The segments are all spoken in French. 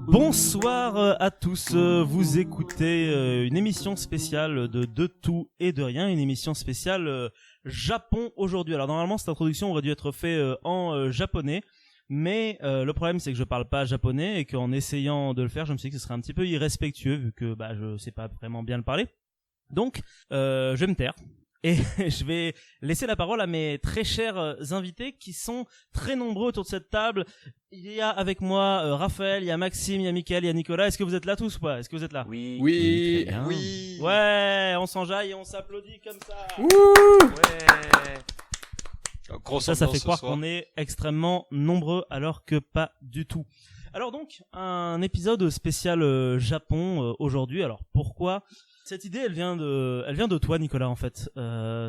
Bonsoir à tous, vous écoutez une émission spéciale de tout et de rien, une émission spéciale Japon aujourd'hui. Alors normalement cette introduction aurait dû être faite en japonais, mais le problème c'est que je parle pas japonais et qu'en essayant de le faire je me suis dit que ce serait un petit peu irrespectueux vu que je sais pas vraiment bien le parler. Donc je vais me taire. Et je vais laisser la parole à mes très chers invités qui sont très nombreux autour de cette table. Il y a avec moi Raphaël, il y a Maxime, il y a Mickaël, il y a Nicolas. Est-ce que vous êtes là tous ou pas ? Est-ce que vous êtes là ? Oui. Oui. Très bien. Oui. Ouais, on s'enjaille et on s'applaudit comme ça. Ouais. Ça fait croire qu'on est extrêmement nombreux alors que pas du tout. Alors donc, un épisode spécial Japon aujourd'hui. Alors pourquoi ? Cette idée, elle vient de toi, Nicolas, en fait.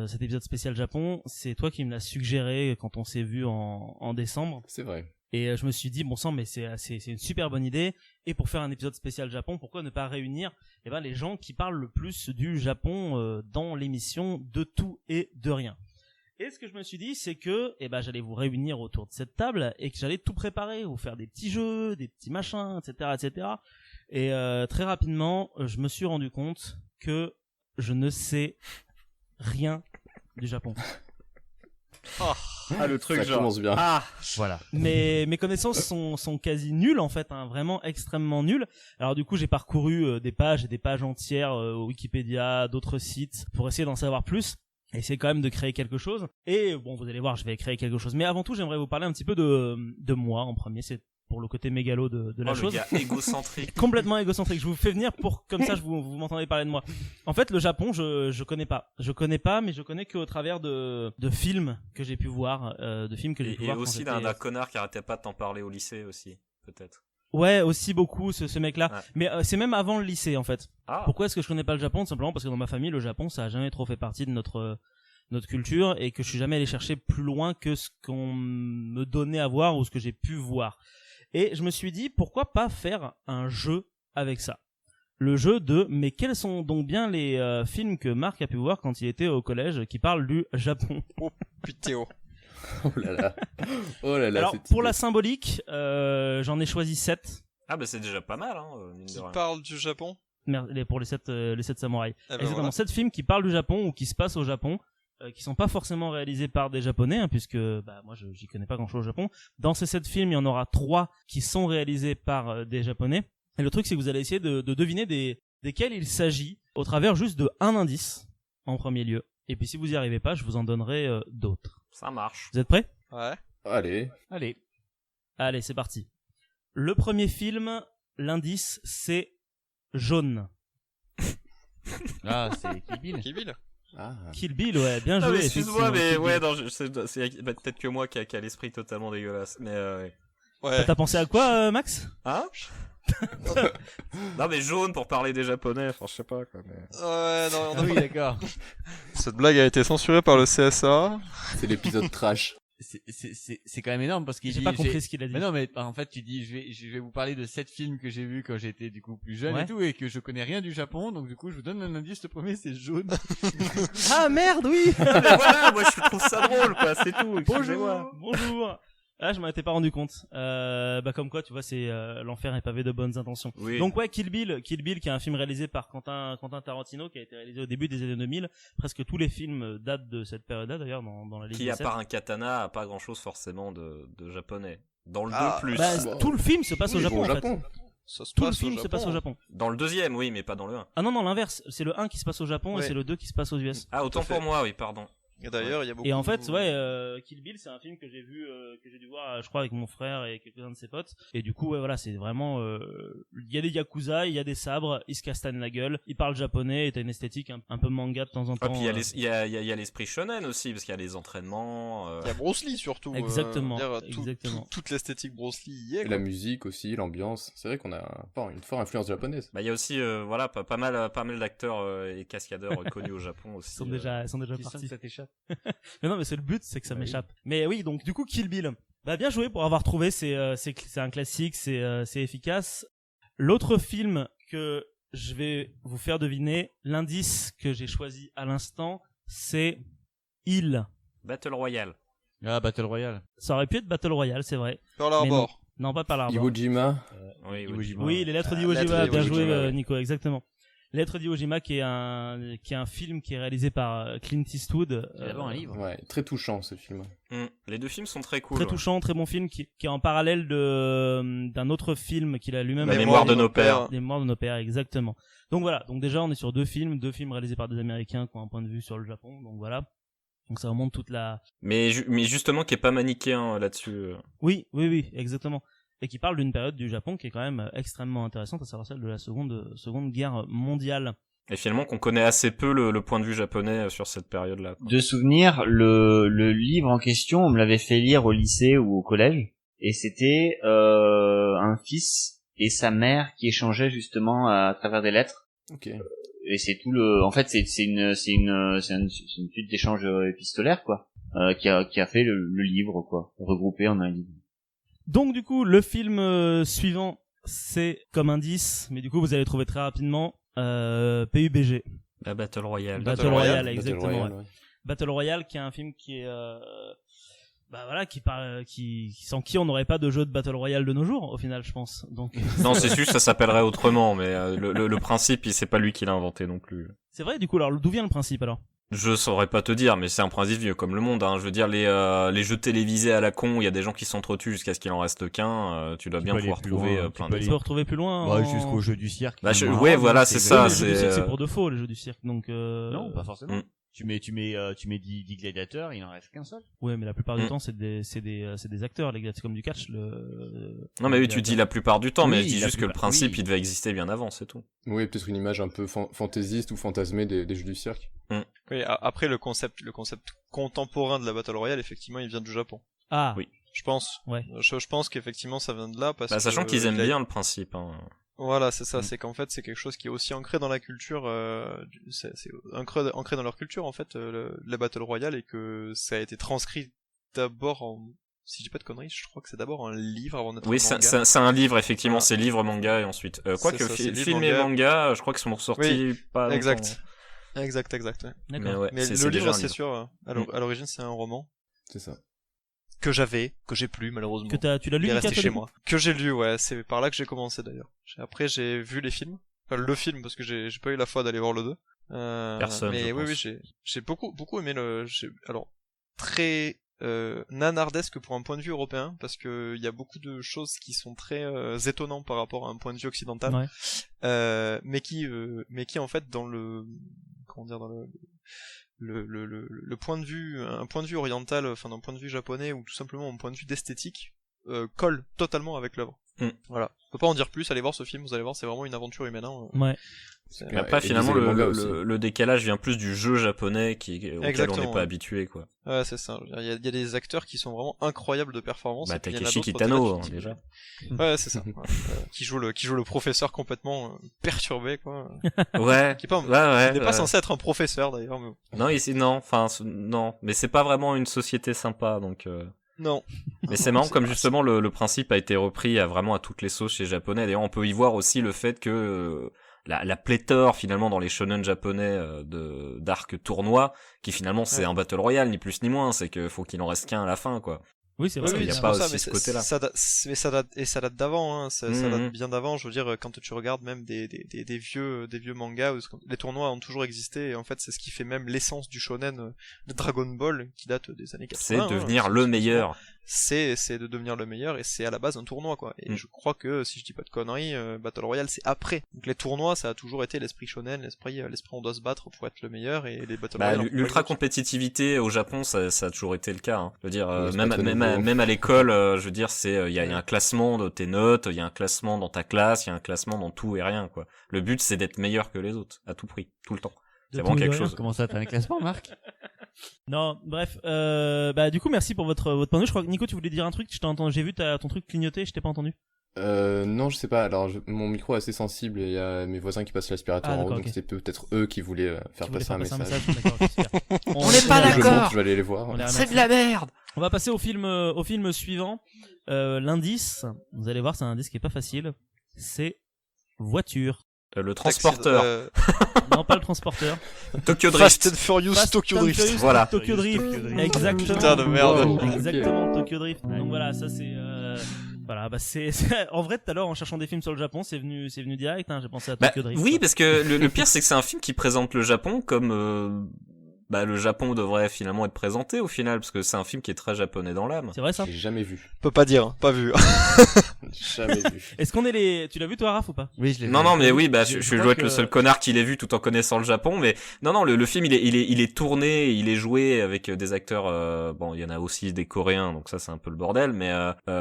Cet épisode spécial Japon, c'est toi qui me l'as suggéré quand on s'est vu en décembre. C'est vrai. Et je me suis dit, bon sang, mais c'est une super bonne idée. Et pour faire un épisode spécial Japon, pourquoi ne pas réunir les gens qui parlent le plus du Japon dans l'émission de tout et de rien. Et ce que je me suis dit, c'est que j'allais vous réunir autour de cette table et que j'allais tout préparer, vous faire des petits jeux, des petits machins, etc., etc. Et très rapidement, je me suis rendu compte que je ne sais rien du Japon. Le truc Ça genre. commence bien. Voilà. Mes connaissances sont quasi nulles en fait, vraiment extrêmement nulles. Alors du coup, j'ai parcouru des pages et des pages entières au Wikipédia, d'autres sites pour essayer d'en savoir plus. Essayer quand même de créer quelque chose. Et bon, vous allez voir, je vais créer quelque chose. Mais avant tout, j'aimerais vous parler un petit peu de moi en premier. C'est pour le côté mégalo de la chose. Le gars égocentrique. Complètement égocentrique. Je vous fais venir pour comme ça, vous m'entendez parler de moi. En fait, le Japon, je connais pas. Je connais pas, mais je connais qu'au travers de films que j'ai pu voir, de films que j'ai pu voir. Et aussi d'un connard qui arrêtait pas de t'en parler au lycée aussi, peut-être. Ouais, aussi beaucoup ce mec-là. Ouais. Mais c'est même avant le lycée en fait. Ah. Pourquoi est-ce que je connais pas le Japon ? Tout simplement parce que dans ma famille, le Japon, ça a jamais trop fait partie de notre culture et que je suis jamais allé chercher plus loin que ce qu'on me donnait à voir ou ce que j'ai pu voir. Et je me suis dit, pourquoi pas faire un jeu avec ça ? Le jeu mais quels sont donc bien les films que Marc a pu voir quand il était au collège qui parlent du Japon ? Oh putain. Oh là là. Alors, pour la symbolique, j'en ai choisi 7. Ah c'est déjà pas mal, mine de Qui rien. parle du Japon ? Pour les 7 samouraïs. Exactement, Voilà. 7 films qui parlent du Japon ou qui se passent au Japon. Qui sont pas forcément réalisés par des Japonais, puisque moi j'y connais pas grand-chose au Japon. Dans ces 7 films, il y en aura 3 qui sont réalisés par des Japonais. Et le truc, c'est que vous allez essayer de deviner desquels il s'agit au travers juste de un indice en premier lieu. Et puis si vous y arrivez pas, je vous en donnerai d'autres. Ça marche. Vous êtes prêts ? Ouais. Allez. Allez, c'est parti. Le premier film, l'indice, c'est jaune. Ah, c'est Kill Bill. Kill Bill. Ah. Kill Bill, ouais, bien joué. Mais excuse-moi, mais effectivement, ouais, Kill Bill. non, c'est peut-être que moi qui a l'esprit totalement dégueulasse. Mais ouais. Ouais. T'as pensé à quoi, Max ? Hein? Non mais jaune pour parler des Japonais, enfin je sais pas quoi. Mais... Ouais, non, on Ah a oui, d'accord. Cette blague a été censurée par le CSA. C'est l'épisode trash. C'est quand même énorme parce qu'il J'ai dit... pas compris ce qu'il a dit. Mais non, mais en fait, tu dis, je vais vous parler de 7 films que j'ai vus quand j'étais du coup plus jeune Ouais. et tout, et que je connais rien du Japon, donc du coup, je vous donne un indice, le premier, c'est jaune. Ah merde, oui. mais voilà, moi je trouve ça drôle quoi, c'est tout. excusez-moi. Bonjour. Ah, je m'en étais pas rendu compte. Comme quoi, tu vois, c'est l'enfer est pavé de bonnes intentions. Oui. Donc ouais, Kill Bill, qui est un film réalisé par Quentin Tarantino, qui a été réalisé au début des années 2000. Presque tous les films datent de cette période-là, d'ailleurs, dans la liste Qui des à 7. part un katana a pas grand chose forcément de japonais. Dans le 2 Ah, plus. Tout le film se passe au Oui, Japon, bon, en fait. Japon. Ça se Tout le passe au film se passe au Japon. Dans le deuxième, oui, mais pas dans le 1. Ah non, l'inverse. C'est le 1 qui se passe au Japon et Ouais. c'est le 2 qui se passe aux US. Ah, autant Tout à fait. pour moi, oui, pardon. Et d'ailleurs, il y a beaucoup. Et en fait, ouais, Kill Bill, c'est un film que j'ai vu, que j'ai dû voir, je crois, avec mon frère et quelques-uns de ses potes. Et du coup, ouais, voilà, c'est vraiment, il y a des yakuza, il y a des sabres, ils se castanent la gueule, ils parlent japonais, et t'as une esthétique un peu manga de temps en Ah, temps. puis il y a l'esprit shonen aussi, parce qu'il y a les entraînements. Il y a Bruce Lee surtout. Exactement, Dire, exactement. toute l'esthétique Bruce Lee y est. Et quoi. la musique aussi, l'ambiance. C'est vrai qu'on a une forte influence japonaise. Bah, il y a aussi, voilà, pas mal d'acteurs et cascadeurs connus au Japon aussi. Ils sont déjà Tu sens partis. que ça t'échappe. Mais non, mais c'est le but, c'est que ça Oui. m'échappe. Mais oui, donc du coup, Kill Bill. Bah bien joué pour avoir trouvé, c'est un classique, c'est efficace. L'autre film que je vais vous faire deviner, l'indice que j'ai choisi à l'instant, c'est Il. Battle Royale. Ah, Battle Royale. Ça aurait pu être Battle Royale, c'est vrai. Pearl Mais Harbor. Non, pas par l'arbre. Iwo Jima. Oui, Iwo oui. Jima. Oui, les lettres Ah, d'Iwo Lettres Jima, d'Iwo bien Jima, joué ouais. Nico, exactement. Les lettres d'Iwo Jima qui est un film qui est réalisé par Clint Eastwood. C'est d'abord un livre. Ouais, très touchant ce film. Les deux films sont très cool. Très ouais. touchant, très bon film qui est en parallèle d'un autre film qu'il a lui-même La réalisé. mémoire de nos pères. Les mémoires de nos pères, exactement. Donc voilà, donc déjà on est sur deux films réalisés par des Américains qui ont un point de vue sur le Japon, donc voilà. Donc ça remonte toute la... Mais justement, qui est pas manichéen là-dessus. Oui, exactement. Et qui parle d'une période du Japon qui est quand même extrêmement intéressante, à savoir celle de la seconde guerre mondiale. Et finalement, qu'on connaît assez peu le point de vue japonais sur cette période-là. quoi. De souvenir, le livre en question, on me l'avait fait lire au lycée ou au collège, et c'était un fils et sa mère qui échangeaient justement à travers des lettres. Ok. Et c'est tout le, en fait, c'est une suite d'échanges épistolaires, quoi, qui a fait le livre, quoi, regroupé en un livre. Donc du coup, le film suivant, c'est comme indice, mais du coup vous allez trouver très rapidement PUBG. La Battle Royale. Battle Royale, Battle exactement. Royale, Ouais. ouais. Battle Royale, qui est un film qui est, qui parle, sans qui on n'aurait pas de jeu de Battle Royale de nos jours, au final, je pense. Donc. Non, c'est sûr, ça s'appellerait autrement, mais le principe, c'est pas lui qui l'a inventé non plus. C'est vrai, du coup, alors d'où vient le principe alors? Je saurais pas te dire, mais c'est un principe vieux comme le monde. Hein. Je veux dire, les jeux télévisés à la con, il y a des gens qui s'entretuent jusqu'à ce qu'il en reste qu'un. Tu dois Tu bien peux pouvoir aller plus trouver loin, plein tu peux de... Tu peux retrouver plus loin. Bah, jusqu'au jeu du cirque. Bah, finalement. ouais, voilà, c'est ça, Les jeux du cirque, c'est, c'est pour de faux, les jeux du cirque. Donc. Non, pas forcément. Mm. Tu mets 10 gladiateurs, il en reste qu'un seul. Ouais, mais la plupart du Mm. temps, c'est des acteurs, les gars. C'est comme du catch. Non, mais oui, tu dis la plupart du temps, mais Oui, je dis la juste que le plupart- principe, oui. il devait exister bien avant, c'est tout. Oui, peut-être une image un peu fantaisiste ou fantasmée des jeux du cirque. Oui, après le concept contemporain de la Battle Royale, effectivement, il vient du Japon. Ah. Oui. Je pense. Ouais. Je pense qu'effectivement ça vient de là parce Bah, sachant que qu'ils aiment il a- bien le principe. Hein. Voilà, c'est ça. Mm. C'est qu'en fait c'est quelque chose qui est aussi ancré dans la culture. C'est ancré dans leur culture en fait, la Battle Royale, et que ça a été transcrit d'abord en. Si je dis pas de conneries, je crois que c'est d'abord un livre avant d'être Oui, un manga. c'est un livre, effectivement, Ah. c'est livre, manga, et ensuite... Quoique, C'est ça, c'est livre, film et manga. manga, je crois qu'ils sont sortis pas longtemps. Exact. Exact. Ouais. Mais D'accord. ouais, Mais c'est le déjà livre, un c'est livre. sûr. À l'origine, c'est un roman C'est ça. que j'ai plus malheureusement. Tu l'as lu, Il est Mika, resté toi, chez du coup moi. Que j'ai lu, ouais. C'est par là que j'ai commencé d'ailleurs. Après, j'ai vu les films. Enfin, le film, parce que j'ai pas eu la foi d'aller voir le 2. Personne, Mais je oui, pense. j'ai beaucoup aimé alors, très nanardesque pour un point de vue européen, parce que il y a beaucoup de choses qui sont très étonnantes par rapport à un point de vue occidental. Ouais. Mais qui en fait dans le point de vue, un point de vue oriental, enfin d'un point de vue japonais, ou tout simplement un point de vue d'esthétique, colle totalement avec l'œuvre. Voilà. Je peux pas en dire plus, allez voir ce film, vous allez voir, c'est vraiment une aventure humaine. Hein. Ouais. Mais après, Et finalement, lisez les mangas aussi. le décalage vient plus du jeu japonais auquel on Exactement, n'est pas ouais. habitué, quoi. Ouais, c'est ça. Il y a des acteurs qui sont vraiment incroyables de performance. Bah, et puis il y en a Takeshi d'autres Kitano, très hein, difficiles. déjà. Ouais, c'est ça. Ouais. Qui joue le professeur complètement perturbé, quoi. Ouais. Qui est pas, Ouais. il n'est pas censé être un professeur, d'ailleurs. Mais... Non, ici, non. Enfin, non. Mais c'est pas vraiment une société sympa, donc. Non. Mais c'est marrant C'est comme pas- justement le principe a été repris vraiment à toutes les sauces chez les japonais. D'ailleurs, on peut y voir aussi le fait que la pléthore finalement dans les shonen japonais d'arc tournoi, qui finalement c'est Ouais. un battle royale ni plus ni moins, c'est que faut qu'il en reste qu'un à la fin, quoi. Oui, c'est vrai. Parce qu'il y a c'est pas pour ça, aussi mais ce côté-là. ça date d'avant, hein. Ça Mhm. date bien d'avant. Je veux dire, quand tu regardes même des vieux mangas, les tournois ont toujours existé, et en fait, c'est ce qui fait même l'essence du shonen de Dragon Ball, qui date des années 80. C'est devenir le meilleur. C'est de devenir le meilleur, et c'est à la base un tournoi, quoi. Et je crois que, si je dis pas de conneries, Battle Royale c'est après. Donc les tournois, ça a toujours été l'esprit shonen, l'esprit on doit se battre pour être le meilleur, et les Battle Bah, Royale. l'ultra compétitivité au Japon, ça a toujours été le cas. Hein. Je veux dire, Oui, c'est pas très nouveau. même à l'école, je veux dire, il y a un classement de tes notes, il y a un classement dans ta classe, il y a un classement dans tout et rien, quoi. Le but, c'est d'être meilleur que les autres, à tout prix, tout le temps. C'est vraiment quelque chose. Comment ça, t'as un classement, Marc? Non, bref, du coup, merci pour votre point de vue. Je crois que Nico, tu voulais dire un truc. Je t'ai entendu, j'ai vu ton truc clignoter, je t'ai pas entendu. Non, je sais pas. Alors, mon micro est assez sensible et il y a mes voisins qui passent l'aspirateur Ah, en haut, d'accord, donc ok. c'était peut-être eux qui voulaient faire Tu voulais passer faire un passer message. D'accord, ok, super. On n'est pas Je d'accord. monte, je vais aller les voir. On les C'est remercie. de la merde. On va passer au film suivant. L'indice, vous allez voir, c'est un indice qui est pas facile. C'est voiture. Le transporteur. Non, pas le transporteur. Tokyo Fast Drift. and Furious Fast Tokyo and Drift. Furious, Voilà. Tokyo Drift. Exactement. Putain de merde. Wow. Exactement, Tokyo Drift. Donc voilà, ça c'est voilà, bah en vrai tout à l'heure en cherchant des films sur le Japon, c'est venu direct, hein, j'ai pensé à Bah, Tokyo Drift. oui, parce que le pire, c'est que c'est un film qui présente le Japon comme le Japon devrait finalement être présenté au final, parce que c'est un film qui est très japonais dans l'âme. C'est vrai ça. J'ai jamais vu. Peut pas dire, hein, pas vu. Jamais vu. Est-ce qu'on est les tu l'as vu toi Raph ou pas? Oui, je l'ai vu. Non, mais oui, bah, je crois dois être que- le seul connard qui l'ait vu tout en connaissant le Japon, mais non, le film, il est tourné, il est joué avec des acteurs, bon, il y en a aussi des Coréens, donc ça, c'est un peu le bordel, mais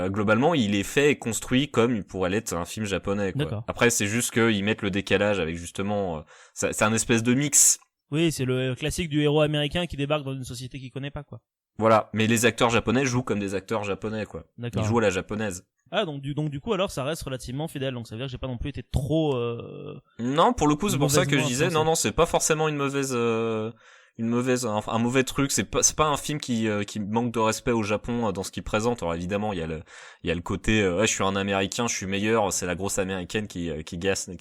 globalement, il est fait et construit comme il pourrait l'être un film japonais, quoi. D'accord. Après, c'est juste qu'ils mettent le décalage avec justement, c'est un espèce de mix. Oui, c'est le classique du héros américain qui débarque dans une société qu'il connaît pas quoi. Voilà. Mais les acteurs japonais jouent comme des acteurs japonais, quoi. D'accord. Ils jouent à la japonaise. Ah donc du coup alors ça reste relativement fidèle, donc ça veut dire que j'ai pas non plus été trop Non, pour le coup, c'est pour ça que je Mauvaisement disais, influencé. non, c'est pas forcément un mauvais truc. C'est pas un film qui manque de respect au Japon dans ce qu'il présente. Alors évidemment, il y a le côté, ouais, je suis un Américain, je suis meilleur. C'est la grosse Américaine qui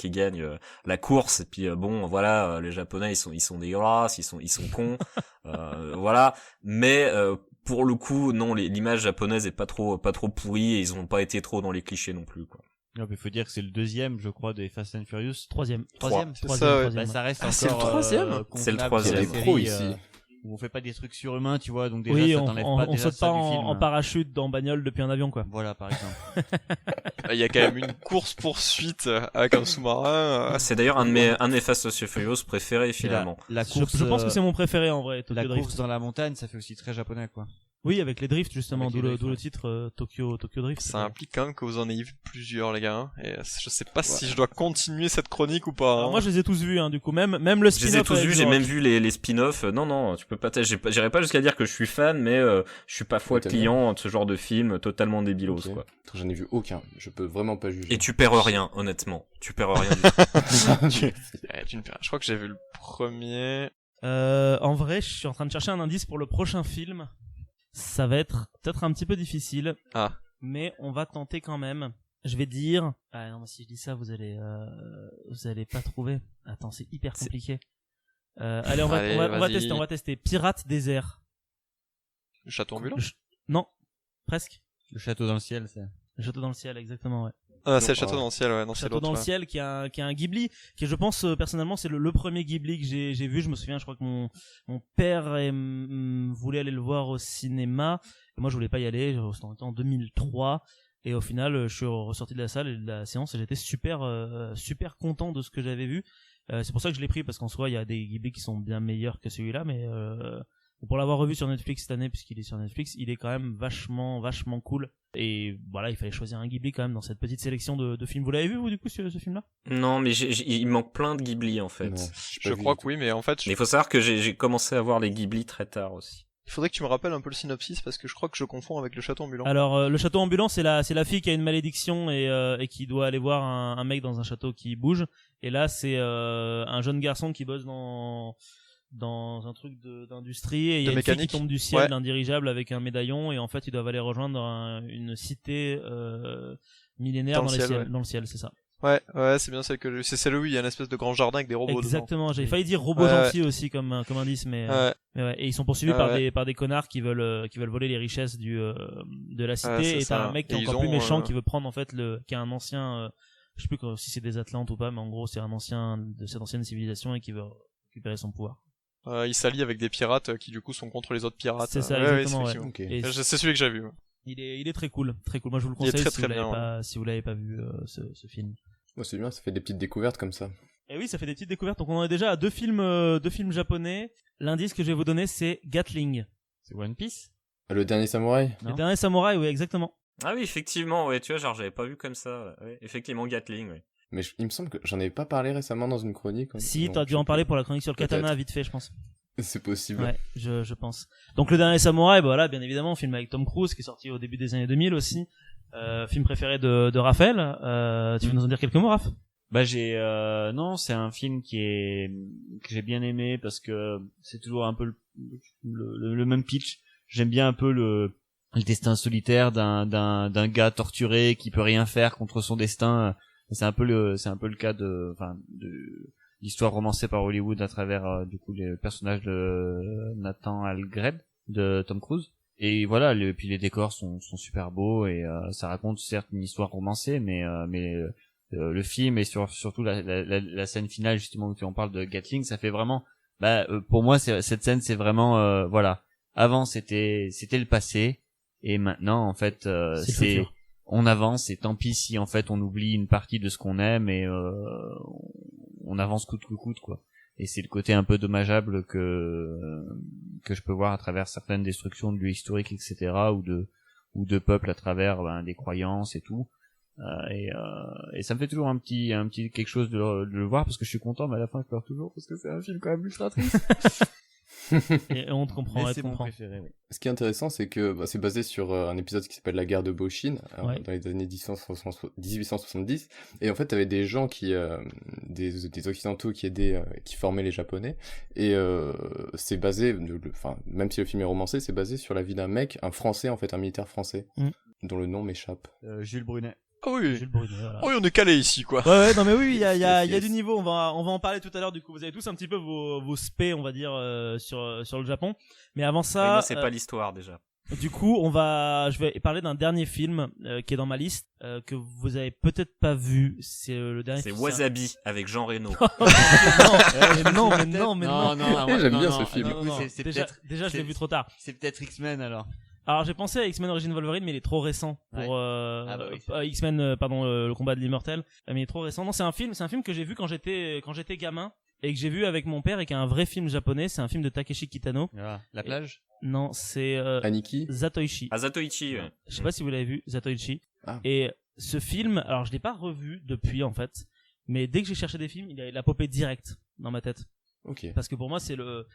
gagne la course. Et puis bon, voilà, les Japonais ils sont dégueulasses, ils sont cons, voilà. Mais pour le coup, non, l'image japonaise est pas trop pourrie et ils ont pas été trop dans les clichés non plus, quoi. Non, mais faut dire que c'est le deuxième, je crois, des Fast and Furious. troisième. Troisième. C'est ça, ouais. Bah, ça reste Ah, c'est le encore, troisième C'est le convenable troisième. sur Il y a la des pros série, ici. où on fait pas des trucs surhumains, tu vois, donc déjà Oui, ça on, t'enlève on, pas on déjà saute ça pas du en, film. en parachute dans bagnole depuis un avion quoi. Voilà, par exemple. Il y a quand même une course poursuite avec un sous-marin. C'est d'ailleurs un de mes Fast and Furious préférés Et finalement. la Je course, pense que c'est mon préféré en vrai, Tokyo la Drift. course dans la montagne, ça fait aussi très japonais, quoi. Oui, avec les drifts justement, Avec les d'où drifts, le ouais. titre Tokyo Drift. Ça implique quand même que vous en ayez vu plusieurs, les gars. Hein. Et je sais pas si je dois continuer cette chronique ou pas. Alors, hein. moi je les ai tous vus hein, du coup même le Je les ai spin-off tous avec vus, The j'ai Rock. même vu les spin-offs. Non, tu peux pas. J'irai pas jusqu'à dire que je suis fan, mais je suis parfois Ouais, t'aimes client de ce genre de film totalement débilos, Ok. quoi. J'en ai vu aucun. Je peux vraiment pas juger. Et tu perds rien, honnêtement. Tu perds rien du tout. Ouais, je crois que j'ai vu le premier. En vrai, je suis en train de chercher un indice pour le prochain film. Ça va être peut-être un petit peu difficile. Ah. Mais on va tenter quand même. Je vais dire. Ah non, mais si je dis ça, vous allez pas trouver. Attends, c'est hyper compliqué. Allez, on va vas-y. on va tester. Pirates des airs. Le château ambulant. Non, presque. Le château dans le ciel, c'est... Le château dans le ciel, exactement, ouais. Ah, c'est le Non, château dans le ciel, ouais. Non, c'est Château l'autre. dans le ouais. ciel qui est un Ghibli qui est, je pense personnellement c'est le premier Ghibli que j'ai vu. Je me souviens, je crois que mon père voulait aller le voir au cinéma et moi je voulais pas y aller. C'était en 2003 et au final je suis ressorti de la salle et de la séance et j'étais super content de ce que j'avais vu. C'est pour ça que je l'ai pris parce qu'en soi il y a des Ghibli qui sont bien meilleurs que celui-là, mais pour l'avoir revu sur Netflix cette année, puisqu'il est sur Netflix, il est quand même vachement cool. Et voilà, il fallait choisir un Ghibli quand même dans cette petite sélection de films. Vous l'avez vu, vous, du coup, ce film-là? Non, mais il manque plein de Ghibli en fait. Non, j'ai Je pas vu crois du que oui, mais en fait, Mais il faut savoir que j'ai commencé à voir les Ghibli très tard aussi. il faudrait que tu me rappelles un peu le synopsis parce que je crois que je confonds avec le château ambulant. Alors, le château ambulant, c'est la fille qui a une malédiction et qui doit aller voir un mec dans un château qui bouge. Et là, c'est un jeune garçon qui bosse dans un truc d'industrie et il y a De une fille qui mécanique. tombe du ciel Ouais. d'un dirigeable avec un médaillon et en fait ils doivent aller rejoindre une cité millénaire Dans dans, le les ciel, ciels, dans le ciel, c'est ça. Ouais, c'est bien celle que c'est celle où il y a une espèce de grand jardin avec des robots Exactement, j'ai failli dire robot Ouais, gentil aussi comme indice, mais, dedans. Ouais. mais ouais. Et ils sont poursuivis Ouais. par des connards qui veulent voler les richesses de la cité. Ouais, c'est Et t'as ça. un mec qui est Et ils encore plus ont, méchant qui veut prendre en fait qui a un ancien, je sais plus si c'est des Atlantes ou pas, mais en gros c'est un ancien de cette ancienne civilisation et qui veut récupérer son pouvoir. Il s'allie avec des pirates qui du coup sont contre les autres pirates. C'est ça, Ouais, exactement, ouais. effectivement. Ok. Et C'est celui que j'ai vu. Ouais. il est très cool, très cool. Moi je vous le Il est conseille très, si très vous l'avez bien, pas, si vous l'avez pas vu ce film. Ouais, c'est bien, ça fait des petites découvertes comme ça. Et oui, ça fait des petites découvertes. Donc on en est déjà à deux films japonais. L'indice que je vais vous donner c'est Gatling. C'est One Piece? Le dernier samouraï? Le dernier samouraï, oui, exactement. Ah oui, effectivement, ouais, tu vois, genre j'avais pas vu comme ça. Ouais, effectivement, Gatling, ouais. Mais il me semble que j'en avais pas parlé récemment dans une chronique. Si, Non, t'as dû je en sais parler plus. pour la chronique sur le Peut-être. katana, vite fait, je pense. C'est possible. Ouais, je pense. Donc le dernier samouraï, bah voilà, bien évidemment, film avec Tom Cruise qui est sorti au début des années 2000 aussi. Film préféré de Raphaël. Tu veux nous en dire quelques mots, Raph? Bah non, c'est un film que j'ai bien aimé parce que c'est toujours un peu le même pitch. J'aime bien un peu le destin solitaire d'un gars torturé qui peut rien faire contre son destin. C'est un peu le cas de l'histoire romancée par Hollywood à travers du coup les personnages de Nathan Algred de Tom Cruise. Et voilà, puis les décors sont super beaux et ça raconte certes une histoire romancée, mais le film et surtout la scène finale justement où on parle de Gatling, ça fait vraiment pour moi cette scène c'est vraiment voilà, avant c'était le passé et maintenant en fait c'est on avance et tant pis si en fait on oublie une partie de ce qu'on aime et on avance coûte que coûte quoi. Et c'est le côté un peu dommageable que je peux voir à travers certaines destructions de lieux historiques etc. ou de peuples à travers des croyances et tout. Et ça me fait toujours un petit quelque chose de le voir parce que je suis content mais à la fin je pleure toujours parce que c'est un film quand même ultra triste. Et on te comprend, Mais c'est mon préféré, oui. Ce qui est intéressant, c'est que c'est basé sur un épisode qui s'appelle La guerre de Boshin, Ouais. dans les années 1870. Et en fait, t'avais des gens des occidentaux qui aidaient, qui formaient les Japonais. Et c'est basé, même si le film est romancé, c'est basé sur la vie d'un mec, un Français en fait, un militaire français, dont le nom m'échappe. Jules Brunet. Ah oui. Jules Brunet, voilà. Oh oui, on est calé ici, quoi. Ouais, non mais oui, il y a Yes. du niveau. On va en parler tout à l'heure. Du coup, vous avez tous un petit peu vos spé, on va dire, sur le Japon. Mais avant Oui, ça, moi, c'est pas l'histoire déjà. du coup, je vais parler d'un dernier film qui est dans ma liste que vous avez peut-être pas vu. C'est le dernier. C'est film. Wasabi avec Jean Reno. Non, mais non. J'aime bien ce film. Du coup, Non, c'est déjà, peut-être je l'ai vu trop tard. c'est peut-être X-Men alors. Alors j'ai pensé à X-Men Origins Wolverine, mais il est trop récent pour X-Men, le combat de l'immortel. Mais il est trop récent. Non, c'est un film que j'ai vu quand j'étais gamin et que j'ai vu avec mon père et qui est un vrai film japonais. C'est un film de Takeshi Kitano. Voilà. La plage. Non, c'est Aniki. Zatoichi. À Zatoichi. Ouais. Je sais pas si vous l'avez vu, Zatoichi. Ah. Et ce film, alors je l'ai pas revu depuis en fait, mais dès que j'ai cherché des films, il a popé direct dans ma tête. Ok. Parce que pour moi c'est le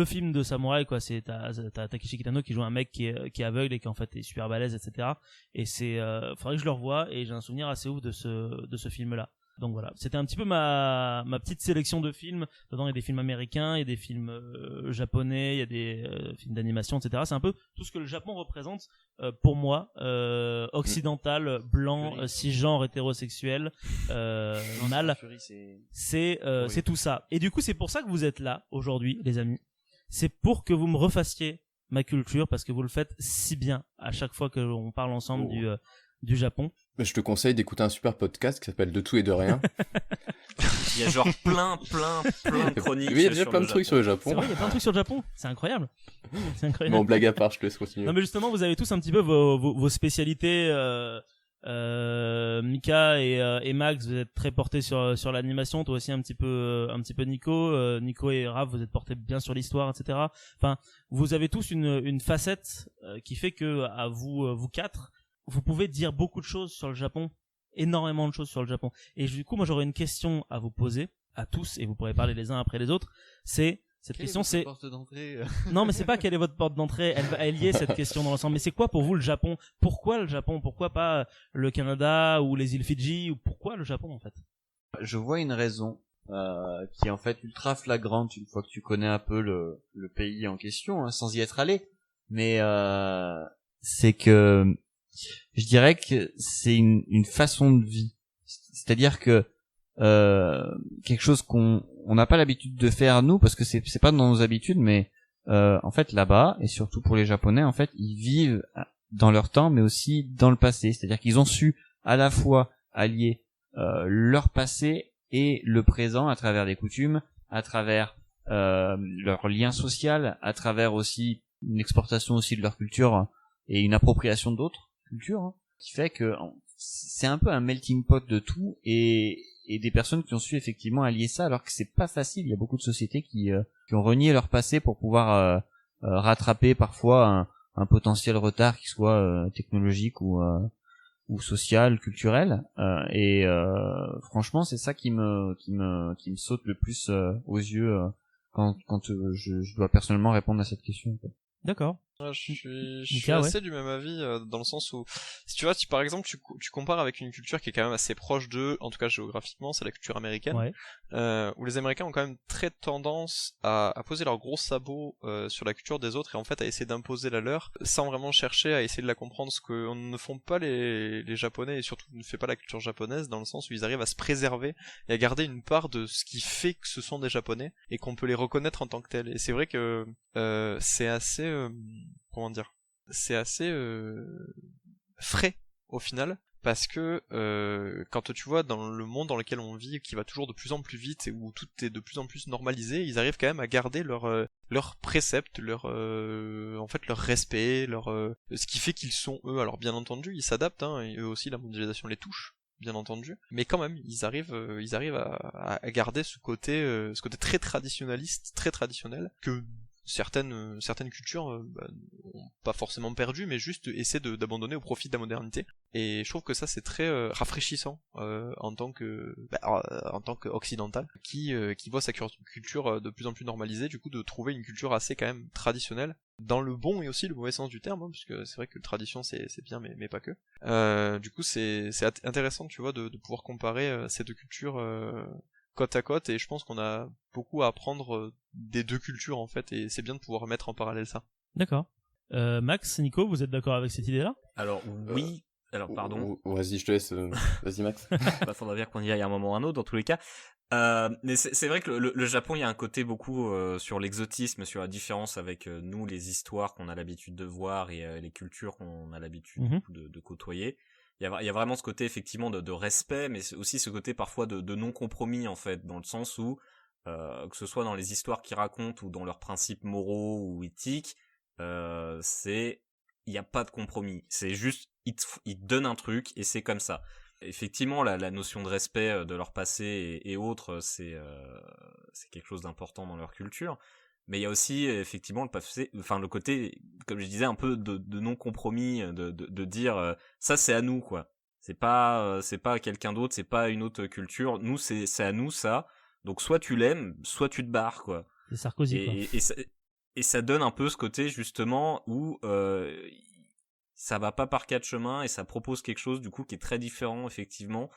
film de samouraï quoi. C'est t'as Takeshi Kitano qui joue un mec qui est aveugle et qui en fait est super balèze etc. Et faudrait que je le revoie et j'ai un souvenir assez ouf de ce film là. Donc voilà, c'était un petit peu ma petite sélection de films. Dedans, il y a des films américains, il y a des films japonais, il y a des films d'animation, etc. C'est un peu tout ce que le Japon représente pour moi, occidental, blanc, cisgenre, hétérosexuel, mâle. C'est tout ça. Et du coup, c'est pour ça que vous êtes là aujourd'hui, les amis. C'est pour que vous me refassiez ma culture parce que vous le faites si bien à chaque fois que l'on parle ensemble du Japon. Je te conseille d'écouter un super podcast qui s'appelle De tout et de rien. Il y a genre plein de chroniques. Oui, il y a déjà sur plein le de trucs Japon. sur le Japon. C'est vrai, il y a plein de trucs sur le Japon. C'est incroyable. C'est incroyable. Bon, blague à part, je te laisse continuer. Non mais justement, vous avez tous un petit peu vos spécialités. Mika et Max, vous êtes très portés sur l'animation. Toi aussi un petit peu Nico. Nico et Raph, vous êtes portés bien sur l'histoire, etc. Enfin, vous avez tous une facette qui fait que à vous quatre, vous pouvez dire beaucoup de choses sur le Japon, énormément de choses sur le Japon. Et du coup, moi j'aurais une question à vous poser à tous et vous pourrez parler les uns après les autres. Porte d'entrée. Non, mais c'est pas quelle est votre porte d'entrée. Elle y est cette question dans l'ensemble. Mais c'est quoi pour vous le Japon? Pourquoi le Japon? Pourquoi pas le Canada ou les îles Fidji? Ou pourquoi le Japon en fait? Je vois une raison qui est en fait ultra flagrante une fois que tu connais un peu le pays en question, hein, sans y être allé. Mais c'est que je dirais que c'est une façon de vie. C'est-à-dire que quelque chose qu'on n'a pas l'habitude de faire nous parce que c'est pas dans nos habitudes, mais en fait là-bas et surtout pour les Japonais en fait ils vivent dans leur temps mais aussi dans le passé, c'est-à-dire qu'ils ont su à la fois allier leur passé et le présent à travers des coutumes, à travers leur lien social, à travers aussi une exportation aussi de leur culture et une appropriation d'autres cultures, hein, qui fait que c'est un peu un melting pot de tout et des personnes qui ont su effectivement allier ça alors que c'est pas facile. Il y a beaucoup de sociétés qui ont renié leur passé pour pouvoir rattraper parfois un potentiel retard qui soit technologique ou social, culturel. Et franchement, c'est ça qui me saute le plus aux yeux quand je dois personnellement répondre à cette question. D'accord. Ouais, je suis Mika, ouais. assez du même avis dans le sens où si tu vois, si par exemple tu compares avec une culture qui est quand même assez proche d'eux, en tout cas géographiquement, c'est la culture américaine, Ouais. où les Américains ont quand même très tendance à poser leurs gros sabots sur la culture des autres et en fait à essayer d'imposer la leur sans vraiment chercher à essayer de la comprendre, ce que ne font pas les Japonais et surtout ne fait pas la culture japonaise, dans le sens où ils arrivent à se préserver et à garder une part de ce qui fait que ce sont des Japonais et qu'on peut les reconnaître en tant que tels. Et c'est vrai que c'est assez comment dire, c'est assez frais au final, parce que quand tu vois dans le monde dans lequel on vit, qui va toujours de plus en plus vite et où tout est de plus en plus normalisé, ils arrivent quand même à garder leurs préceptes, en fait leur respect, ce qui fait qu'ils sont eux. Alors bien entendu ils s'adaptent, hein, et eux aussi la mondialisation les touche, bien entendu, mais quand même ils arrivent à garder ce côté très traditionnaliste, très traditionnel, que certaines cultures ont pas forcément perdu, mais juste essaient d'abandonner au profit de la modernité. Et je trouve que ça c'est très rafraîchissant en tant qu'occidental qui voit sa culture de plus en plus normalisée, du coup de trouver une culture assez quand même traditionnelle, dans le bon et aussi le mauvais sens du terme, hein, parce que c'est vrai que la tradition c'est bien, mais pas que. Du coup c'est intéressant, tu vois, de pouvoir comparer ces deux cultures côte à côte, et je pense qu'on a beaucoup à apprendre des deux cultures en fait, et c'est bien de pouvoir mettre en parallèle ça. D'accord. Max, Nico, vous êtes d'accord avec cette idée-là? Alors oui, alors pardon. Vas-y, je te laisse. Vas-y, Max. Bah, faudra bien qu'on y aille à un moment ou un autre, dans tous les cas. Mais c'est vrai que le Japon, il y a un côté beaucoup sur l'exotisme, sur la différence avec nous, les histoires qu'on a l'habitude de voir et les cultures qu'on a l'habitude du coup, de côtoyer. Il y a vraiment ce côté effectivement de respect, mais aussi ce côté parfois de non-compromis en fait, dans le sens où que ce soit dans les histoires qu'ils racontent ou dans leurs principes moraux ou éthiques, il y a pas de compromis. C'est juste ils te donnent un truc et c'est comme ça. Effectivement, la notion de respect de leur passé et autres, c'est quelque chose d'important dans leur culture. Mais il y a aussi effectivement le passé, enfin le côté, comme je disais, un peu de non-compromis, de dire ça c'est à nous quoi. C'est pas à quelqu'un d'autre, c'est pas une autre culture. Nous c'est à nous ça. Donc soit tu l'aimes, soit tu te barres quoi. C'est Sarkozy, quoi. Et ça donne un peu ce côté justement où ça va pas par quatre chemins et ça propose quelque chose du coup qui est très différent effectivement.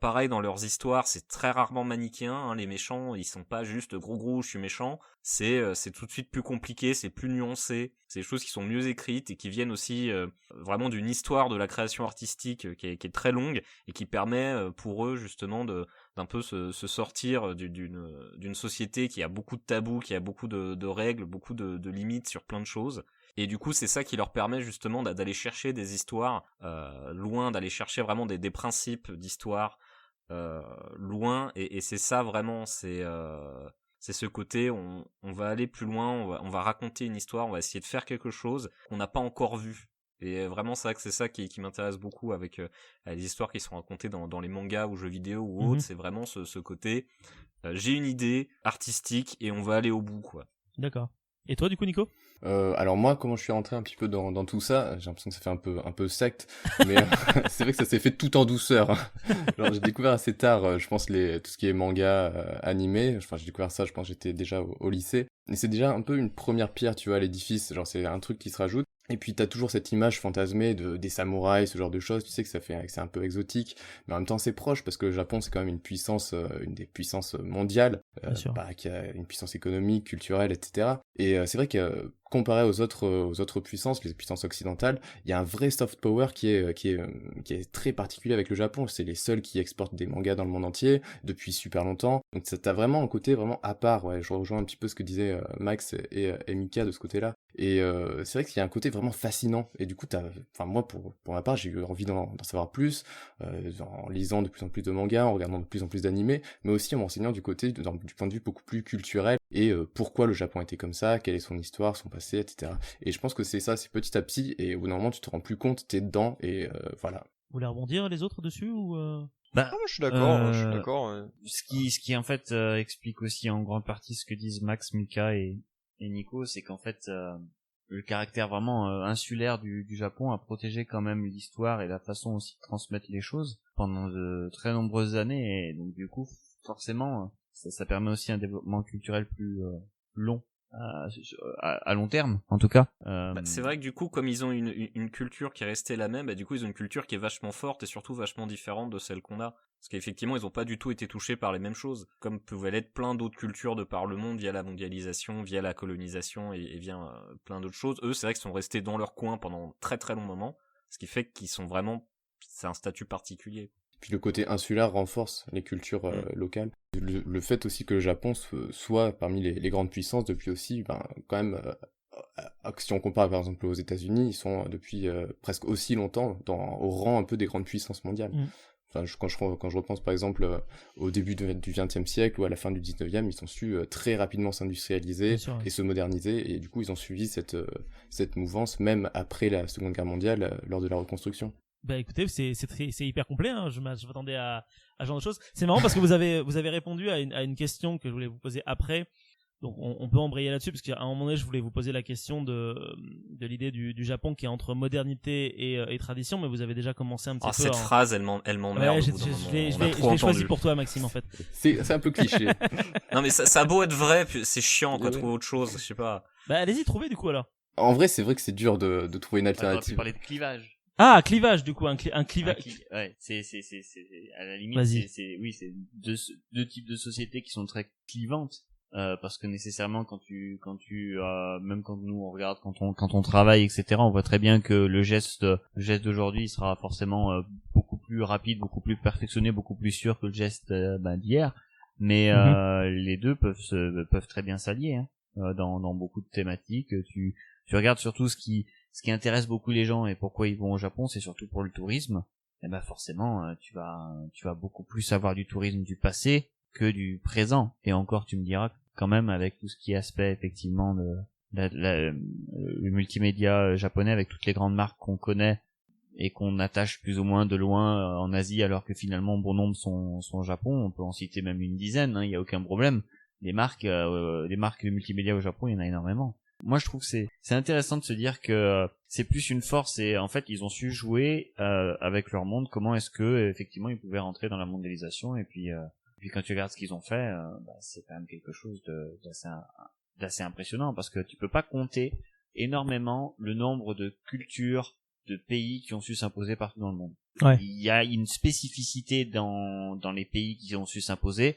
Pareil dans leurs histoires, c'est très rarement manichéen, hein, les méchants, ils sont pas juste gros je suis méchant, c'est tout de suite plus compliqué, c'est plus nuancé, c'est des choses qui sont mieux écrites et qui viennent aussi vraiment d'une histoire de la création artistique qui est très longue et qui permet pour eux justement d'un peu se sortir d'une société qui a beaucoup de tabous, qui a beaucoup de règles, beaucoup de limites sur plein de choses. Et du coup, c'est ça qui leur permet justement d'aller chercher des histoires loin, d'aller chercher vraiment des principes d'histoire loin. Et c'est ça vraiment, c'est ce côté, on va aller plus loin, on va raconter une histoire, on va essayer de faire quelque chose qu'on n'a pas encore vu. Et vraiment, c'est ça qui m'intéresse beaucoup avec les histoires qui sont racontées dans les mangas ou jeux vidéo ou autres. C'est vraiment ce côté, j'ai une idée artistique et on va aller au bout, quoi. D'accord. Et toi, du coup, Nico? Alors moi, comment je suis rentré un petit peu dans tout ça, j'ai l'impression que ça fait un peu secte, mais c'est vrai que ça s'est fait tout en douceur. Genre, j'ai découvert assez tard, je pense tout ce qui est manga, animé. Enfin, j'ai découvert ça, je pense que j'étais déjà au lycée. Et c'est déjà un peu une première pierre, tu vois, à l'édifice. Genre, c'est un truc qui se rajoute. Et puis t'as toujours cette image fantasmée des samouraïs, ce genre de choses. Tu sais que c'est un peu exotique, mais en même temps c'est proche parce que le Japon c'est quand même une puissance, une des puissances mondiales, qui a une puissance économique, culturelle, etc. Et c'est vrai que comparé aux autres puissances, les puissances occidentales, il y a un vrai soft power qui est très particulier avec le Japon. C'est les seuls qui exportent des mangas dans le monde entier depuis super longtemps. Donc t'as vraiment un côté vraiment à part. Ouais, je rejoins un petit peu ce que disaient Max et Mika de ce côté-là. Et c'est vrai qu'il y a un côté vraiment fascinant. Et du coup, moi, pour ma part, j'ai eu envie d'en savoir plus, en lisant de plus en plus de mangas, en regardant de plus en plus d'animés, mais aussi en m'enseignant du point de vue beaucoup plus culturel, et pourquoi le Japon était comme ça, quelle est son histoire, son passé, etc. Et je pense que c'est ça, c'est petit à petit, et au bout d'un moment, tu te rends plus compte, t'es dedans, et voilà. Vous voulez rebondir les autres dessus ou Bah, je suis d'accord, je suis d'accord. Ce qui en fait explique aussi en grande partie ce que disent Max, Mika et Nico, c'est qu'en fait le caractère vraiment insulaire du Japon a protégé quand même l'histoire et la façon aussi de transmettre les choses pendant de très nombreuses années, et donc du coup forcément ça permet aussi un développement culturel plus long à long terme, en tout cas. C'est vrai que du coup, comme ils ont une culture qui est restée la même, du coup, ils ont une culture qui est vachement forte et surtout vachement différente de celle qu'on a. Parce qu'effectivement, ils ont pas du tout été touchés par les mêmes choses, comme pouvaient l'être plein d'autres cultures de par le monde via la mondialisation, via la colonisation et via plein d'autres choses. Eux, c'est vrai qu'ils sont restés dans leur coin pendant très très long moment, ce qui fait qu'ils sont vraiment, c'est un statut particulier. Puis le côté insulaire renforce les cultures locales. Le fait aussi que le Japon soit parmi les grandes puissances depuis aussi, quand même, si on compare par exemple aux États-Unis, ils sont depuis presque aussi longtemps au rang un peu des grandes puissances mondiales. Enfin, quand je repense par exemple au début du XXe siècle ou à la fin du XIXe, ils ont su très rapidement s'industrialiser et se moderniser, et du coup ils ont suivi cette mouvance même après la Seconde Guerre mondiale lors de la reconstruction. Bah écoutez, c'est hyper complet, hein. Je m'attendais à ce genre de choses. C'est marrant parce que vous avez répondu à une question que je voulais vous poser après. Donc on peut embrayer là-dessus parce qu'à un moment donné je voulais vous poser la question de l'idée du Japon qui est entre modernité et tradition, mais vous avez déjà commencé un petit peu. Cette phrase elle m'emmerde. Ouais, je l'ai choisi pour toi, Maxime, en fait. C'est un peu cliché. Non mais ça a beau être vrai, c'est chiant quand trouver autre chose, je sais pas. Bah allez-y, trouvez du coup alors. En vrai, c'est vrai que c'est dur de trouver une alternative. Tu parlais de clivage. Ah, clivage, du coup, un clivage. Ouais, c'est à la limite, c'est deux types de sociétés qui sont très clivantes, parce que nécessairement quand tu même quand nous on regarde, quand on travaille, etc., on voit très bien que le geste d'aujourd'hui il sera forcément beaucoup plus rapide, beaucoup plus perfectionné, beaucoup plus sûr que le geste d'hier, mais les deux peuvent très bien s'allier, hein, dans beaucoup de thématiques. Tu regardes surtout ce qui intéresse beaucoup les gens et pourquoi ils vont au Japon, c'est surtout pour le tourisme. Et ben forcément, tu vas beaucoup plus avoir du tourisme du passé que du présent. Et encore, tu me diras quand même avec tout ce qui est aspect effectivement de le multimédia japonais, avec toutes les grandes marques qu'on connaît et qu'on attache plus ou moins de loin en Asie, alors que finalement bon nombre sont au Japon. On peut en citer même une dizaine, hein, il y a aucun problème. Les marques de multimédia au Japon, il y en a énormément. Moi, je trouve que c'est intéressant de se dire que c'est plus une force, et en fait, ils ont su jouer avec leur monde. Comment est-ce que effectivement ils pouvaient rentrer dans la mondialisation, et puis quand tu regardes ce qu'ils ont fait, c'est quand même quelque chose d'assez impressionnant, parce que tu peux pas compter énormément le nombre de cultures, de pays qui ont su s'imposer partout dans le monde. Ouais. Il y a une spécificité dans les pays qui ont su s'imposer.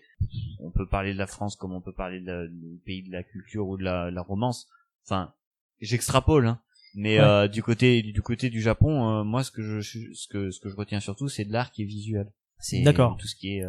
On peut parler de la France comme on peut parler du pays de la culture ou de la romance. Enfin, j'extrapole, hein. Mais ouais. Du côté du Japon, moi ce que je retiens surtout, c'est de l'art qui est visuel. C'est D'accord. tout ce qui est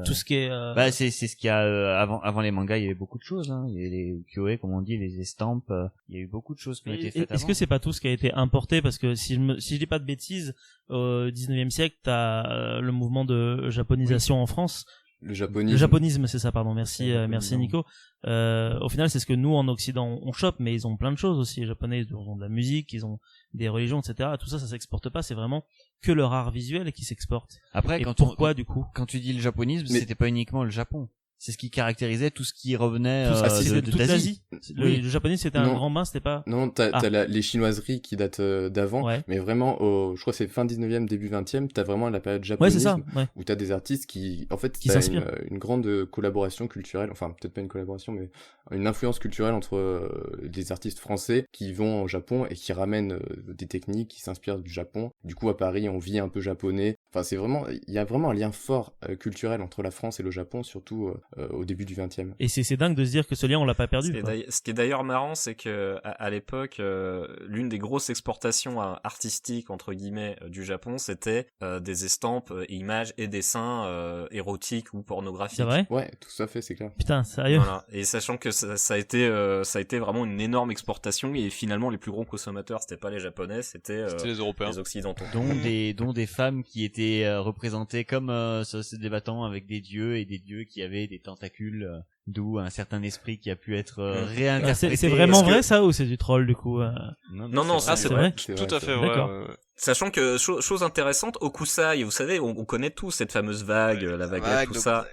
c'est ce qu'il y a avant les mangas, il y avait beaucoup de choses, hein. Il y a les ukiyo-e, comme on dit, les estampes, il y a eu beaucoup de choses qui ont été faites avant. Est-ce que c'est pas tout ce qui a été importé, parce que si je dis pas de bêtises, au 19e siècle, t'as le mouvement de japonisation en France. Le japonisme. Le japonisme, c'est ça, pardon. Merci Nico. Au final, c'est ce que nous, en Occident, on chope, mais ils ont plein de choses aussi. Les Japonais, ils ont de la musique, ils ont des religions, etc. Tout ça, ça s'exporte pas. C'est vraiment que leur art visuel qui s'exporte. Après, et pourquoi, du coup? Quand tu dis le japonisme, c'était pas uniquement le Japon. C'est ce qui caractérisait tout ce qui revenait toute l'Asie. Le japonisme, c'était un grand bain, c'était pas... Non, t'as les chinoiseries qui datent d'avant, ouais. Mais vraiment, je crois que c'est fin 19e, début 20e, t'as vraiment la période japonisme, ouais, c'est ça, ouais. Où t'as des artistes qui s'inspirent. Une grande collaboration culturelle, enfin peut-être pas une collaboration, mais une influence culturelle entre des artistes français qui vont au Japon et qui ramènent des techniques, qui s'inspirent du Japon. Du coup, à Paris, on vit un peu japonais. Enfin, il y a vraiment un lien fort culturel entre la France et le Japon, surtout au début du 20e. Et c'est dingue de se dire que ce lien, on l'a pas perdu. Ce qui est d'ailleurs marrant, c'est que à l'époque, l'une des grosses exportations artistiques entre guillemets du Japon, c'était des estampes, images et dessins érotiques ou pornographiques. C'est vrai ? Ouais, tout à fait, c'est clair. Putain, sérieux ? Voilà. Et sachant que ça a été vraiment une énorme exportation, et finalement les plus gros consommateurs, c'était pas les Japonais, c'était les Européens, les Occidentaux. Dont des femmes qui étaient représentées comme se débattant avec des dieux, et des dieux qui avaient des tentacules, d'où un certain esprit qui a pu être réinterprété. C'est vraiment vrai ça, ou c'est du troll du coup Non, ça c'est vrai. Tout à fait vrai. Sachant que chose intéressante, Okusai, vous savez, on connaît tous cette fameuse vague, la vague, tout ça.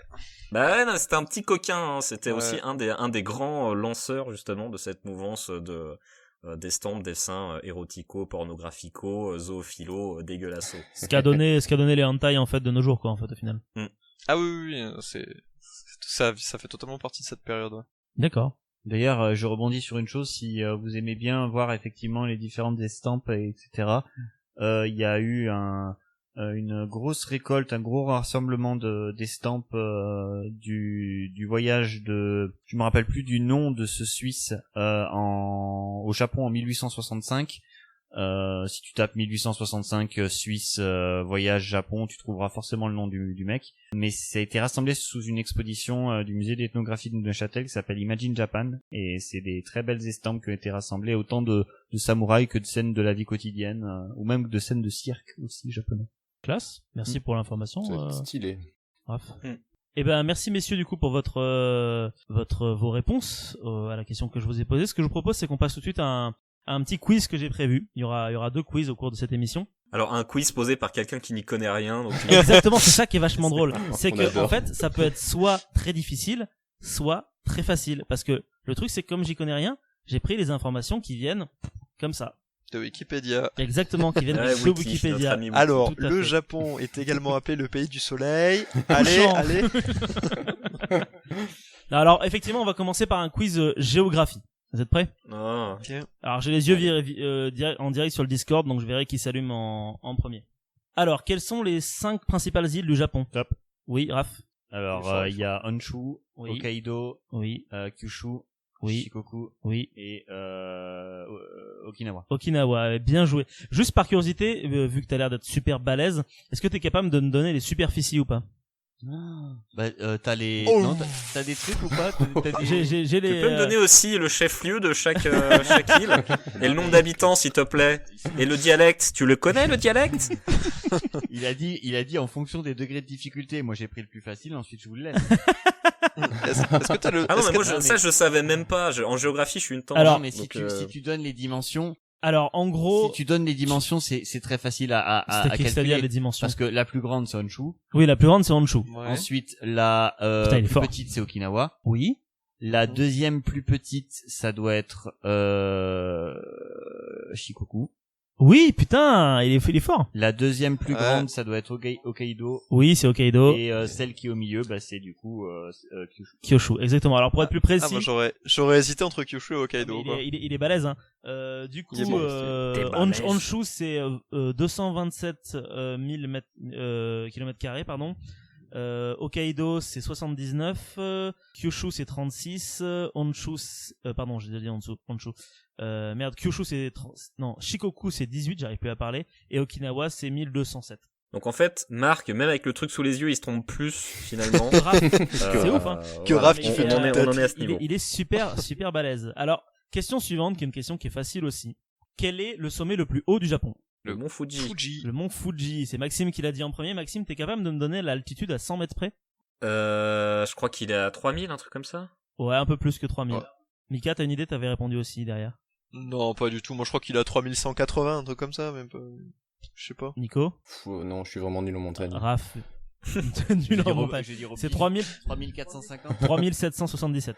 Bah ouais, non, c'était un petit coquin, hein. C'était aussi un des grands lanceurs justement de cette mouvance d'estampes, dessins érotico, pornographico, zoophilo, dégueulasso. Ce qu'a donné les hentai en fait de nos jours, quoi, en fait, au final. Ah oui, ça fait totalement partie de cette période. Ouais. D'accord. D'ailleurs, je rebondis sur une chose, si vous aimez bien voir effectivement les différentes estampes, etc. Il y a eu une grosse récolte, un gros rassemblement d'estampes du voyage je me rappelle plus du nom de ce Suisse au Japon en 1865. Si tu tapes 1865 Suisse voyage Japon, tu trouveras forcément le nom du mec. Mais ça a été rassemblé sous une exposition du musée d'ethnographie de Neuchâtel qui s'appelle Imagine Japan, et c'est des très belles estampes qui ont été rassemblées, autant de samouraïs que de scènes de la vie quotidienne, ou même de scènes de cirque aussi japonais. Classe, merci pour l'information. C'est stylé. Raph. Eh ben merci messieurs du coup pour vos réponses à la question que je vous ai posée. Ce que je vous propose, c'est qu'on passe tout de suite à un petit quiz que j'ai prévu. Il y aura 2 quiz au cours de cette émission. Alors un quiz posé par quelqu'un qui n'y connaît rien. Donc... Exactement, c'est ça qui est vachement drôle. C'est que adore. en fait, ça peut être soit très difficile, soit très facile. Parce que le truc, c'est que comme j'y connais rien, j'ai pris les informations qui viennent comme ça. De Wikipédia. Exactement, qui viennent Ouais, de Wiki, Wikipédia. notre ami Wiki. Alors, Tout à le fait. Japon est également appelé le pays du soleil. Allez, Couchant. allez. Alors effectivement, on va commencer par un quiz géographie. Vous êtes prêts? Ah. Ok. Alors j'ai les yeux en direct sur le Discord, donc je verrai qui s'allume en premier. Alors, quelles sont les 5 principales îles du Japon? Top. Oui, Raph. Alors, il y a Honshu, Oui. Hokkaido, Oui. Kyushu, Oui. Shikoku Oui. et Okinawa. Okinawa, bien joué. Juste par curiosité, vu que t'as l'air d'être super balèze, est-ce que t'es capable de me donner les superficies ou pas? Bah, t'as les... Oh. Non, t'as des trucs ou pas? T'as des... J'ai Tu les. peux me donner aussi le chef-lieu de chaque île et le nombre d'habitants, s'il te plaît. Et le dialecte, tu le connais le dialecte? Il a dit en fonction des degrés de difficulté. Moi, j'ai pris le plus facile, ensuite je vous le laisse. Est-ce que t'as le... Ah non, est-ce mais que moi t'as- ça je savais même pas. En géographie, je suis une tante. Alors, Non, mais si donc, tu donnes les dimensions, Alors, en gros, si tu donnes les dimensions, c'est très facile à c'est-à-dire calculer. les dimensions. Parce que la plus grande, c'est Honshu. Oui, la plus grande, c'est Honshu. Ouais. Ensuite, la Putain, il est plus fort. petite, c'est Okinawa. Oui. La deuxième plus petite, ça doit être Shikoku. Oui, putain, il est fort. La deuxième plus Ouais. grande, ça doit être Hokkaido. Oui, c'est Hokkaido. Et celle qui est au milieu, bah c'est du coup Kyushu. Kyushu, exactement. Alors, pour être plus précis. Ah, moi j'aurais hésité entre Kyushu et Hokkaido. Mais quoi. il est balèze, hein. Du coup, Il est bon, t'es balèze. Honshu, c'est 227 000 kilomètres carrés, pardon. Hokkaido, c'est 79. Kyushu, c'est 36. Honshu, pardon, j'ai déjà dit Honshu. Merde, Kyushu, c'est non, Shikoku, c'est 18, j'arrive plus à parler. Et Okinawa, c'est 1207. Donc en fait, Marc, même avec le truc sous les yeux, il se trompe plus finalement. Raph, c'est ouf, hein. Que voilà. Raph qui fait on toute en est à ce il niveau. est super balèze. Alors, question suivante, qui est une question qui est facile aussi. Quel est le sommet le plus haut du Japon? Le mont Fuji. Fuji. Le mont Fuji. C'est Maxime qui l'a dit en premier. Maxime, t'es capable de me donner l'altitude à 100 mètres près? Je crois qu'il est à 3000, un truc comme ça. Ouais, un peu plus que 3000. Ouais. Mika, t'as une idée? T'avais répondu aussi derrière. Non, pas du tout. Moi je crois qu'il a 3180, un truc comme ça, même pas. Je sais pas. Nico? Non, je suis vraiment nul en montagne. Raph? Nul en montagne. C'est 3450. 3777.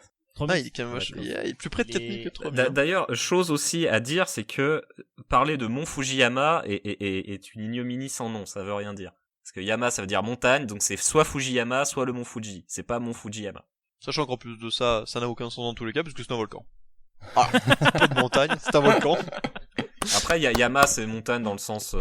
Ah, il est quand même il est plus près de 4000 que 3000. D'ailleurs, chose aussi à dire, c'est que parler de mont Fujiyama est une ignominie sans nom, ça veut rien dire. Parce que Yama, ça veut dire montagne, donc c'est soit Fujiyama, soit le mont Fuji. C'est pas mont Fujiyama. Sachant qu'en plus de ça, ça n'a aucun sens dans tous les cas, parce que c'est un volcan. Ah, pas de montagne, c'est un volcan. Après, Yama, c'est montagne dans le sens...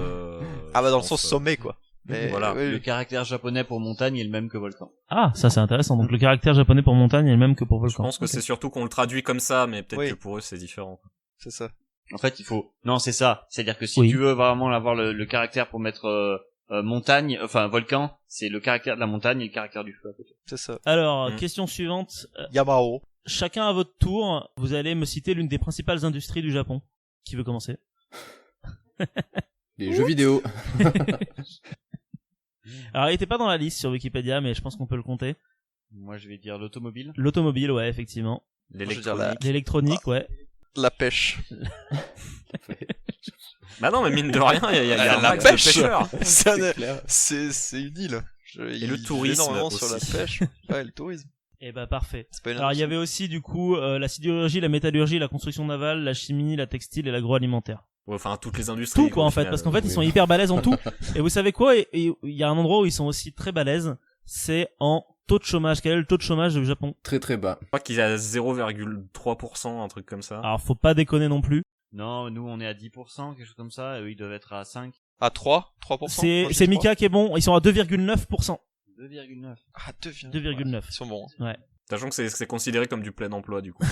Ah bah dans le sens sommet, quoi. Mais Voilà. oui, Le caractère japonais pour montagne est le même que volcan. Ah, ça c'est intéressant. Donc le caractère japonais pour montagne est le même que pour Je volcan. pense que c'est surtout qu'on le traduit comme ça, mais peut-être Oui. que pour eux, c'est différent. c'est ça. En fait, il faut... Non, c'est ça. C'est-à-dire que si Oui. tu veux vraiment avoir le caractère pour mettre montagne, enfin volcan, c'est le caractère de la montagne et le caractère du feu à côté. C'est ça. Alors, Mm. question suivante. Yamao. Chacun à votre tour, vous allez me citer l'une des principales industries du Japon. Qui veut commencer? Les jeux vidéo. Alors, il était pas dans la liste sur Wikipédia, mais je pense qu'on peut le compter. Moi, je vais dire l'automobile. L'automobile, ouais, effectivement. dire L'électronique. L'électronique, ouais. La pêche. Bah non, mais mine de rien, il y a La un max de pêche. pêcheurs. C'est clair. C'est une île. Et le tourisme énormément sur la aussi. pêche. Ouais, le tourisme. Eh ben, parfait. C'est pas une Alors, il y avait aussi, du coup, la sidérurgie, la métallurgie, la construction navale, la chimie, la textile et l'agroalimentaire. Ouais, enfin, toutes les industries. Tout, quoi, en fait. Parce qu'en fait, ils sont hyper balèzes en tout. Et vous savez quoi? Et il y a un endroit où ils sont aussi très balèzes. C'est en taux de chômage? Quel est le taux de chômage au Japon? Très très bas. Je crois qu'il est à 0,3%, un truc comme ça. Alors faut pas déconner non plus. Non, nous on est à 10%, quelque chose comme ça, et eux ils doivent être à 5. À 3%? C'est Mika qui est bon, ils sont à 2,9%. 2,9. Ah, 2,9. Ils sont bons. Ouais. Sachant que c'est considéré comme du plein emploi, du coup.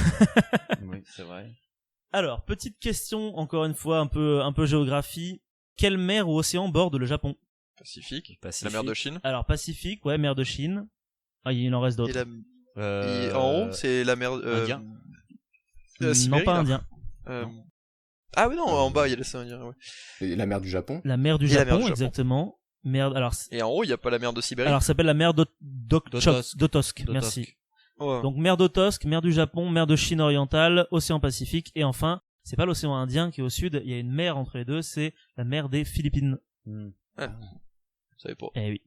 Oui, c'est vrai. Alors, petite question, encore une fois, un peu géographie. Quelle mer ou océan borde le Japon? Pacifique. Pacifique. La mer de Chine. Alors, Pacifique, ouais, mer de Chine. Ah, il en reste Et d'autres. et en haut, c'est la mer... Indien. Non, Sibérie, pas là. indien. Ah oui, non, en bas, il y a l'océan Indien, ouais. Et la mer du Japon. La mer du Et la mer Japon, du Japon. exactement. Mer, alors, Et en haut, il y a pas la mer de Sibérie. ça s'appelle la mer d'Otosk. Merci. Ouais. Donc, mer d'Otosk, mer du Japon, mer de Chine orientale, océan Pacifique, et enfin, c'est pas l'océan Indien qui est au sud, il y a une mer entre les deux, c'est la mer des Philippines. Je savais pas. Eh oui.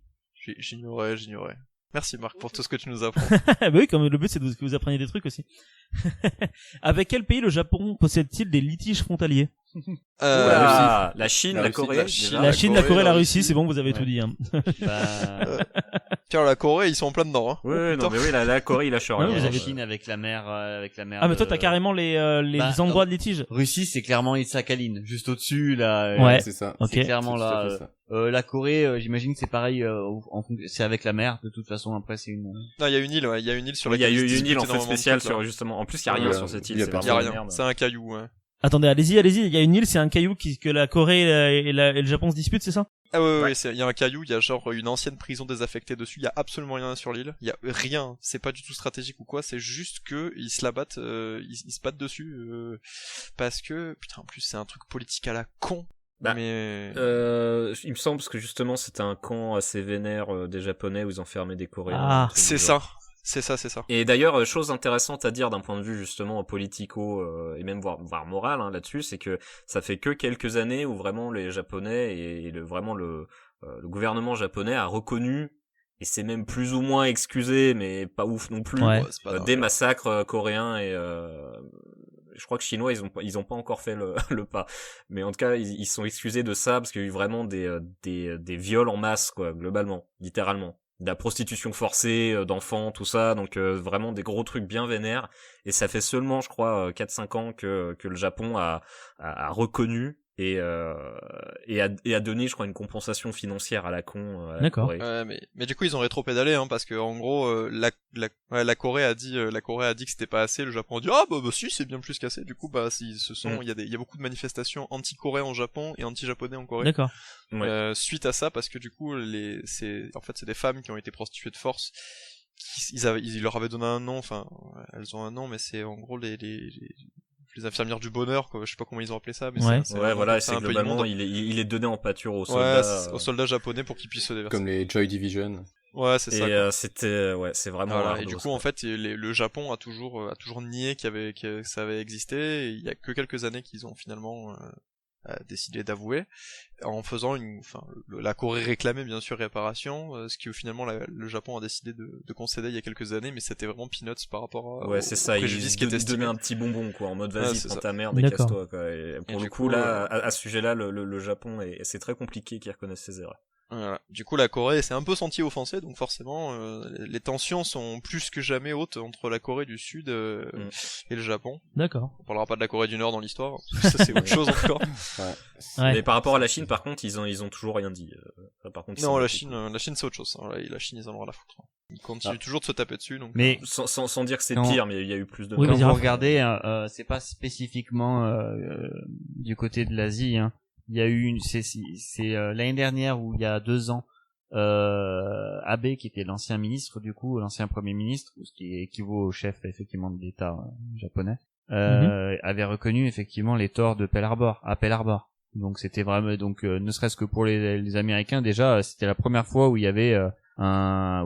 J'ignorais. Merci Marc pour tout ce que tu nous apprends. Bah oui, comme le but c'est que vous appreniez des trucs aussi. Avec quel pays le Japon possède-t-il des litiges frontaliers? La Chine, La la Russie, Corée. la déjà. Chine. La Chine, la Corée, la Russie, Russie. c'est bon, vous avez Ouais. tout dit. Hein. Bah, Tiens, la Corée, ils sont en plein dedans, hein. Ouais, non, mais oui, la Corée, il lâche rien. Ouais, il y a vous la avez- Chine avec la mer, Ah mais toi t'as carrément les Bah, endroits de litige. Russie, c'est clairement île Sakhaline, juste au-dessus là. Ouais. C'est ça. Ok. C'est clairement C'est tout à là. fait ça. La Corée, j'imagine que c'est pareil. C'est avec la mer. De toute façon, après c'est une. Non, il y a une île, ouais. Il y a une île sur Il y a laquelle eu ils se une île en disputent fait énormément de spéciale trucs, là. sur justement. En plus, il y a rien Ouais, sur cette île. il y a c'est personne. Il y a vraiment rien. merde. C'est un caillou, ouais. Attendez, allez-y. Il y a une île, c'est un caillou que la Corée et le Japon se disputent, c'est ça? Ah ouais, Ouais. il y a un caillou, il y a genre une ancienne prison désaffectée dessus, il y a absolument rien sur l'île, il y a rien, c'est pas du tout stratégique ou quoi, c'est juste que ils se la battent, ils se battent dessus, parce que, putain, en plus c'est un truc politique à la con, Bah, mais... Il me semble parce que justement c'était un camp assez vénère des Japonais où ils enfermaient des Coréens. Ah. un truc C'est du genre. ça, c'est ça, c'est ça. Et d'ailleurs, chose intéressante à dire d'un point de vue justement politico et même voire moral là-dessus, c'est que ça fait que quelques années où vraiment les Japonais et le gouvernement japonais a reconnu, et c'est même plus ou moins excusé, mais pas ouf non plus, Ouais. C'est pas des massacres coréens et je crois que chinois ils ont pas encore fait le pas, mais en tout cas ils sont excusés de ça parce qu'il y a eu vraiment des viols en masse quoi, globalement, littéralement, de la prostitution forcée d'enfants, tout ça, donc vraiment des gros trucs bien vénères, et ça fait seulement je crois 4-5 ans que le Japon a reconnu et a donné je crois une compensation financière à la con à la D'accord. Corée. Ouais, mais du coup ils ont rétro-pédalé, hein, parce que en gros la Corée a dit que c'était pas assez, le Japon a dit ah bah si c'est bien plus qu'assez, du coup bah il y a beaucoup de manifestations anti-coréens au Japon et anti-japonais en Corée. D'accord. Ouais. Suite à ça, parce que du coup c'est des femmes qui ont été prostituées de force, ils leur avaient donné un nom, enfin elles ont un nom, mais c'est en gros les infirmières du bonheur, quoi. Je sais pas comment ils ont appelé ça, mais Ouais. c'est Ouais, un- voilà, c'est c'est un peu globalement, immonde. il est donné en pâture aux Ouais, soldats. aux soldats japonais pour qu'ils puissent se déverser. Comme les Joy Division. Ouais, c'est ça. Et quoi. c'était, ouais, c'est vraiment Voilà, ardos, et du coup, quoi. en fait, le Japon a toujours nié que ça avait existé, et il y a que quelques années qu'ils ont finalement décidé d'avouer, en faisant la Corée réclamait bien sûr réparation, ce qui finalement le Japon a décidé de concéder il y a quelques années, mais c'était vraiment peanuts par rapport Ouais, c'est ça, préjudice il qui était donnait estimé. un petit bonbon, quoi, en mode Ouais, vas-y, c'est prends ça. ta merde et D'accord. casse-toi, quoi. Et pour du le coup, coup, là, à ce sujet-là, le Japon, c'est très compliqué qu'ils reconnaissent ses erreurs. Voilà. Du coup, la Corée s'est un peu sentie offensée, donc forcément, les tensions sont plus que jamais hautes entre la Corée du Sud et le Japon. D'accord. On parlera pas de la Corée du Nord dans l'histoire, parce que ça c'est autre chose encore. Ouais. Ouais. Mais par rapport à la Chine, par contre, ils ont toujours rien dit. Par contre, ils Non, sont- la Chine c'est autre chose. Hein. La Chine, ils en ont rien à foutre. Ils continuent toujours de se taper dessus, donc. Mais Sans dire que c'est Non. pire, mais il y a eu plus de Oui, quand vas-y, vous Raph. regardez, c'est pas spécifiquement du côté de l'Asie. Hein. Il y a eu c'est l'année dernière ou il y a 2 ans, Abe, qui était l'ancien ministre, du coup, l'ancien premier ministre, ce qui équivaut au chef effectivement de l'État japonais, avait reconnu effectivement les torts de Pearl Harbor. Donc c'était vraiment ne serait-ce que pour les Américains déjà, c'était la première fois où il y avait un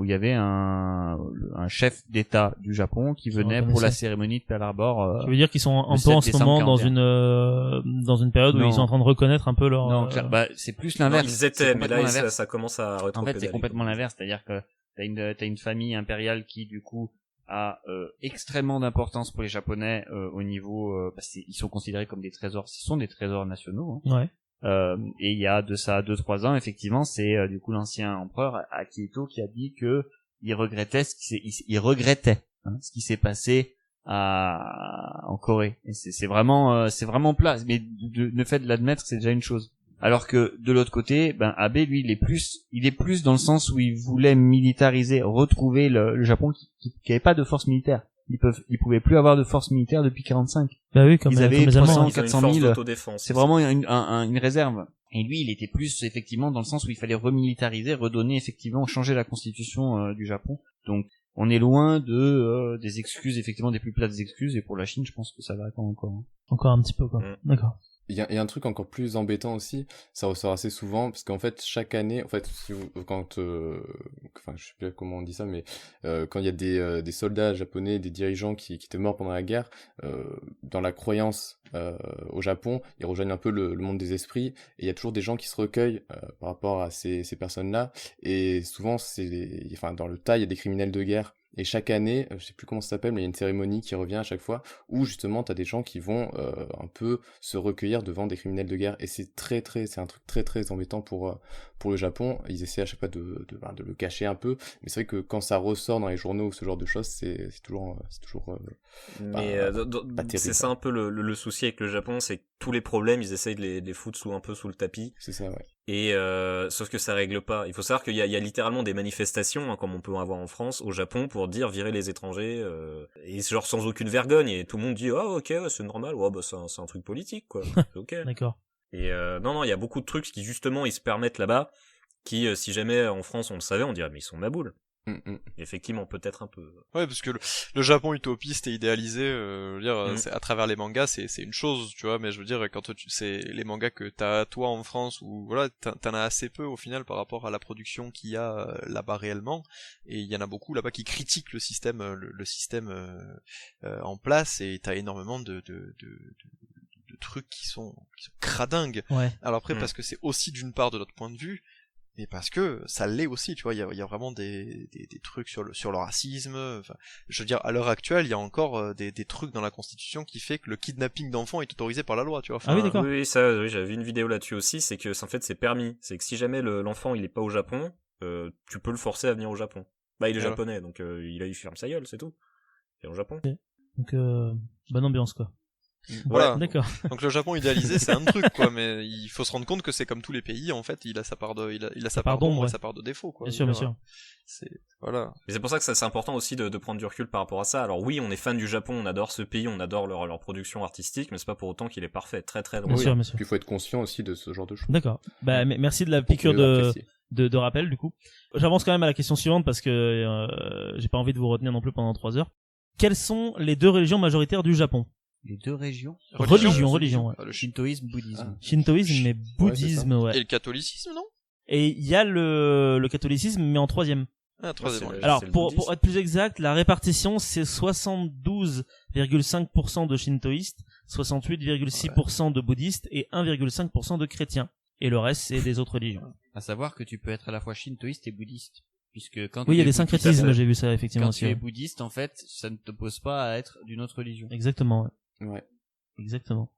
chef d'État du Japon qui venait pour la cérémonie de Pearl Harbor. Tu veux dire qu'ils sont un le peu en 7 ce moment dans décembre une période où Non. ils sont en train de reconnaître un peu leur. Non, bah c'est plus Non, l'inverse. ils étaient, C'est mais là, complètement l'inverse. ça commence à En rétropédaler. fait, c'est complètement l'inverse, c'est-à-dire que t'as une famille impériale qui du coup a extrêmement d'importance pour les Japonais au niveau parce qu'ils sont considérés comme des trésors, ce sont des trésors nationaux. Hein. Ouais. Et il y a de ça 2-3 ans, effectivement, c'est du coup l'ancien empereur Akihito qui a dit que il regrettait ce qui s'est passé en Corée. Et c'est vraiment plat. Mais le fait de l'admettre, c'est déjà une chose. Alors que de l'autre côté, Abe, lui, il est plus dans le sens où il voulait militariser, retrouver le Japon qui avait pas de force militaire. Ils pouvaient plus avoir de force militaire depuis 45. Bah oui, comme ils avaient comme les Allemands. 300, 400 000. C'est ça. vraiment une réserve. Et lui, il était plus effectivement dans le sens où il fallait remilitariser, redonner effectivement, changer la constitution du Japon. Donc, on est loin de des excuses, effectivement, des plus plates excuses. Et pour la Chine, je pense que ça va attendre encore. Encore un petit peu, quoi. D'accord. Il y a un truc encore plus embêtant aussi, ça ressort assez souvent, parce qu'en fait, chaque année, en fait, enfin, je sais plus comment on dit ça, mais quand il y a des soldats japonais, des dirigeants qui étaient morts pendant la guerre, dans la croyance au Japon, ils rejoignent un peu le monde des esprits, et il y a toujours des gens qui se recueillent par rapport à ces personnes-là, et souvent, dans le tas, il y a des criminels de guerre. Et chaque année, je sais plus comment ça s'appelle, mais il y a une cérémonie qui revient à chaque fois, où justement t'as des gens qui vont un peu se recueillir devant des criminels de guerre, et c'est un truc très embêtant pour le Japon. Ils essaient à chaque fois de le cacher un peu, mais c'est vrai que quand ça ressort dans les journaux ou ce genre de choses, c'est toujours pas terrible. C'est ça un peu le souci avec le Japon, c'est que tous les problèmes, ils essayent de les foutre un peu sous le tapis. C'est ça, ouais. Et sauf que ça règle pas. Il faut savoir qu'il y a littéralement des manifestations, hein, comme on peut en avoir en France, au Japon, pour dire virer les étrangers, et genre sans aucune vergogne, et tout le monde dit ok, c'est normal, c'est un truc politique, quoi. C'est ok. D'accord. Et non, il y a beaucoup de trucs qui justement ils se permettent là-bas, qui si jamais en France on le savait, on dirait mais ils sont maboules. Effectivement, peut-être un peu. Ouais, parce que le Japon utopiste et idéalisé, je veux dire, c'est, à travers les mangas, c'est une chose, tu vois, mais je veux dire, quand c'est les mangas que t'as toi en France, ou voilà, t'en as assez peu au final par rapport à la production qu'il y a là-bas réellement, et il y en a beaucoup là-bas qui critiquent le système, en place, et t'as énormément de trucs qui sont cradingues. Ouais. Alors après, parce que c'est aussi d'une part de notre point de vue, mais parce que ça l'est aussi, tu vois, il y a vraiment des trucs sur le racisme. Enfin, je veux dire, à l'heure actuelle, il y a encore des trucs dans la Constitution qui fait que le kidnapping d'enfants est autorisé par la loi, tu vois. Enfin, ah oui, d'accord. Oui, j'avais vu une vidéo là-dessus aussi, c'est que en fait c'est permis, c'est que si jamais l'enfant il est pas au Japon, tu peux le forcer à venir au Japon. Bah il est japonais, donc il ferme sa gueule, c'est tout. Il est au Japon. Okay. Donc bonne ambiance, quoi. Voilà. Ouais, d'accord. Donc le Japon idéalisé, c'est un truc, quoi, mais il faut se rendre compte que c'est comme tous les pays, en fait, il a sa part d'ombre et sa part de défaut, quoi. Bien sûr. Voilà. Mais c'est pour ça que c'est important aussi de prendre du recul par rapport à ça. Alors oui, on est fan du Japon, on adore ce pays, on adore leur production artistique, mais c'est pas pour autant qu'il est parfait, très loin. Bien sûr. Puis il faut être conscient aussi de ce genre de choses. D'accord. Bah merci de la piqûre de rappel, du coup. J'avance quand même à la question suivante parce que j'ai pas envie de vous retenir non plus pendant 3 heures. Quelles sont les 2 religions majoritaires du Japon? Les 2 régions? Religion, ouais. Le shintoïsme, bouddhisme. Shintoïsme et bouddhisme, ouais. Et le catholicisme, non? Et il y a le catholicisme, mais en 3e. Ah, 3e. Alors, pour être plus exact, la répartition, c'est 72,5% de shintoïstes, 68,6% de bouddhistes et 1,5% de chrétiens. Et le reste, c'est des autres religions. À savoir que tu peux être à la fois shintoïste et bouddhiste. Puisque quand oui, il y a des syncrétismes, j'ai vu ça, effectivement. Quand aussi, tu es bouddhiste, en fait, ça ne te pose pas à être d'une autre religion. Exactement, ouais. Exactement.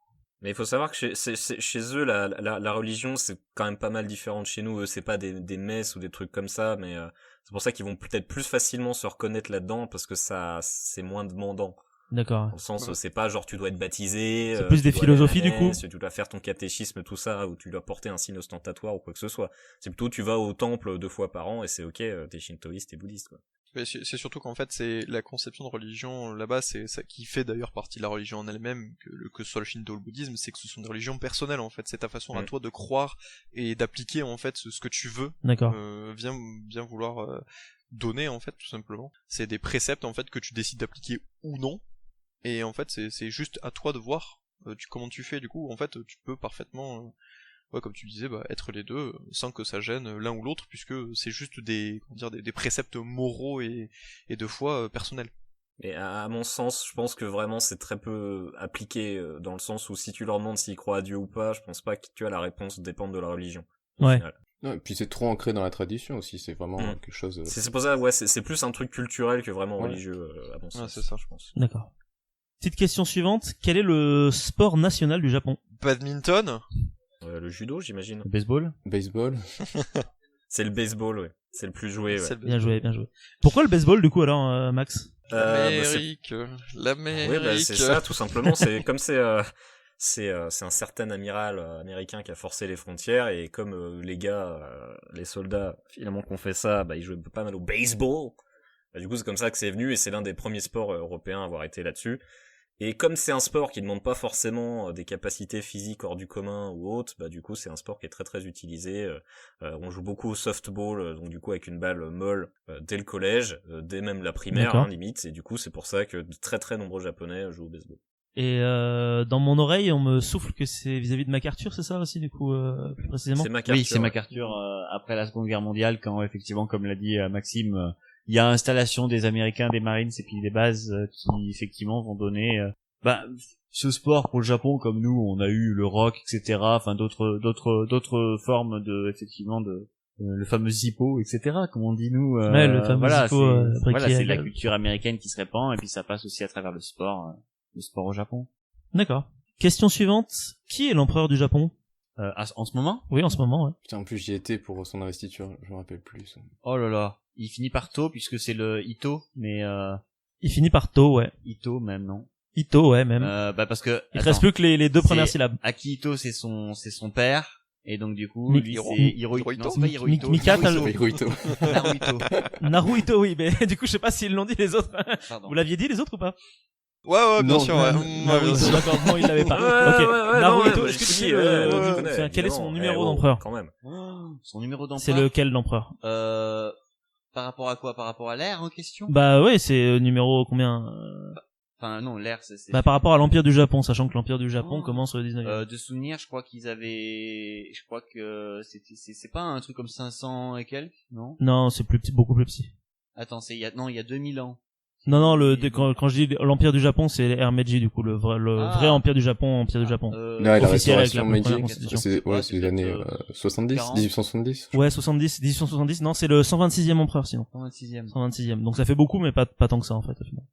Mais il faut savoir que chez eux, la religion, c'est quand même pas mal différent de chez nous. Eux, c'est pas des messes ou des trucs comme ça, mais c'est pour ça qu'ils vont peut-être plus facilement se reconnaître là-dedans, parce que c'est moins demandant. D'accord. Dans le sens, c'est pas genre tu dois être baptisé. C'est plus des philosophies, du coup. Tu dois faire ton catéchisme, tout ça, ou tu dois porter un signe ostentatoire ou quoi que ce soit. C'est plutôt tu vas au temple 2 fois par an et c'est ok, t'es shintoïste, t'es bouddhiste, quoi. Mais c'est surtout qu'en fait, c'est la conception de religion là-bas, c'est ça qui fait d'ailleurs partie de la religion en elle-même, que ce soit le Shinto ou le bouddhisme, c'est que ce sont des religions personnelles, en fait. C'est ta façon à toi de croire et d'appliquer, en fait, ce que tu veux. D'accord. Bien vouloir donner, en fait, tout simplement. C'est des préceptes, en fait, que tu décides d'appliquer ou non. Et en fait, c'est juste à toi de voir comment tu fais. Du coup, en fait, tu peux parfaitement, comme tu disais, être les deux sans que ça gêne l'un ou l'autre, puisque c'est juste des préceptes moraux et de foi personnels. Et à mon sens, je pense que vraiment c'est très peu appliqué dans le sens où si tu leur demandes s'ils croient à Dieu ou pas, je pense pas que tu as la réponse dépendre de la religion. Ouais. Non, et puis c'est trop ancré dans la tradition aussi, c'est vraiment quelque chose. C'est pour ça, ouais, c'est plus un truc culturel que vraiment religieux, à mon sens. Ouais, c'est ça, je pense. D'accord. Petite question suivante, quel est le sport national du Japon? Badminton? Le judo, j'imagine. Le baseball? Baseball? C'est le baseball, ouais. C'est le plus joué, ouais. C'est le Bien joué, bien joué. Pourquoi le baseball du coup alors, Max? L'Amérique, Oui, bah, c'est ça, tout simplement. C'est comme c'est un certain amiral américain qui a forcé les frontières, et comme les gars, les soldats, finalement, qu'on fait ça, bah, ils jouaient pas mal au baseball. Bah, du coup, c'est comme ça que c'est venu, et c'est l'un des premiers sports européens à avoir été là-dessus. Et comme c'est un sport qui ne demande pas forcément des capacités physiques hors du commun ou autres, bah du coup c'est un sport qui est très très utilisé. On joue beaucoup au softball, donc du coup avec une balle molle dès le collège, dès même la primaire, hein, limite. Et du coup c'est pour ça que de très très nombreux Japonais jouent au baseball. Et dans mon oreille, on me souffle que c'est vis-à-vis de MacArthur, c'est ça aussi du coup, plus précisément? C'est MacArthur. Oui, c'est MacArthur après la Seconde Guerre mondiale, quand effectivement, comme l'a dit Maxime, il y a installation des Américains, des Marines et puis des bases qui effectivement vont donner ce sport pour le Japon, comme nous on a eu le rock, etc. Enfin d'autres formes de effectivement de le fameux Zippo, etc. Comme on dit nous. Ouais, le fameux Zippo. C'est la culture américaine qui se répand, et puis ça passe aussi à travers le sport au Japon. D'accord. Question suivante. Qui est l'empereur du Japon? En ce moment? Oui, en ce moment, ouais. Putain, en plus j'y étais pour son investiture, je me rappelle plus. Oh là là. Il finit par To, puisque c'est le Ito, mais il finit par To, ouais. Ito même, non? Ito, ouais, même. Parce que il reste plus que les deux premières syllabes. Akihito, c'est son père, et donc du coup lui c'est Hirohito. Non, c'est pas Hirohito. Hirohito. Naruhito, oui, mais du coup je sais pas s'ils l'ont dit les autres. Vous l'aviez dit les autres ou pas? Ouais, bien sûr, ouais. Naruhito, d'accord, non, il l'avait pas. Ok. Naruhito, est-ce que tu sais quel est son numéro d'empereur? Quand même. Son numéro d'empereur. C'est lequel d'empereur? Par rapport à quoi? Par rapport à l'ère en question? Bah ouais, c'est numéro combien? Enfin non, l'ère c'est Bah par rapport à l'Empire du Japon, sachant que l'Empire du Japon commence au 19e. De souvenir, je crois que c'est pas un truc comme 500 et quelques, non? Non, c'est plus petit, beaucoup plus petit. Attends, il y a 2000 ans. Non, quand je dis l'Empire du Japon, c'est l'ère Meiji, du coup, le vrai Empire du Japon, Empire du Japon. La officiel avec la restauration première Meiji, constitution. c'est les années 70, 1870. Ouais, 1870, non, c'est le 126e empereur, sinon. 126e. Donc ça fait beaucoup, mais pas tant que ça, en fait, au final.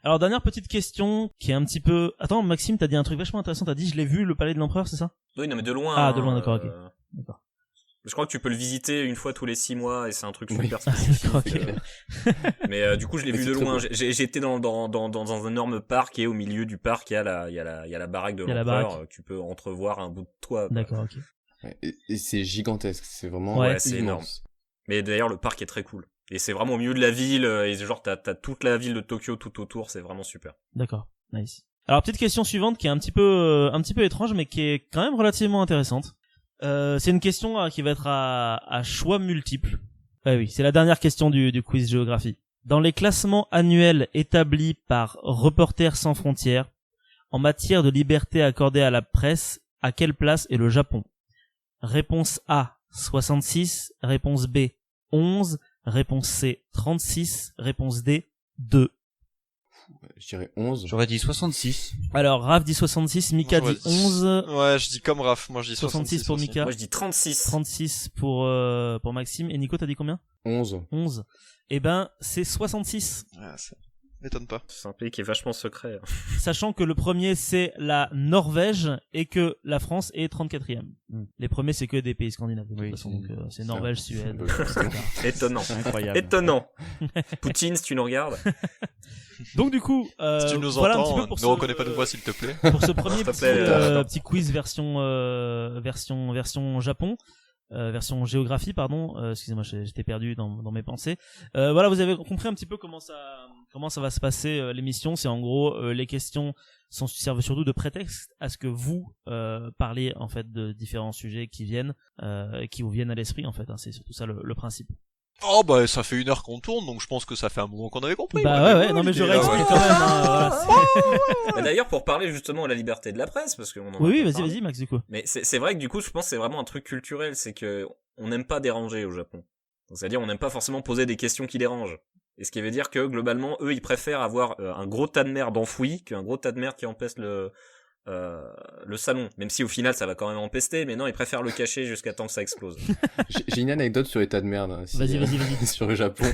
Alors, dernière petite question, qui est un petit peu... Attends, Maxime, t'as dit un truc vachement intéressant, t'as dit, je l'ai vu, le palais de l'empereur, c'est ça? Oui, non, mais de loin. Ah, de loin, d'accord, ok. D'accord. Je crois que tu peux le visiter une fois tous les 6 mois, et c'est un truc super spécifique. Mais du coup, je l'ai vu de loin. J'ai été dans un énorme parc, et au milieu du parc, il y a la baraque de l'empereur. Tu peux entrevoir un bout de toit. D'accord, ok. Et c'est gigantesque, c'est vraiment c'est énorme. Mais d'ailleurs, le parc est très cool. Et c'est vraiment au milieu de la ville, et genre t'as toute la ville de Tokyo tout autour, c'est vraiment super. D'accord, nice. Alors petite question suivante qui est un petit peu étrange, mais qui est quand même relativement intéressante. C'est une question qui va être à choix multiples. Ouais, oui, c'est la dernière question du quiz géographie. Dans les classements annuels établis par Reporters sans frontières, en matière de liberté accordée à la presse, à quelle place est le Japon? Réponse A, 66. Réponse B, 11. Réponse C, 36. Réponse D, 2. Je dirais 11. J'aurais dit 66. Alors, Raph dit 66, Mika dit 11. Ouais, je dis comme Raph, moi je dis 66 pour aussi. Mika. Moi je dis 36. 36 pour Maxime. Et Nico, t'as dit combien? 11. 11. Eh ben, c'est 66. Ouais, ça m'étonne pas. C'est un pays qui est vachement secret. Sachant que le premier c'est la Norvège et que la France est 34e. Les premiers c'est que des pays scandinaves de toute façon, donc c'est Norvège, Suède, etc. Étonnant. Incroyable. Étonnant. Poutine, si tu nous regardes. Donc du coup, si tu nous voilà entends, un petit peu pour ne reconnais pas de voix s'il te plaît. Pour ce premier petit quiz version Japon. Version géographie, pardon. Excusez-moi, j'étais perdu dans mes pensées. Voilà, vous avez compris un petit peu comment ça va se passer l'émission. C'est en gros les questions servent surtout de prétexte à ce que vous parlez en fait de différents sujets qui vous viennent à l'esprit en fait. Hein, c'est surtout ça le principe. Oh bah ça fait 1 heure qu'on tourne, donc je pense que ça fait un moment qu'on avait compris. Bah ouais, non mais je réexplique quand même. Hein, voilà, d'ailleurs, pour parler justement de la liberté de la presse, parce qu'on en oui, vas-y Max du coup. Mais c'est vrai que du coup, je pense que c'est vraiment un truc culturel, c'est que on n'aime pas déranger au Japon. C'est-à-dire, on n'aime pas forcément poser des questions qui dérangent. Et ce qui veut dire que globalement, eux, ils préfèrent avoir un gros tas de merde enfoui qu'un gros tas de merde qui empêche le salon, même si au final ça va quand même empester, mais non, ils préfèrent le cacher jusqu'à temps que ça explose. J'ai une anecdote sur les tas de merde. Hein, Vas-y. Sur le Japon.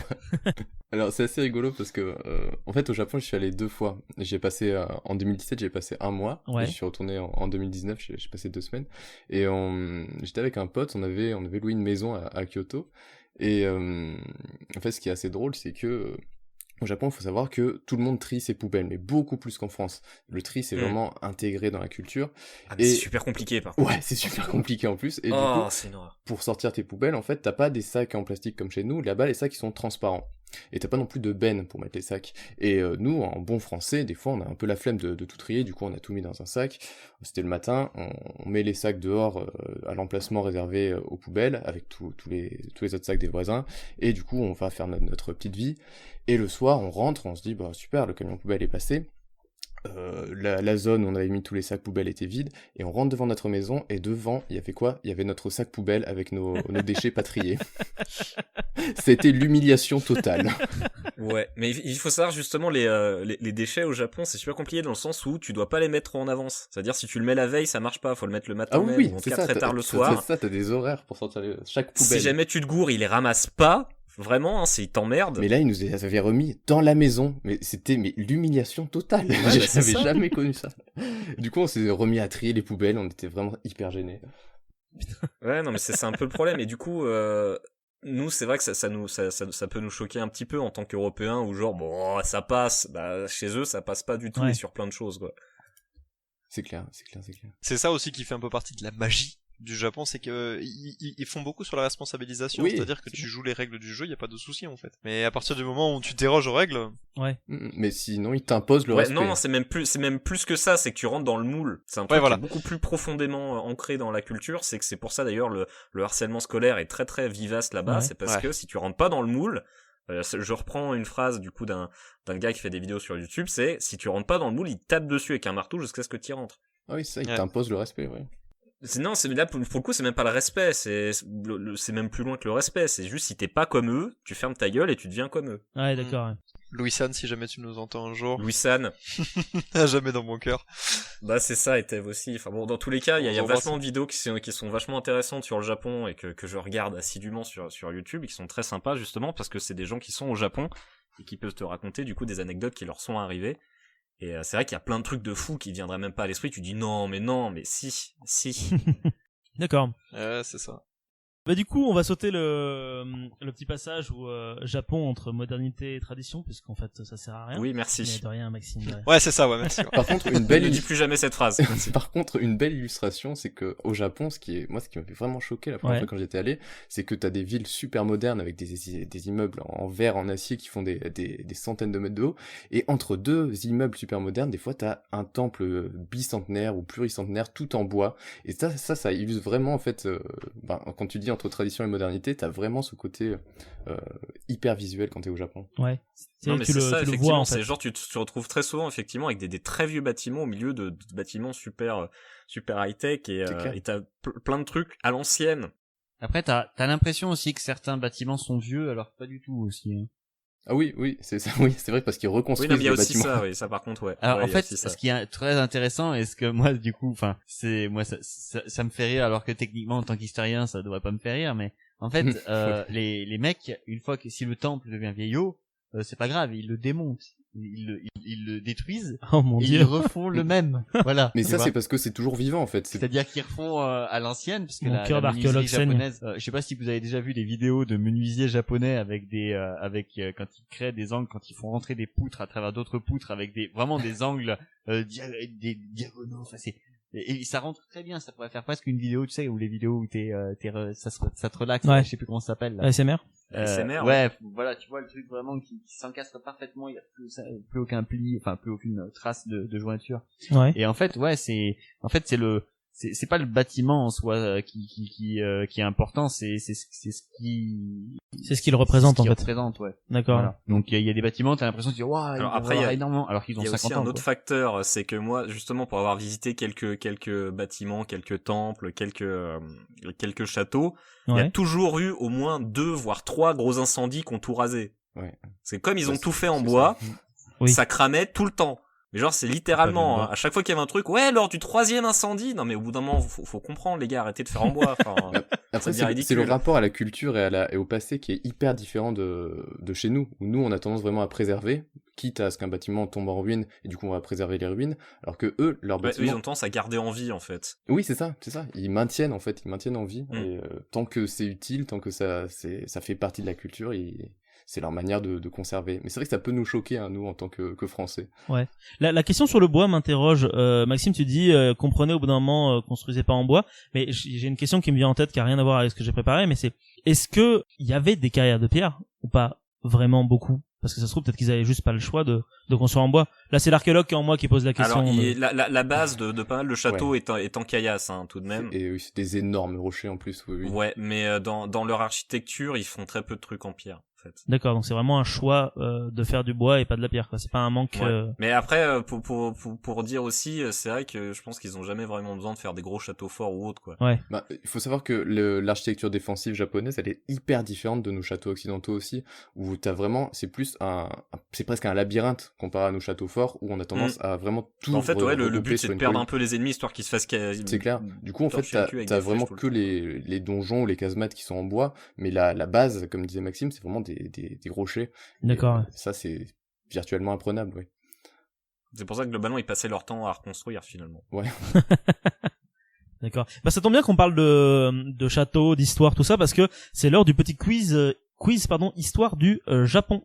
Alors c'est assez rigolo parce que en fait au Japon je suis allé 2 fois. J'ai passé en 2017 j'ai passé 1 mois. Ouais. Et je suis retourné en 2019 j'ai passé 2 semaines. Et j'étais avec un pote, on avait loué une maison à Kyoto. Et en fait ce qui est assez drôle c'est que au Japon, il faut savoir que tout le monde trie ses poubelles, mais beaucoup plus qu'en France. Le tri, c'est vraiment intégré dans la culture. Ah, mais c'est super compliqué, par contre. Ouais, c'est super compliqué en plus. Et du Oh, coup, c'est une horreur. pour sortir tes poubelles, en fait, t'as pas des sacs en plastique comme chez nous. Là-bas, les sacs, ils sont transparents. Et t'as pas non plus de benne pour mettre les sacs. Et nous, en bon français, des fois, on a un peu la flemme de tout trier. Du coup, on a tout mis dans un sac. C'était le matin. On met les sacs dehors à l'emplacement réservé aux poubelles avec tous les autres sacs des voisins. Et du coup, on va faire notre petite vie. Et le soir, on rentre, on se dit, bah super, le camion poubelle est passé. La zone où on avait mis tous les sacs poubelles était vide. Et on rentre devant notre maison. Et devant, il y avait quoi ? Il y avait notre sac poubelle avec nos déchets pas triés. C'était l'humiliation totale. Ouais, mais il faut savoir justement les déchets au Japon, c'est super compliqué dans le sens où tu dois pas les mettre en avance. C'est-à-dire si tu le mets la veille, ça marche pas, faut le mettre le matin même, Oui, ou en tout c'est cas ça, très tard le soir. C'est ça, t'as des horaires pour sortir chaque poubelle. Si jamais tu te gourres, il les ramasse pas. Vraiment, hein, ils t'emmerdent. Mais là, ils nous les avaient remis dans la maison. Mais c'était l'humiliation totale. Ouais, J'avais jamais connu ça. Du coup, on s'est remis à trier les poubelles. On était vraiment hyper gênés. Ouais, non, mais c'est un peu le problème. Et du coup, nous, c'est vrai que ça peut nous choquer un petit peu en tant qu'Européens, où genre, bon, ça passe. Bah, chez eux, ça passe pas du tout, et sur plein de choses, quoi. C'est clair. C'est ça aussi qui fait un peu partie de la magie du Japon, c'est que ils font beaucoup sur la responsabilisation, oui, c'est-à-dire que tu joues les règles du jeu, il y a pas de souci en fait. Mais à partir du moment où tu déroges aux règles, ouais. Mais sinon, ils t'imposent le respect. Non, c'est même plus que ça, c'est que tu rentres dans le moule. C'est un truc qui est beaucoup plus profondément ancré dans la culture, c'est pour ça d'ailleurs le harcèlement scolaire est très très vivace là-bas, c'est parce que si tu rentres pas dans le moule, je reprends une phrase du coup d'un gars qui fait des vidéos sur YouTube, c'est si tu rentres pas dans le moule, il tape dessus avec un marteau jusqu'à ce que tu y rentres. Ah oui, ça, ils t'imposent le respect, ouais. Non, là pour le coup c'est même pas le respect, c'est même plus loin que le respect, c'est juste si t'es pas comme eux, tu fermes ta gueule et tu deviens comme eux. Ouais, d'accord. Ouais. Louis-San, si jamais tu nous entends un jour. Louis-San. À jamais dans mon cœur. Bah c'est ça, et Tev aussi. Enfin bon, dans tous les cas, il y a vachement de vidéos qui sont vachement intéressantes sur le Japon et que je regarde assidûment sur YouTube et qui sont très sympas justement parce que c'est des gens qui sont au Japon et qui peuvent te raconter du coup des anecdotes qui leur sont arrivées. Et c'est vrai qu'il y a plein de trucs de fous qui viendraient même pas à l'esprit. Tu dis non, mais si. D'accord. C'est ça. Bah du coup, on va sauter le petit passage où Japon entre modernité et tradition, puisqu'en fait ça sert à rien. Oui, merci. Mais de rien, Maxime. Ouais, c'est ça, ouais, merci. Par contre, une belle ne dis plus jamais cette phrase. Par contre, une belle illustration, c'est que au Japon, ce qui m'avait vraiment choqué la première fois quand j'étais allé, c'est que t'as des villes super modernes avec des immeubles en verre, en acier qui font des centaines de mètres de haut, et entre deux immeubles super modernes, des fois t'as un temple bicentenaire ou pluricentenaire tout en bois, et ça illustre vraiment en fait, quand tu dis entre tradition et modernité, t'as vraiment ce côté hyper visuel quand t'es au Japon. Ouais. Non mais c'est ça, effectivement, vois, en fait. c'est genre tu te retrouves très souvent effectivement avec des très vieux bâtiments au milieu de bâtiments super high-tech et t'as plein de trucs à l'ancienne. Après t'as l'impression aussi que certains bâtiments sont vieux alors que pas du tout aussi. Hein. Ah oui, c'est ça, oui, c'est vrai parce qu'ils reconstruisent oui, non, mais il y a les aussi bâtiments. ça, oui, ça par contre, ouais. Alors ouais, en fait, ce qui est très intéressant et ce que moi du coup, enfin, ça me fait rire alors que techniquement en tant qu'historien ça devrait pas me faire rire, mais en fait, les mecs, une fois que si le temple devient vieillot, c'est pas grave, ils le démontent. Ils le détruisent et ils refont le même. Voilà. Mais ça c'est parce que c'est toujours vivant en fait. C'est-à-dire qu'ils refont à l'ancienne parce que la menuiserie japonaise, je sais pas si vous avez déjà vu des vidéos de menuisiers japonais avec quand ils créent des angles, quand ils font rentrer des poutres à travers d'autres poutres avec vraiment des angles des diagonaux, enfin et ça rentre très bien, ça pourrait faire presque une vidéo, tu sais, où les vidéos où ça te relaxe, ouais. Je sais plus comment ça s'appelle là. ASMR. Ouais, voilà, tu vois le truc vraiment qui s'encastre parfaitement, il y a plus aucun pli, enfin plus aucune trace de jointure. Ouais. Et en fait, c'est pas le bâtiment en soi qui est important, c'est ce qu'il représente en fait. Représente, ouais. D'accord. Voilà. Donc il y a des bâtiments, t'as l'impression de dire waouh, alors après il y a énormément alors qu'ils ont 50 ans. Il y a aussi un autre facteur, c'est que moi justement pour avoir visité quelques bâtiments, quelques temples, quelques châteaux, il y a toujours eu au moins 2 voire 3 gros incendies qui ont tout rasé. Ouais. C'est comme ils ont tout fait en bois, ça cramait tout le temps. Mais genre, c'est littéralement, Pas de à chaque fois qu'il y avait un truc, ouais, lors du 3e incendie. Non, mais au bout d'un moment, faut comprendre, les gars, arrêtez de faire en bois. Enfin, Après, ça devient c'est le ridicule. rapport à la culture et au passé qui est hyper différent de chez nous, où nous, on a tendance vraiment à préserver, quitte à ce qu'un bâtiment tombe en ruine, et du coup, on va préserver les ruines, alors que eux, leurs Ouais, eux, bâtiments... ils ont tendance à garder en vie, en fait. Oui, c'est ça. Ils maintiennent, en fait, ils maintiennent en vie, Mm. et tant que c'est utile, tant que ça fait partie de la culture, c'est leur manière de conserver. Mais c'est vrai que ça peut nous choquer, hein, nous, en tant que Français. Ouais. La question sur le bois m'interroge. Maxime, tu dis comprenez au bout d'un moment construisez pas en bois. Mais j'ai une question qui me vient en tête qui a rien à voir avec ce que j'ai préparé. Mais c'est est-ce que il y avait des carrières de pierre ou pas vraiment beaucoup? Parce que ça se trouve peut-être qu'ils avaient juste pas le choix de construire en bois. Là, c'est l'archéologue qui est en moi qui pose la question. Alors, la base de pas mal de châteaux est en caillasse, hein, tout de même. Et oui, c'est des énormes rochers en plus. Oui. Ouais, mais dans leur architecture, ils font très peu de trucs en pierre, en fait. D'accord, donc c'est vraiment un choix de faire du bois et pas de la pierre, quoi. C'est pas un manque. Ouais. Mais après, pour dire aussi, c'est vrai que je pense qu'ils ont jamais vraiment besoin de faire des gros châteaux forts ou autres, quoi. Ouais. Bah, il faut savoir que l'architecture défensive japonaise, elle est hyper différente de nos châteaux occidentaux aussi, où t'as vraiment, c'est presque un labyrinthe comparé à nos châteaux forts, où on a tendance à vraiment tout En fait, ouais, le regrouper but sur c'est de une perdre colline. un peu les ennemis histoire qu'ils se fassent. C'est clair. Du coup, en fait, t'as vraiment que les donjons ou les casemates qui sont en bois, mais la base, comme disait Maxime, c'est vraiment des rochers. D'accord. Ouais. Ça, c'est virtuellement imprenable, oui. C'est pour ça que globalement ils passaient leur temps à reconstruire finalement. Ouais. D'accord. Bah ça tombe bien qu'on parle de château, d'histoire, tout ça, parce que c'est l'heure du petit quiz histoire du Japon.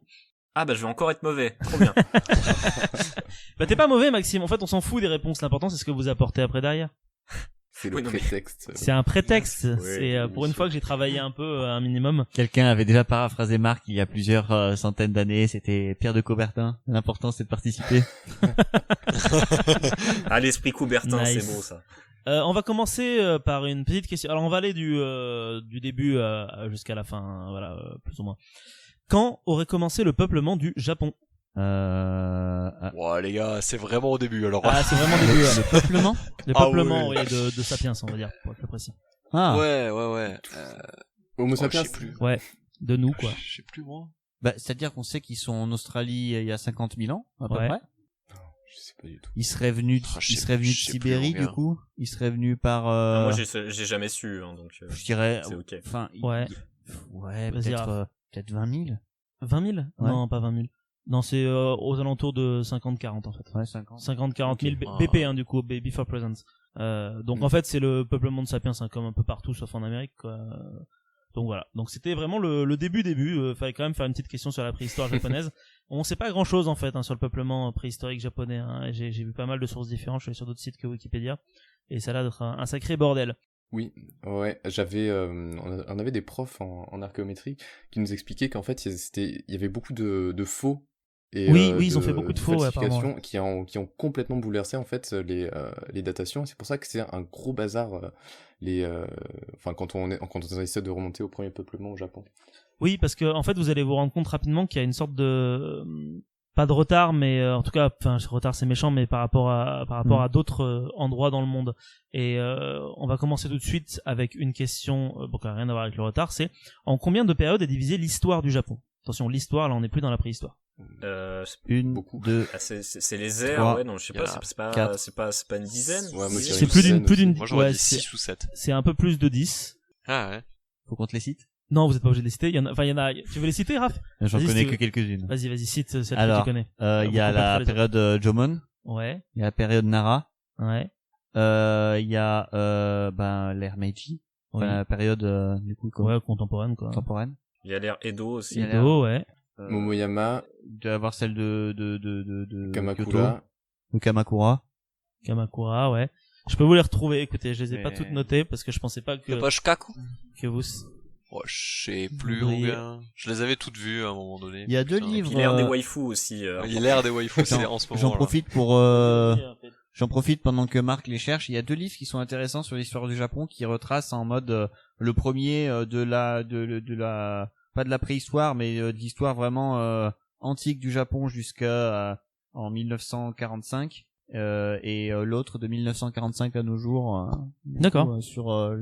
Ah bah je vais encore être mauvais. Trop bien. Bah t'es pas mauvais, Maxime. En fait, on s'en fout des réponses. L'important c'est ce que vous apportez après derrière. C'est le prétexte. C'est un prétexte. Oui, c'est pour une fois que j'ai travaillé un peu un minimum. Quelqu'un avait déjà paraphrasé Marc il y a plusieurs centaines d'années. C'était Pierre de Coubertin. L'important c'est de participer. Ah, l'esprit Coubertin, Nice. c'est beau ça. On va commencer par une petite question. Alors on va aller du début jusqu'à la fin, voilà, plus ou moins. Quand aurait commencé le peuplement du Japon? Ouais, les gars, c'est vraiment au début, alors. Ah, c'est vraiment le début. Le peuplement. Le Ah peuplement, oui. oui, de Sapiens, on va dire, pour être plus précis. Ah. Ouais. Homo Je sapiens. sais plus. Ouais, de nous, quoi. Je sais plus, moi. Bah, c'est-à-dire qu'on sait qu'ils sont en Australie il y a 50 000 ans, à peu Ouais. près. Je sais pas du tout. Ils seraient venus Ah, je de sais plus, Sibérie, combien. du coup. Ils seraient venus par, Moi j'ai jamais su, hein, donc je dirais, c'est ok. enfin, Ouais. ouais, Vas-y, peut-être, Raph. peut-être 20 000. 20 000? Ouais. Non, pas 20 000. Non, c'est aux alentours de 50-40 en fait. Ouais, 50. 50-40 000 Ah. BP, hein, du coup, Before Presence. Donc en fait, c'est le peuplement de Sapiens, hein, comme un peu partout, sauf en Amérique, quoi. Donc voilà. Donc c'était vraiment le début. Fallait quand même faire une petite question sur la préhistoire japonaise. On sait pas grand chose en fait sur le peuplement préhistorique japonais. Hein. J'ai vu pas mal de sources différentes. Je suis allé sur d'autres sites que Wikipédia, et ça a l'air d'être un sacré bordel. Oui, ouais, on avait des profs en archéométrie qui nous expliquaient qu'en fait, il y avait beaucoup de faux. Et, Oui, ils ont fait beaucoup de faux, ouais, falsifications apparemment, qui ont complètement bouleversé en fait les datations. Et c'est pour ça que c'est un gros bazar quand on essaie de remonter au premier peuplement au Japon. Oui, parce que en fait, vous allez vous rendre compte rapidement qu'il y a une sorte de pas de retard, mais en tout cas, enfin, retard c'est méchant, mais par rapport à d'autres endroits dans le monde. Et on va commencer tout de suite avec une question qui n'a rien à voir avec le retard. C'est en combien de périodes est divisée l'histoire du Japon? Attention, l'histoire, là, on n'est plus dans la préhistoire. Une, Beaucoup. deux, C'est les airs, Trois, ouais, non, je sais il y en pas, a c'est pas une dizaine. Ouais, moi, je C'est dirais plus d'une, Moi, j'aurais ouais, dit c'est 6 ou 7. c'est un peu plus de 10. Ah ouais. faut qu'on te les cite. Non, vous êtes pas obligé de les citer. Il y en a. Tu veux les citer, Raph? J'en Vas-y, connais si que tu quelques-unes. Vas-y, cite celle que Alors, tu connais. Il y a Pourquoi pas la les autres? période Jomon, Ouais, il y a la période Nara, ouais. il y a l'ère Meiji, Oui. la période du coup Ouais, contemporaine, quoi. contemporaine. Il y a l'air Edo aussi. Il y a Edo, ouais. Momoyama, Il doit y avoir celle de Kamakura. Kyoto, de Kamakura. Kamakura, ouais. Je peux vous les retrouver. Écoutez, je les ai pas Mais- toutes notées parce que je pensais pas Y'a pas Shikaku? que vous. Oh, je sais plus, Oui. mon gars. Je les avais toutes vues à un moment donné. Il y a deux Putain. livres. Il y a l'air des waifus aussi. Il y a l'air des waifus c'est en ce moment. J'en là. profite pour j'en profite pendant que Marc les cherche. Il y a deux livres qui sont intéressants sur l'histoire du Japon qui retracent en mode le premier de la pas de la préhistoire mais de l'histoire vraiment antique du Japon jusqu'à en 1945 et l'autre de 1945 à nos jours. D'accord. Sur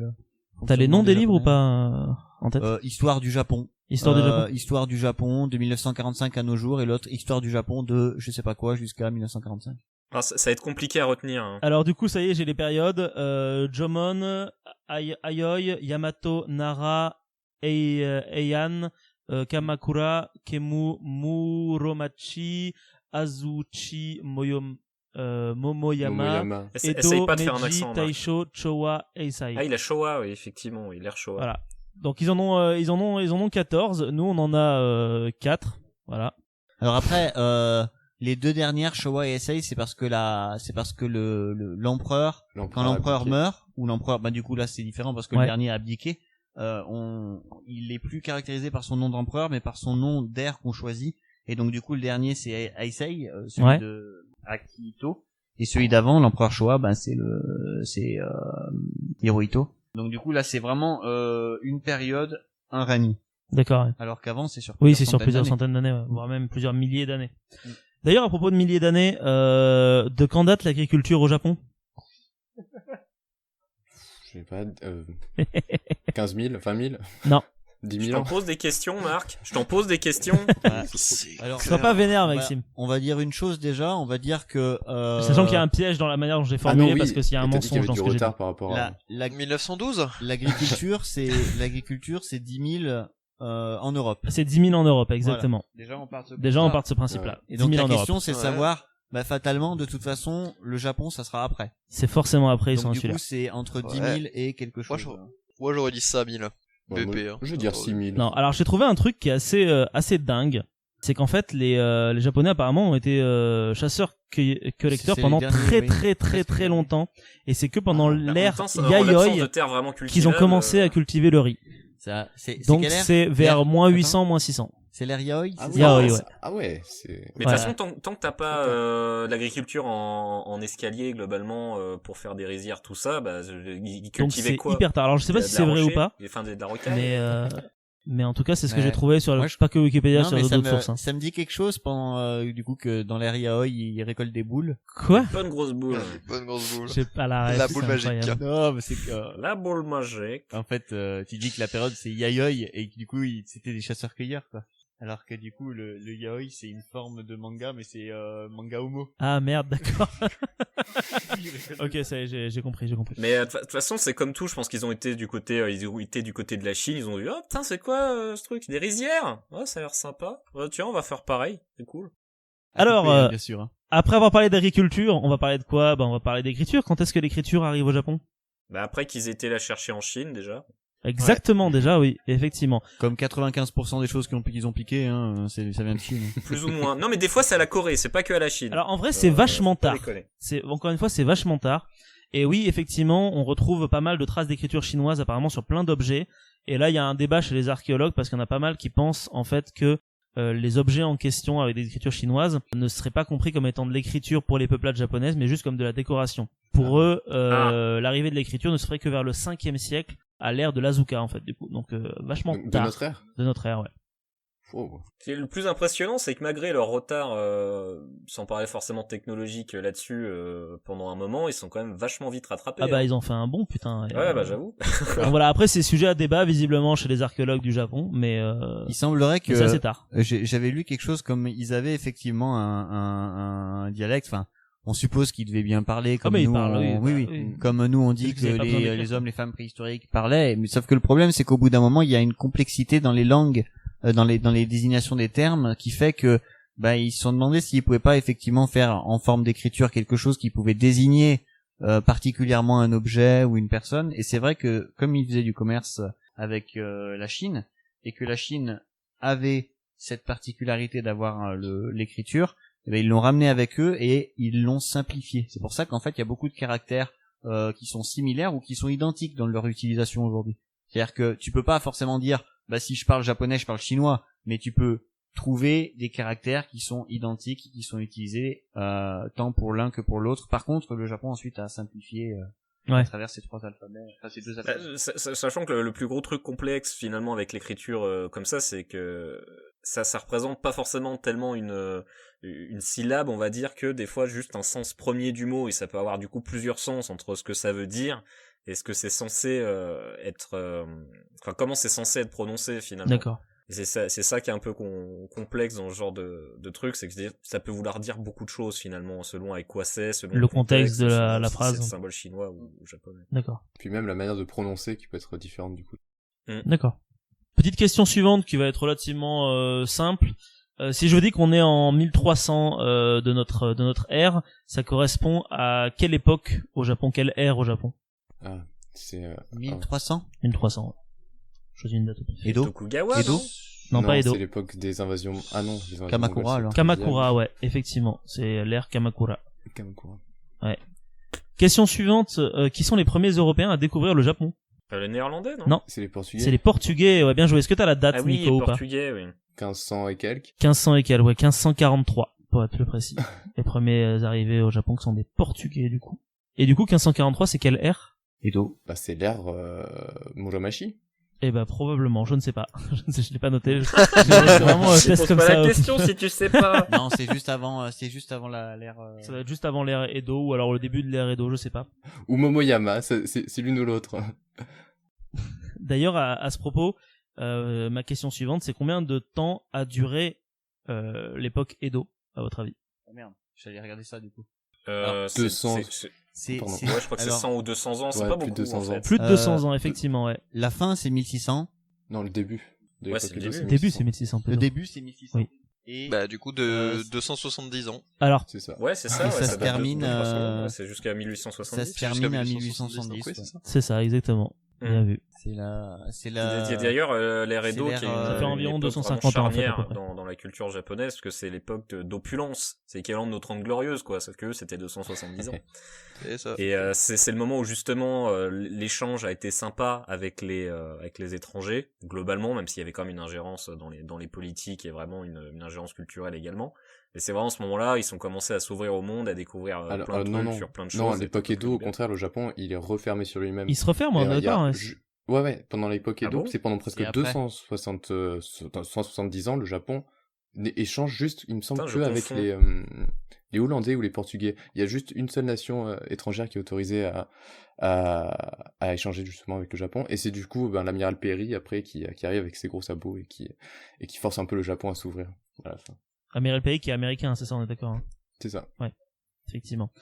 T'as les noms des livres ou Japonais. pas en tête? Histoire du Japon. Histoire du Japon. Histoire du Japon de 1945 à nos jours, et l'autre Histoire du Japon de je sais pas quoi jusqu'à 1945. Alors, ça va être compliqué à retenir. Hein. Alors du coup, ça y est, j'ai les périodes. Jomon, Ayoi, Yamato, Nara, Heian, Kamakura, Kemu, Muromachi, Azuchi, Momoyama, Essaye Edo, pas de faire un Meiji, accent. Là. Taisho, Showa, Eisai. Ah, il a Showa, oui, effectivement, il a l'air Showa. Voilà. Donc ils en ont 14. Nous, on en a 4. Voilà. Alors après, les deux dernières, Showa et Eisai, c'est parce que l'empereur, quand l'empereur meurt, ou l'empereur, bah du coup là c'est différent parce que le dernier a abdiqué, il est plus caractérisé par son nom d'empereur, mais par son nom d'ère qu'on choisit. Et donc du coup le dernier c'est Eisai, celui de Akihito, et celui d'avant, l'empereur Showa, ben c'est Hirohito. Donc du coup là c'est vraiment une période, un règne. D'accord. Ouais. Alors qu'avant c'est sur plusieurs centaines d'années, voire même plusieurs milliers d'années. D'ailleurs, à propos de milliers d'années, de quand date l'agriculture au Japon? Je sais pas, 15 000, 20 000? Non. 10 000 Je t'en pose des questions, Marc. Je t'en pose des questions. Alors, sois pas vénère, Maxime. On va dire une chose déjà, on va dire que... Sachant qu'il y a un piège dans la manière dont j'ai formulé, parce que s'il y a un mensonge dans ce que j'ai dit. Par rapport à... 1912 L'agriculture, c'est 10 000 en Europe. C'est 10 000 en Europe, exactement. Voilà. Déjà, on part de ce principe-là. Et donc la question, c'est de savoir, bah, fatalement, de toute façon, le Japon, ça sera après. C'est forcément après, ils sont donc, du insulaires. coup, c'est entre 10 000 et quelque chose. Moi, j'aurais dit ça, 1000. Ouais, BP, je vais dire 6 000. Non, alors j'ai trouvé un truc qui est assez dingue. C'est qu'en fait, les Japonais apparemment ont été chasseurs-collecteurs pendant très longtemps. Et c'est que pendant l'ère Yayoi qu'ils ont commencé à cultiver le riz. Donc c'est vers moins 800, moins 600. C'est l'ère Yaoi? Yaoi, ouais. Ah ouais, c'est... Mais de toute façon, tant que t'as pas l'agriculture en escalier globalement pour faire des rizières, tout ça, bah ils cultivaient quoi? Donc c'est hyper tard. Alors je sais pas si c'est vrai ou pas. Enfin, de la rocaille. Mais en tout cas, c'est ce que j'ai trouvé sur pas que Wikipédia, sur d'autres sources. Hein. Ça me dit quelque chose pendant du coup que dans l'ère Yaoi, ils récoltent des boules. Quoi? Bonne grosse boule. Bonne grosse boule. J'ai pas la boule magique. Non, mais c'est que la boule magique. En fait, tu dis que la période c'est Yayoi et que du coup c'était des chasseurs-cueilleurs quoi. Alors que du coup le yaoi c'est une forme de manga mais c'est manga homo. Ah merde, d'accord. Ok, ça y est, j'ai compris. Mais de toute façon, c'est comme tout, je pense qu'ils ont été du côté de la Chine, ils ont vu "Oh putain, c'est quoi ce truc, des rizières Ouais, ça a l'air sympa. Tiens, on va faire pareil, c'est cool." Alors bien sûr, hein. Après avoir parlé d'agriculture, on va parler de quoi? On va parler d'écriture. Quand est-ce que l'écriture arrive au Japon? Bah après qu'ils étaient la chercher en Chine déjà. Exactement, déjà, oui, effectivement. Comme 95% des choses qu'ils ont piqué, hein, ça vient de Chine. Plus ou moins. Non, mais des fois, c'est à la Corée, c'est pas que à la Chine. Alors, en vrai, c'est vachement tard. Encore une fois, c'est vachement tard. Et oui, effectivement, on retrouve pas mal de traces d'écriture chinoise, apparemment, sur plein d'objets. Et là, il y a un débat chez les archéologues, parce qu'il y en a pas mal qui pensent, en fait, que les objets en question avec des écritures chinoises ne seraient pas compris comme étant de l'écriture pour les peuplades japonaises, mais juste comme de la décoration. Pour eux, l'arrivée de l'écriture ne se ferait que vers le 5e siècle, à l'ère de l'Azuka en fait du coup, donc vachement tard. De notre ère, ouais. Oh. Ce qui est le plus impressionnant, c'est que malgré leur retard, sans parler forcément technologique là-dessus, pendant un moment, ils sont quand même vachement vite rattrapés. Ah bah ils ont fait un bon putain. Ouais, bah j'avoue. Alors, voilà, après c'est sujet à débat visiblement chez les archéologues du Japon, mais il semblerait que c'est assez tard. J'avais lu quelque chose comme ils avaient effectivement un dialecte, enfin on suppose qu'ils devaient bien parler comme nous. Oui. Comme nous on dit que les hommes, les femmes préhistoriques parlaient, mais sauf que le problème c'est qu'au bout d'un moment il y a une complexité dans les langues, dans les désignations des termes, qui fait que ils se sont demandé s'ils pouvaient pas effectivement faire en forme d'écriture quelque chose qui pouvait désigner particulièrement un objet ou une personne. Et c'est vrai que comme ils faisaient du commerce avec la Chine et que la Chine avait cette particularité d'avoir l'écriture, ils l'ont ramené avec eux et ils l'ont simplifié. C'est pour ça qu'en fait il y a beaucoup de caractères qui sont similaires ou qui sont identiques dans leur utilisation aujourd'hui. C'est-à-dire que tu peux pas forcément dire si je parle japonais, je parle chinois, mais tu peux trouver des caractères qui sont identiques, qui sont utilisés tant pour l'un que pour l'autre. Par contre, le Japon ensuite a simplifié à travers ces trois alphabets, ces deux alphabets. Sachant que le plus gros truc complexe finalement avec l'écriture comme ça, c'est que ça représente pas forcément tellement une syllabe, on va dire, que des fois juste un sens premier du mot, et ça peut avoir du coup plusieurs sens entre ce que ça veut dire et ce que c'est censé être, comment c'est censé être prononcé finalement. D'accord. Et c'est ça qui est un peu complexe dans ce genre de truc, c'est que ça peut vouloir dire beaucoup de choses finalement, selon avec quoi c'est, selon Le contexte de la si phrase. c'est le symbole chinois ou japonais. D'accord. Puis même la manière de prononcer qui peut être différente du coup. D'accord. Petite question suivante qui va être relativement simple. Si je vous dis qu'on est en 1300 de notre ère, ça correspond à quelle époque au Japon, quelle ère au Japon? Ah, c'est 1300 1300. Ouais. Choisis une date. Edo Tokugawa, Edo Non, pas Edo. C'est l'époque des invasions. Ah non, des invasions Kamakura, mongoles, alors. c'est Kamakura, ouais, effectivement, c'est l'ère Kamakura. Kamakura. Question suivante, qui sont les premiers Européens à découvrir le Japon? Le néerlandais, non? Non. C'est les Portugais. C'est les Portugais, ouais, bien joué. Est-ce que t'as la date, Ah oui, Nico, ou pas? portugais, oui. 1500 et quelques. 1500 et quelques, ouais, 1543, pour être plus précis. Les premiers arrivés au Japon qui sont des Portugais, du coup. Et du coup, 1543, c'est quelle ère? Edo. Bah c'est l'ère Muromachi. Eh ben, probablement, je ne sais pas. Je l'ai pas noté. C'est vraiment un test Pose comme pas ça. la question si tu sais pas. Non, c'est juste avant l'ère. Ça va être juste avant l'ère Edo, ou alors le début de l'ère Edo, je sais pas. Ou Momoyama, c'est l'une ou l'autre. D'ailleurs, à ce propos, ma question suivante, c'est combien de temps a duré l'époque Edo, à votre avis? Oh merde, j'allais regarder ça du coup. 200. C'est Pardon. Ouais, je crois que c'est 100 ou 200 ans, c'est Ouais, pas plus de beaucoup 200 en fait. ans. Plus de 200 ans, effectivement, ouais. la fin c'est 1600, Non, le début. De Ouais, l'époque c'est le Edo, début. Le début, c'est 1600. le plutôt. début c'est 1600. Oui. Et Bah, du coup, de 270 ans. Alors, C'est ça. Ouais, c'est ça, Et ouais, ça se date de termine, 300 ans, ouais, euh, c'est jusqu'à ça 1870. se termine à 1870, 1870. oui, c'est ça. c'est ça, exactement. Bien vu. C'est la D'ailleurs, l'ère Edo, c'est l'ère, qui est une, ça fait environ une époque 250 vraiment ans, en fait, à peu charnière près. dans la culture japonaise, parce que c'est l'époque d'opulence. C'est l'équivalent de nos 30 glorieuses, quoi, sauf que eux, c'était 270 ans. Et ça. Et c'est le moment où justement l'échange a été sympa avec les étrangers globalement, même s'il y avait quand même une ingérence dans les politiques et vraiment une ingérence culturelle également. Et c'est vraiment ce moment-là, ils ont commencé à s'ouvrir au monde, à découvrir plein de trucs sur plein de choses. Non, à et l'époque tout, Edo, tout au contraire, le Japon, il est refermé sur lui-même. Il se referme, on Et, est il y a d'accord, hein. Ouais, pendant l'époque Ah Edo, bon c'est pendant presque Et après 170 ans, le Japon échange juste, il me semble, Putain, que je avec confonds. les Hollandais ou les Portugais. Il y a juste une seule nation étrangère qui est autorisée à échanger justement avec le Japon, et c'est du coup l'amiral Perry après qui arrive avec ses gros sabots et qui force un peu le Japon à s'ouvrir à la fin. Amiral Perry qui est américain, c'est ça, on est d'accord, hein. C'est ça. Effectivement.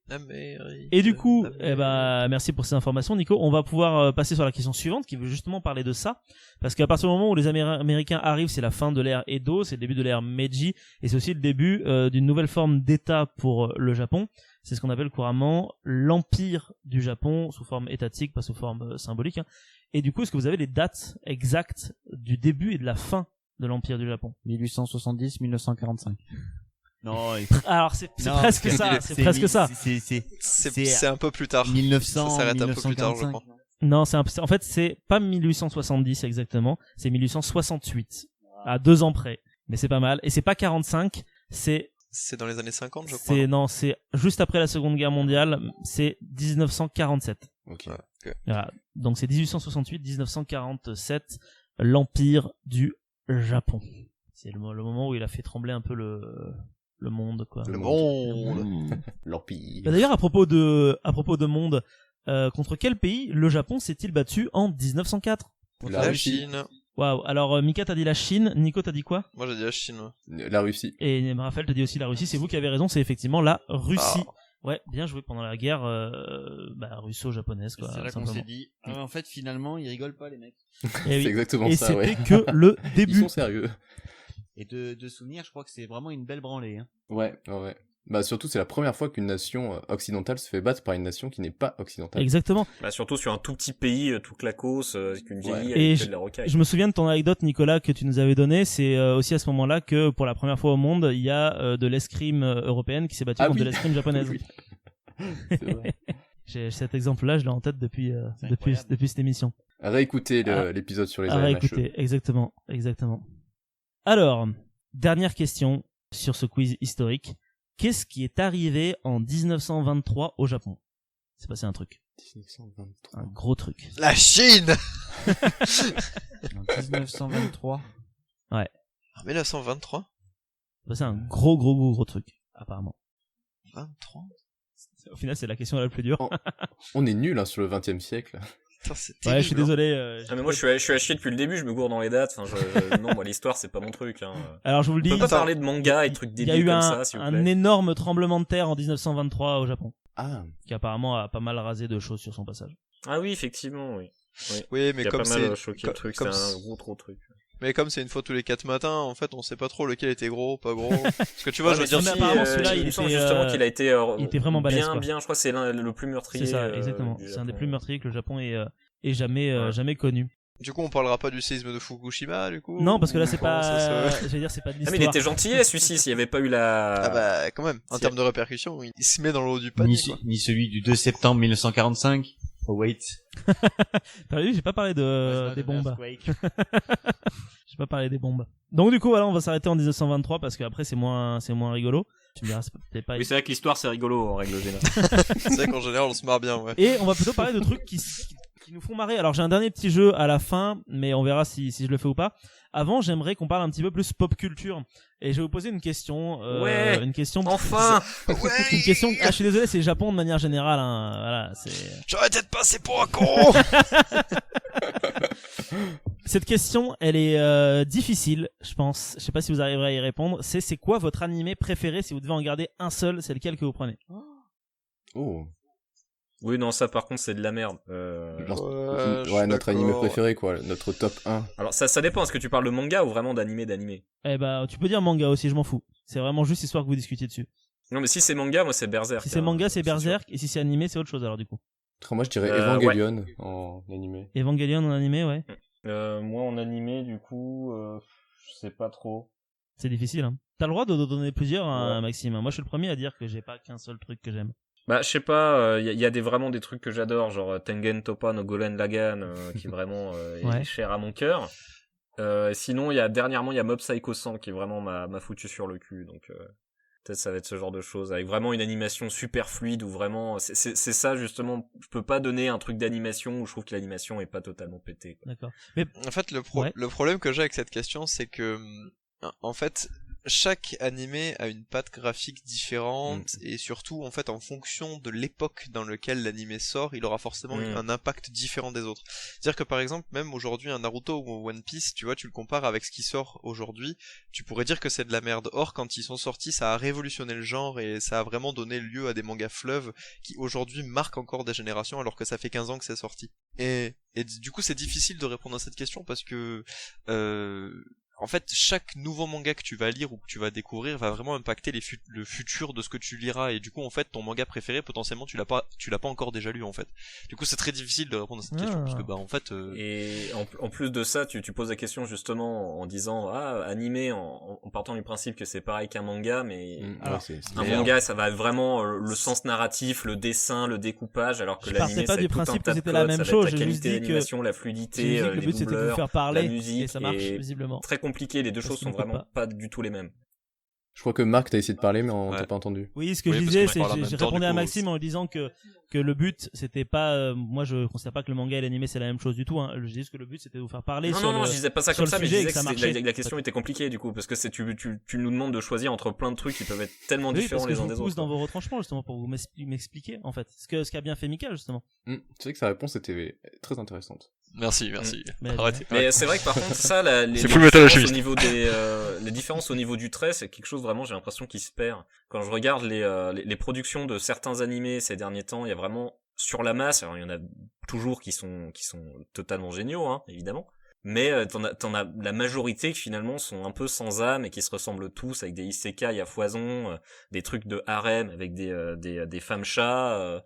Amérique, Et du coup, Amérique. merci pour ces informations, Nico. On va pouvoir passer sur la question suivante qui veut justement parler de ça. Parce qu'à partir du moment où les Américains arrivent, c'est la fin de l'ère Edo, c'est le début de l'ère Meiji, et c'est aussi le début d'une nouvelle forme d'État pour le Japon. C'est ce qu'on appelle couramment l'Empire du Japon, sous forme étatique, pas sous forme symbolique, hein. Et du coup, est-ce que vous avez les dates exactes du début et de la fin de l'Empire du Japon? 1870 1945. Non, Alors, c'est non, presque ça, c'est presque ça. C'est un peu plus tard. 1900 Ça s'arrête un peu plus tard, je 1945. crois. Non, en fait, c'est pas 1870 exactement, c'est 1868. À 2 ans près. Mais c'est pas mal. Et c'est pas 45, c'est C'est dans les années 50, je crois. c'est juste après la Seconde Guerre mondiale, c'est 1947. Ok. Ouais, ok. Voilà. Donc c'est 1868-1947, l'Empire du Japon. C'est le moment où il a fait trembler un peu le monde, quoi. Le monde. L'Empire. Bah, d'ailleurs, à propos de monde, contre quel pays le Japon s'est-il battu en 1904? La Chine. Waouh. Alors, Mika t'as dit la Chine, Nico t'as dit quoi? Moi, j'ai dit la Chine. Ouais. La Russie. Et Raphaël t'as dit aussi la Russie. C'est vous qui avez raison, c'est effectivement la Russie. Ah. Ouais, bien joué pendant la guerre russo-japonaise, quoi. C'est là qu'on simplement. s'est dit, en fait, finalement, ils rigolent pas, les mecs. Et C'est oui. exactement Et ça, c'était ouais. que le Ils début. sont sérieux. Et de souvenir, je crois que c'est vraiment une belle branlée, hein. Ouais. Bah surtout, c'est la première fois qu'une nation occidentale se fait battre par une nation qui n'est pas occidentale. Exactement. Bah, surtout sur un tout petit pays, tout clacos, avec une vieille île Et avec que de la rocaille. Je me souviens de ton anecdote, Nicolas, que tu nous avais donnée. C'est aussi à ce moment-là que, pour la première fois au monde, il y a de l'escrime européenne qui s'est battue contre de l'escrime japonaise. Oui. C'est vrai. J'ai cet exemple-là, je l'ai en tête depuis incroyable. depuis cette émission. Réécoutez l'épisode sur les Ah, AMHE. écoutez, exactement. Alors, dernière question sur ce quiz historique. Qu'est-ce qui est arrivé en 1923 au Japon? C'est passé un truc. 1923. Un gros truc. La Chine. En 1923. En 1923. C'est passé un gros truc, apparemment. 23. Au final, c'est la question la plus dure. On est nul sur le 20e siècle. Putain, c'est Ouais, terrible. je suis désolé. Ah, mais moi, je suis à chier depuis le début, je me gourde dans les dates. Enfin, non, moi, l'histoire, c'est pas mon truc, hein. Alors je vous le On dis, peut pas parler de manga et de trucs il y a débiles eu comme un, ça, s'il vous un plaît. énorme tremblement de terre en 1923 au Japon, Ah, qui apparemment a pas mal rasé de choses sur son passage. Ah oui, effectivement, oui. Oui, mais Il a comme pas mal c'est choqué le truc, c'est un gros truc. mais comme c'est une fois tous les 4 matins, en fait, on sait pas trop lequel était gros, pas gros. Parce que tu vois, Ouais, je veux mais dire, si, si, apparemment, celui-là, il il me semble était, justement qu'il a été, il était vraiment balèze, quoi. bien, je crois que c'est le plus meurtrier. C'est ça, exactement. du C'est un des Japon. plus meurtriers que le Japon ait jamais, Ouais. jamais connu. du coup, on parlera pas du séisme de Fukushima, du coup. Non, parce que là ou c'est comment pas, ça se- je vais dire, c'est pas de Ah, l'histoire. mais il était gentil, celui-ci, s'il y avait pas eu la... Ah bah, quand même. En Si- termes de répercussions, il se met dans le haut du panier, quoi. Ni celui du 2 septembre 1945. Oh wait. T'as vu, j'ai pas parlé Was des not an bombes. earthquake. J'ai pas parlé des bombes. Donc du coup, voilà, on va s'arrêter en 1923 parce qu'après c'est moins rigolo. Tu me diras, c'est peut-être pas. Oui, c'est vrai que l'histoire, c'est rigolo, en règle générale. C'est vrai qu'en général, on se marre bien, ouais. Et on va plutôt parler de trucs qui nous font marrer. Alors j'ai un dernier petit jeu à la fin, mais on verra si je le fais ou pas. Avant, j'aimerais qu'on parle un petit peu plus pop culture. Et je vais vous poser une question. Ouais. Une question. Enfin! Une question. Ah, je suis désolé, c'est Japon de manière générale. Hein. Voilà, c'est. J'aurais peut-être passé pour un con! Cette question, elle est difficile, je pense. Je sais pas si vous arriverez à y répondre. C'est quoi votre animé préféré si vous devez en garder un seul, c'est lequel que vous prenez? oh. Oui, non, ça, par contre, c'est de la merde. je suis Ouais, notre animé d'accord. préféré, quoi. Notre top 1. Alors, ça dépend. Est-ce que tu parles de manga ou vraiment d'animé? Eh bah, tu peux dire manga aussi, je m'en fous. C'est vraiment juste histoire que vous discutiez dessus. Non, mais si c'est manga, moi, c'est Berserk. Si c'est manga, c'est Berserk, et si c'est animé, c'est autre chose alors du coup. Moi, je dirais Evangelion en animé. Evangelion en animé, ouais. Moi, en animé, du coup, je sais pas trop. C'est difficile, hein. T'as le droit de donner plusieurs, hein, Ouais. Maxime. Moi, je suis le premier à dire que j'ai pas qu'un seul truc que j'aime. Bah, je sais pas, y a vraiment des trucs que j'adore, genre Tengen Toppa no Golen Lagann, qui vraiment Ouais. est cher à mon cœur. Sinon, dernièrement, il y a Mob Psycho 100 qui vraiment m'a foutu sur le cul, donc peut-être ça va être ce genre de choses, avec vraiment une animation super fluide, où vraiment, c'est ça justement, je peux pas donner un truc d'animation où je trouve que l'animation est pas totalement pétée, quoi. D'accord. Mais En fait, Ouais. le problème que j'ai avec cette question, c'est que, en fait, chaque animé a une patte graphique différente et surtout, en fait, en fonction de l'époque dans laquelle l'animé sort, il aura forcément un impact différent des autres. C'est-à-dire que par exemple, même aujourd'hui, un Naruto ou un One Piece, tu vois, tu le compares avec ce qui sort aujourd'hui, tu pourrais dire que c'est de la merde. Or, quand ils sont sortis, ça a révolutionné le genre et ça a vraiment donné lieu à des mangas fleuves qui aujourd'hui marquent encore des générations alors que ça fait 15 ans que c'est sorti. Et du coup, c'est difficile de répondre à cette question parce que en fait, chaque nouveau manga que tu vas lire ou que tu vas découvrir va vraiment impacter le futur de ce que tu liras. Et du coup, en fait, ton manga préféré, potentiellement, tu l'as pas encore déjà lu, en fait. Du coup, c'est très difficile de répondre à cette question parce que, bah, en fait. Et en plus de ça, tu poses la question justement en disant animé en partant du principe que c'est pareil qu'un manga, mais Alors, c'est un manga, ça va être vraiment le sens narratif, le dessin, le découpage, alors que Je partais l'animé, pas ça va du être tout un principe tas que de c'était la codes, même ça va chose, être la j'ai juste qualité dit que- d'animation, la j'ai fluidité, dit que le les but c'était de vous doubleurs, faire parler la musique, et ça marche et visiblement. très compliqué, les deux Parce choses qu'il sont ne peut vraiment pas du tout les mêmes. Je crois que Marc, t'as essayé de parler, mais on Ouais. t'a pas entendu. Oui, ce que Oui, je parce disais, qu'on c'est parle en même j'ai temps, répondu du à coup. Maxime en lui disant que le but c'était pas moi je considère pas que le manga et l'animé c'est la même chose du tout, hein. Je dis juste que le but c'était de vous faire parler sur Non, le je disais pas ça sur comme le ça, mais je sujet disais et que ça que marchait. la question était compliquée du coup, parce que tu nous demandes de choisir entre plein de trucs qui peuvent être tellement Oui, différents parce que les je uns vous des pousse autres. dans vos retranchements justement pour vous m'expliquer en fait ce qu'a bien fait Mika justement. C'est vrai que sa réponse était très intéressante. Merci. Mais- Arrêtez. Mais c'est vrai que par contre ça, les C'est Full Metal différences Alchemist. au niveau les différences au niveau du trait, c'est quelque chose vraiment, j'ai l'impression qui se perd. Quand je regarde les productions de certains animés ces derniers temps, il y a vraiment sur la masse, alors il y en a toujours qui sont totalement géniaux, hein, évidemment. Mais t'en as la majorité qui finalement sont un peu sans âme et qui se ressemblent tous avec des isekai à foison, des trucs de harem avec des femmes chats.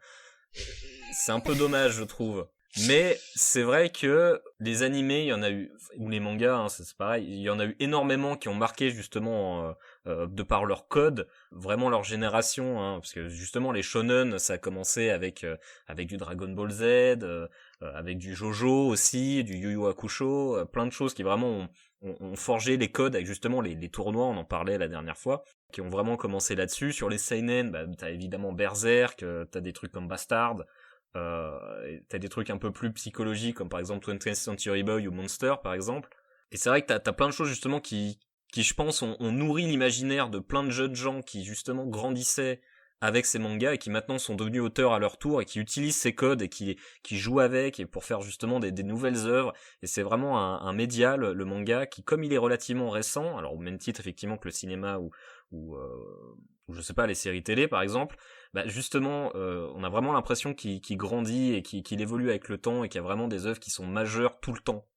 C'est un peu dommage, je trouve. Mais c'est vrai que les animés, il y en a eu, ou les mangas, hein, c'est pareil, il y en a eu énormément qui ont marqué justement de par leur code, vraiment leur génération, hein, parce que justement les shonen, ça a commencé avec du Dragon Ball Z, avec du JoJo aussi, du Yu Yu Hakusho, plein de choses qui vraiment ont forgé les codes avec justement les tournois, on en parlait la dernière fois, qui ont vraiment commencé là-dessus. Sur les seinen, bah, t'as évidemment Berserk, t'as des trucs comme Bastard. T'as des trucs un peu plus psychologiques comme par exemple 20th Century Boy ou Monster par exemple, et c'est vrai que t'as plein de choses justement qui je pense ont nourri l'imaginaire de plein de jeunes gens qui justement grandissaient avec ces mangas et qui maintenant sont devenus auteurs à leur tour et qui utilisent ces codes et qui jouent avec et pour faire justement des nouvelles œuvres. Et c'est vraiment un média, le manga, qui, comme il est relativement récent, alors au même titre effectivement que le cinéma ou je sais pas, les séries télé par exemple, bah justement on a vraiment l'impression qu'il grandit et qu'il évolue avec le temps et qu'il y a vraiment des œuvres qui sont majeures tout le temps.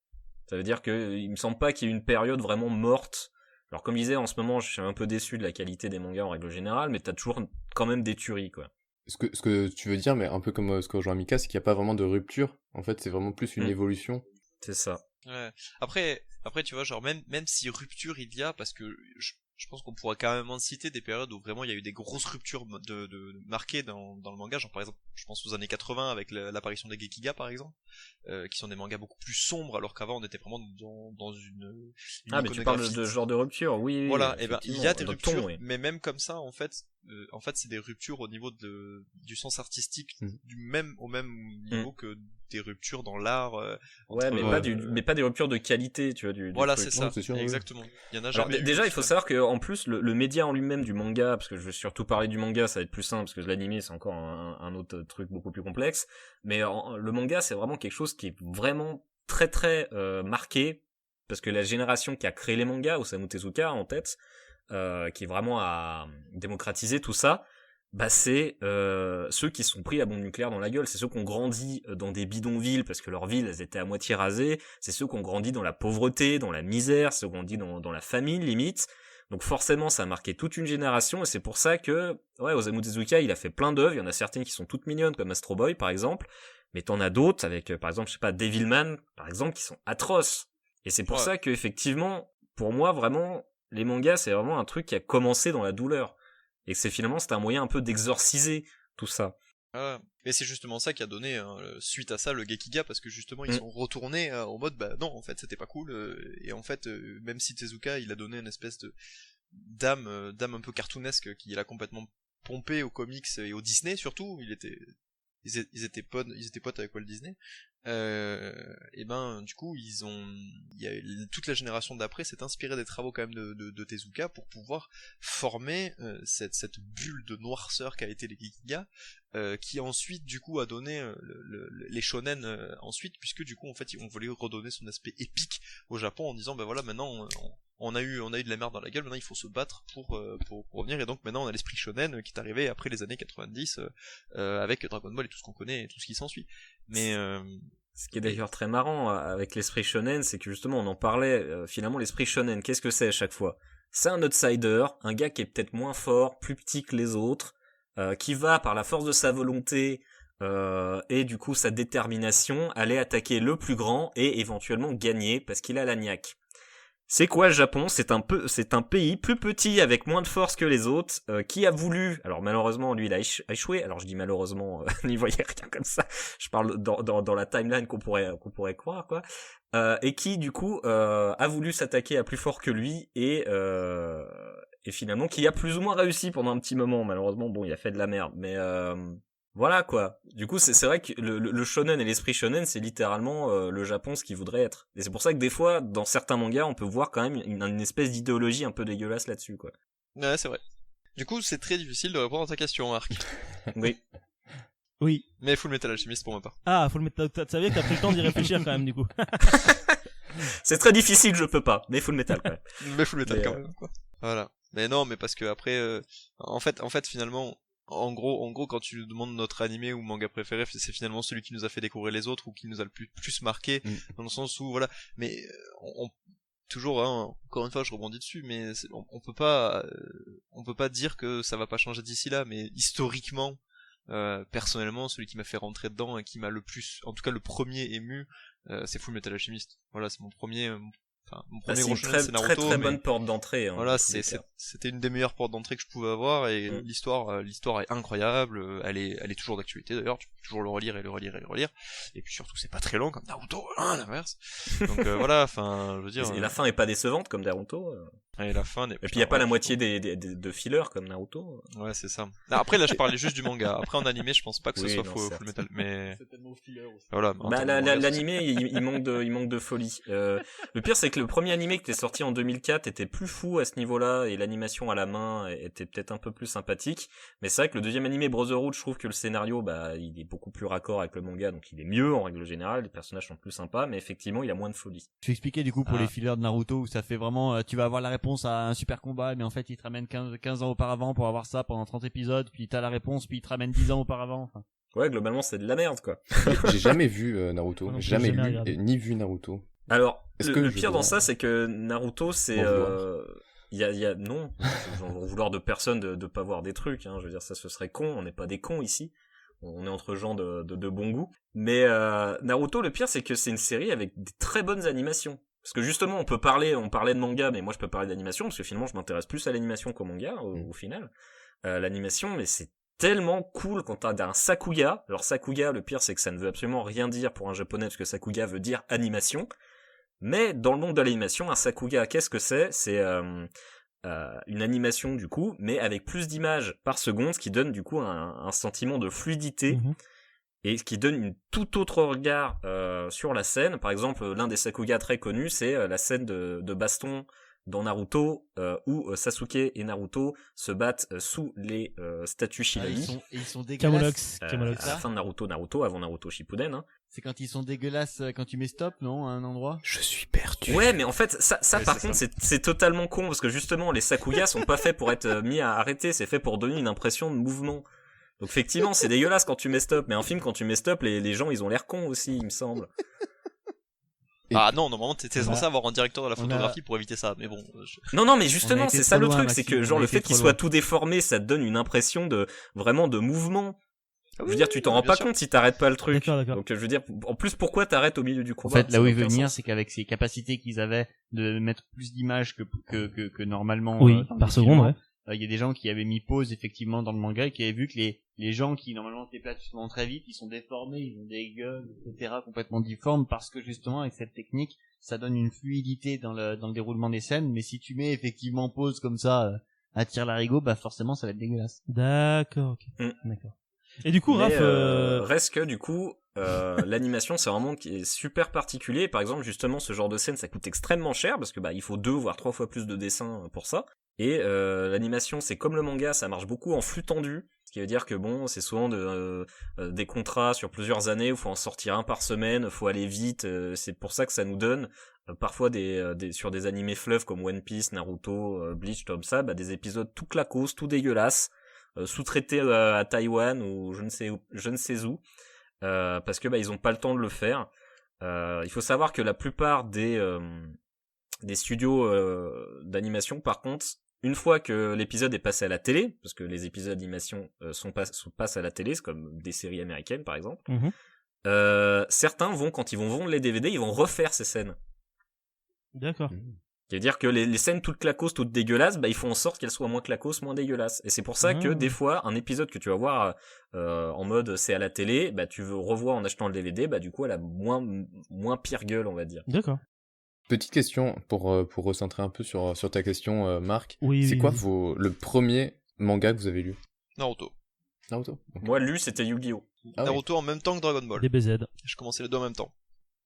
Ça veut dire que il me semble pas qu'il y ait une période vraiment morte. Alors comme je disais, en ce moment je suis un peu déçu de la qualité des mangas en règle générale, mais t'as toujours quand même des tueries quoi. Ce que tu veux dire, mais un peu comme ce que rejoint Mika, c'est qu'il n'y a pas vraiment de rupture. En fait, c'est vraiment plus une évolution. C'est ça. Ouais. Après, tu vois, genre même si rupture il y a, parce que je pense qu'on pourra quand même citer des périodes où vraiment il y a eu des grosses ruptures de marquées dans le manga, genre par exemple, je pense aux années 80 avec l'apparition des Gekiga par exemple, qui sont des mangas beaucoup plus sombres, alors qu'avant on était vraiment dans une mais tu parles de ce genre de rupture, oui. Voilà, et ben il y a des ruptures, ton, oui. mais même comme ça en fait c'est des ruptures au niveau du sens artistique, au même niveau que des ruptures dans l'art. Ouais, mais pas des ruptures de qualité, tu vois. Voilà, truc. c'est ça, c'est sûr, exactement. Oui. Il y en a Alors, jamais. déjà, il faut savoir que en plus le média en lui-même du manga, parce que je vais surtout parler du manga, ça va être plus simple parce que l'anime c'est encore un autre truc beaucoup plus complexe. Mais le manga, c'est vraiment quelque chose qui est vraiment très très marqué, parce que la génération qui a créé les mangas, Osamu Tezuka en tête, qui vraiment a démocratisé tout ça, bah c'est ceux qui sont pris la bombe nucléaire dans la gueule, c'est ceux qui ont grandi dans des bidonvilles parce que leurs villes elles étaient à moitié rasées, c'est ceux qui ont grandi dans la pauvreté, dans la misère, ceux qui ont grandi dans la famine limite. Donc forcément ça a marqué toute une génération et c'est pour ça que Osamu Tezuka il a fait plein d'œuvres, il y en a certaines qui sont toutes mignonnes comme Astro Boy par exemple, mais t'en as d'autres avec par exemple je sais pas Devilman par exemple qui sont atroces. Et c'est pour ça que effectivement pour moi vraiment les mangas c'est vraiment un truc qui a commencé dans la douleur. Et que c'était un moyen un peu d'exorciser tout ça. Mais c'est justement ça qui a donné suite à ça le Gekiga, parce que justement ils sont retournés au mode bah non en fait c'était pas cool, et en fait même si Tezuka il a donné une espèce de d'âme un peu cartoonesque qui l'a complètement pompé aux comics et au Disney surtout, ils étaient potes avec Walt Disney. Et ben du coup toute la génération d'après s'est inspirée des travaux quand même de Tezuka pour pouvoir former cette bulle de noirceur qu'a été les Gekiga, qui ensuite du coup a donné les shonen ensuite, puisque du coup en fait on voulait redonner son aspect épique au Japon en disant ben voilà maintenant on a eu de la merde dans la gueule, maintenant il faut se battre pour revenir, et donc maintenant on a l'esprit shonen qui est arrivé après les années 90 avec Dragon Ball et tout ce qu'on connaît et tout ce qui s'ensuit. Mais ce qui est d'ailleurs très marrant avec l'esprit shonen, c'est que justement on en parlait, finalement l'esprit shonen, qu'est-ce que c'est à chaque fois? C'est un outsider, un gars qui est peut-être moins fort, plus petit que les autres, qui va par la force de sa volonté et du coup sa détermination aller attaquer le plus grand et éventuellement gagner parce qu'il a la niaque. C'est quoi le Japon? C'est un pays plus petit avec moins de force que les autres, qui a voulu, alors malheureusement lui il a échoué, alors je dis malheureusement, n'y voyez rien comme ça, je parle dans la timeline qu'on pourrait croire quoi, et qui du coup a voulu s'attaquer à plus fort que lui et finalement qui a plus ou moins réussi pendant un petit moment, malheureusement bon il a fait de la merde, mais voilà quoi. Du coup c'est vrai que le shonen et l'esprit shonen c'est littéralement le Japon ce qu'il voudrait être. Et c'est pour ça que des fois dans certains mangas on peut voir quand même une espèce d'idéologie un peu dégueulasse là-dessus quoi. Ouais c'est vrai. Du coup c'est très difficile de répondre à ta question Marc. Oui. Oui. Mais Full Metal Alchemist pour ma part. Ah, Full Metal, tu savais que t'as pris le temps d'y réfléchir quand même du coup. C'est très difficile, je peux pas, mais Full Metal quand même. Mais Full Metal quand même quoi. Voilà. Mais non, mais parce que après en fait finalement en gros, quand tu nous demandes notre animé ou manga préféré, c'est finalement celui qui nous a fait découvrir les autres ou qui nous a le plus marqué, dans le sens où, voilà. Mais, toujours, hein, encore une fois, je rebondis dessus, mais on peut pas dire que ça va pas changer d'ici là, mais historiquement, personnellement, celui qui m'a fait rentrer dedans et qui m'a le plus, en tout cas le premier ému, c'est Full Metal Alchemist. Voilà, c'est mon premier gros shonen, c'est Naruto. Très bonne porte d'entrée. Hein, voilà, c'était une des meilleures portes d'entrée que je pouvais avoir, et l'histoire est incroyable. Elle est toujours d'actualité d'ailleurs. Tu peux toujours le relire et le relire et le relire. Et puis surtout, c'est pas très long comme Naruto, hein, l'inverse. Donc voilà, je veux dire. Et la fin est pas décevante comme Naruto. Et la fin. Et puis il y a pas la moitié de fillers comme Naruto. Ouais, c'est ça. Après là, je parlais juste du manga. Après en animé, je pense pas que ce soit Full Metal, mais. C'est tellement filler aussi. Voilà. L'animé, il manque de folie. Le pire, c'est que que le premier animé qui était sorti en 2004 était plus fou à ce niveau-là et l'animation à la main était peut-être un peu plus sympathique. Mais c'est vrai que le deuxième animé Brotherhood, je trouve que le scénario, il est beaucoup plus raccord avec le manga, donc il est mieux en règle générale. Les personnages sont plus sympas, mais effectivement, il a moins de folie. Tu expliquais du coup pour les fillers de Naruto où ça fait vraiment, tu vas avoir la réponse à un super combat, mais en fait il te ramène 15 ans auparavant pour avoir ça pendant 30 épisodes, puis t'as la réponse, puis il te ramène 10 ans auparavant. Enfin. Ouais, globalement, c'est de la merde, quoi. J'ai jamais vu Naruto, Non, jamais jamais lu regardé. ni vu Naruto. Alors, Est-ce que le je pire dois dans ça, c'est que Naruto, c'est, m'en vouloir il y a, non, j'en veux vouloir de personne de pas voir des trucs, hein. Je veux dire, ça, ce serait con. On n'est pas des cons ici. On est entre gens de bon goût. Mais, Naruto, le pire, c'est que c'est une série avec des très bonnes animations. Parce que justement, on parlait de manga, mais moi, je peux parler d'animation, parce que finalement, je m'intéresse plus à l'animation qu'au manga, au final. L'animation, mais c'est tellement cool quand t'as un Sakuga. Alors Sakuga, le pire c'est que ça ne veut absolument rien dire pour un japonais parce que Sakuga veut dire animation. Mais dans le monde de l'animation, un Sakuga, qu'est-ce que c'est ? C'est une animation du coup, mais avec plus d'images par seconde, ce qui donne du coup un sentiment de fluidité et ce qui donne une tout autre regard sur la scène. Par exemple, l'un des Sakuga très connus, c'est la scène de baston dans Naruto, où Sasuke et Naruto se battent sous les statues Shinami. Ils sont dégueulasses. Camolox. À la fin de Naruto, avant Naruto Shippuden. Hein. C'est quand ils sont dégueulasses, quand tu mets stop, non, à un endroit. Je suis perdu. Ouais, mais en fait, ça Ouais, par c'est contre, ça. c'est totalement con, parce que justement, les Sakuga sont pas faits pour être mis à arrêter, c'est fait pour donner une impression de mouvement. Donc effectivement, c'est dégueulasse quand tu mets stop, mais en film, quand tu mets stop, les gens, ils ont l'air cons aussi, il me semble. Ah non, normalement t'es On censé a- avoir un directeur de la on a- photographie pour éviter ça, mais bon. Non, mais On a justement, été c'est ça trop le loin, truc, c'est Maxime, que on genre a le été fait qu'il trop soit loin. tout déformé, ça te donne une impression de vraiment de mouvement. Je veux dire, tu t'en oui, rends bien pas sûr. compte si t'arrêtes pas le truc. D'accord. Donc je veux dire, en plus, pourquoi t'arrêtes au milieu du En combat fait, là où il veut aucun venir, sens. c'est qu'avec ces capacités qu'ils avaient de mettre plus d'images que normalement. Oui, dans par les seconde, films, ouais. Il y a des gens qui avaient mis pause effectivement dans le manga et qui avaient vu que les gens qui normalement se déplacent souvent très vite, ils sont déformés, ils ont des gueules, etc. complètement difformes parce que justement avec cette technique, ça donne une fluidité dans le déroulement des scènes. Mais si tu mets effectivement pause comme ça, à tire-larigot, bah forcément ça va être dégueulasse. D'accord, ok. Mm. D'accord. Et du coup, Mais, Raph, reste que du coup, l'animation c'est un monde qui est super particulier. Par exemple, justement, ce genre de scène, ça coûte extrêmement cher parce que il faut 2 voire 3 fois plus de dessins pour ça. Et l'animation, c'est comme le manga, ça marche beaucoup en flux tendu, ce qui veut dire que bon, c'est souvent des contrats sur plusieurs années où faut en sortir un par semaine, faut aller vite. C'est pour ça que ça nous donne parfois sur des animés fleuves comme One Piece, Naruto, Bleach, comme ça, des épisodes tout claquos, tout dégueulasses, sous-traités à Taïwan ou je ne sais où, parce que ils ont pas le temps de le faire. Il faut savoir que la plupart des studios d'animation, par contre, une fois que l'épisode est passé à la télé, parce que les épisodes d'animation passent à la télé, c'est comme des séries américaines par exemple, certains quand ils vont vendre les DVD, ils vont refaire ces scènes. d'accord. Ça veut dire que les scènes toutes claquos, toutes dégueulasses, ils font en sorte qu'elles soient moins claquos, moins dégueulasses. Et c'est pour ça que des fois, un épisode que tu vas voir en mode c'est à la télé, tu veux revoir en achetant le DVD, du coup elle a moins pire gueule, on va dire. D'accord. Petite question pour recentrer un peu sur ta question, Marc. Oui, C'est oui, quoi oui. le premier manga que vous avez lu? Naruto. Naruto. Ok. Moi, c'était Yu-Gi-Oh! Ah oui. Naruto en même temps que Dragon Ball. DBZ. Je commençais les deux en même temps.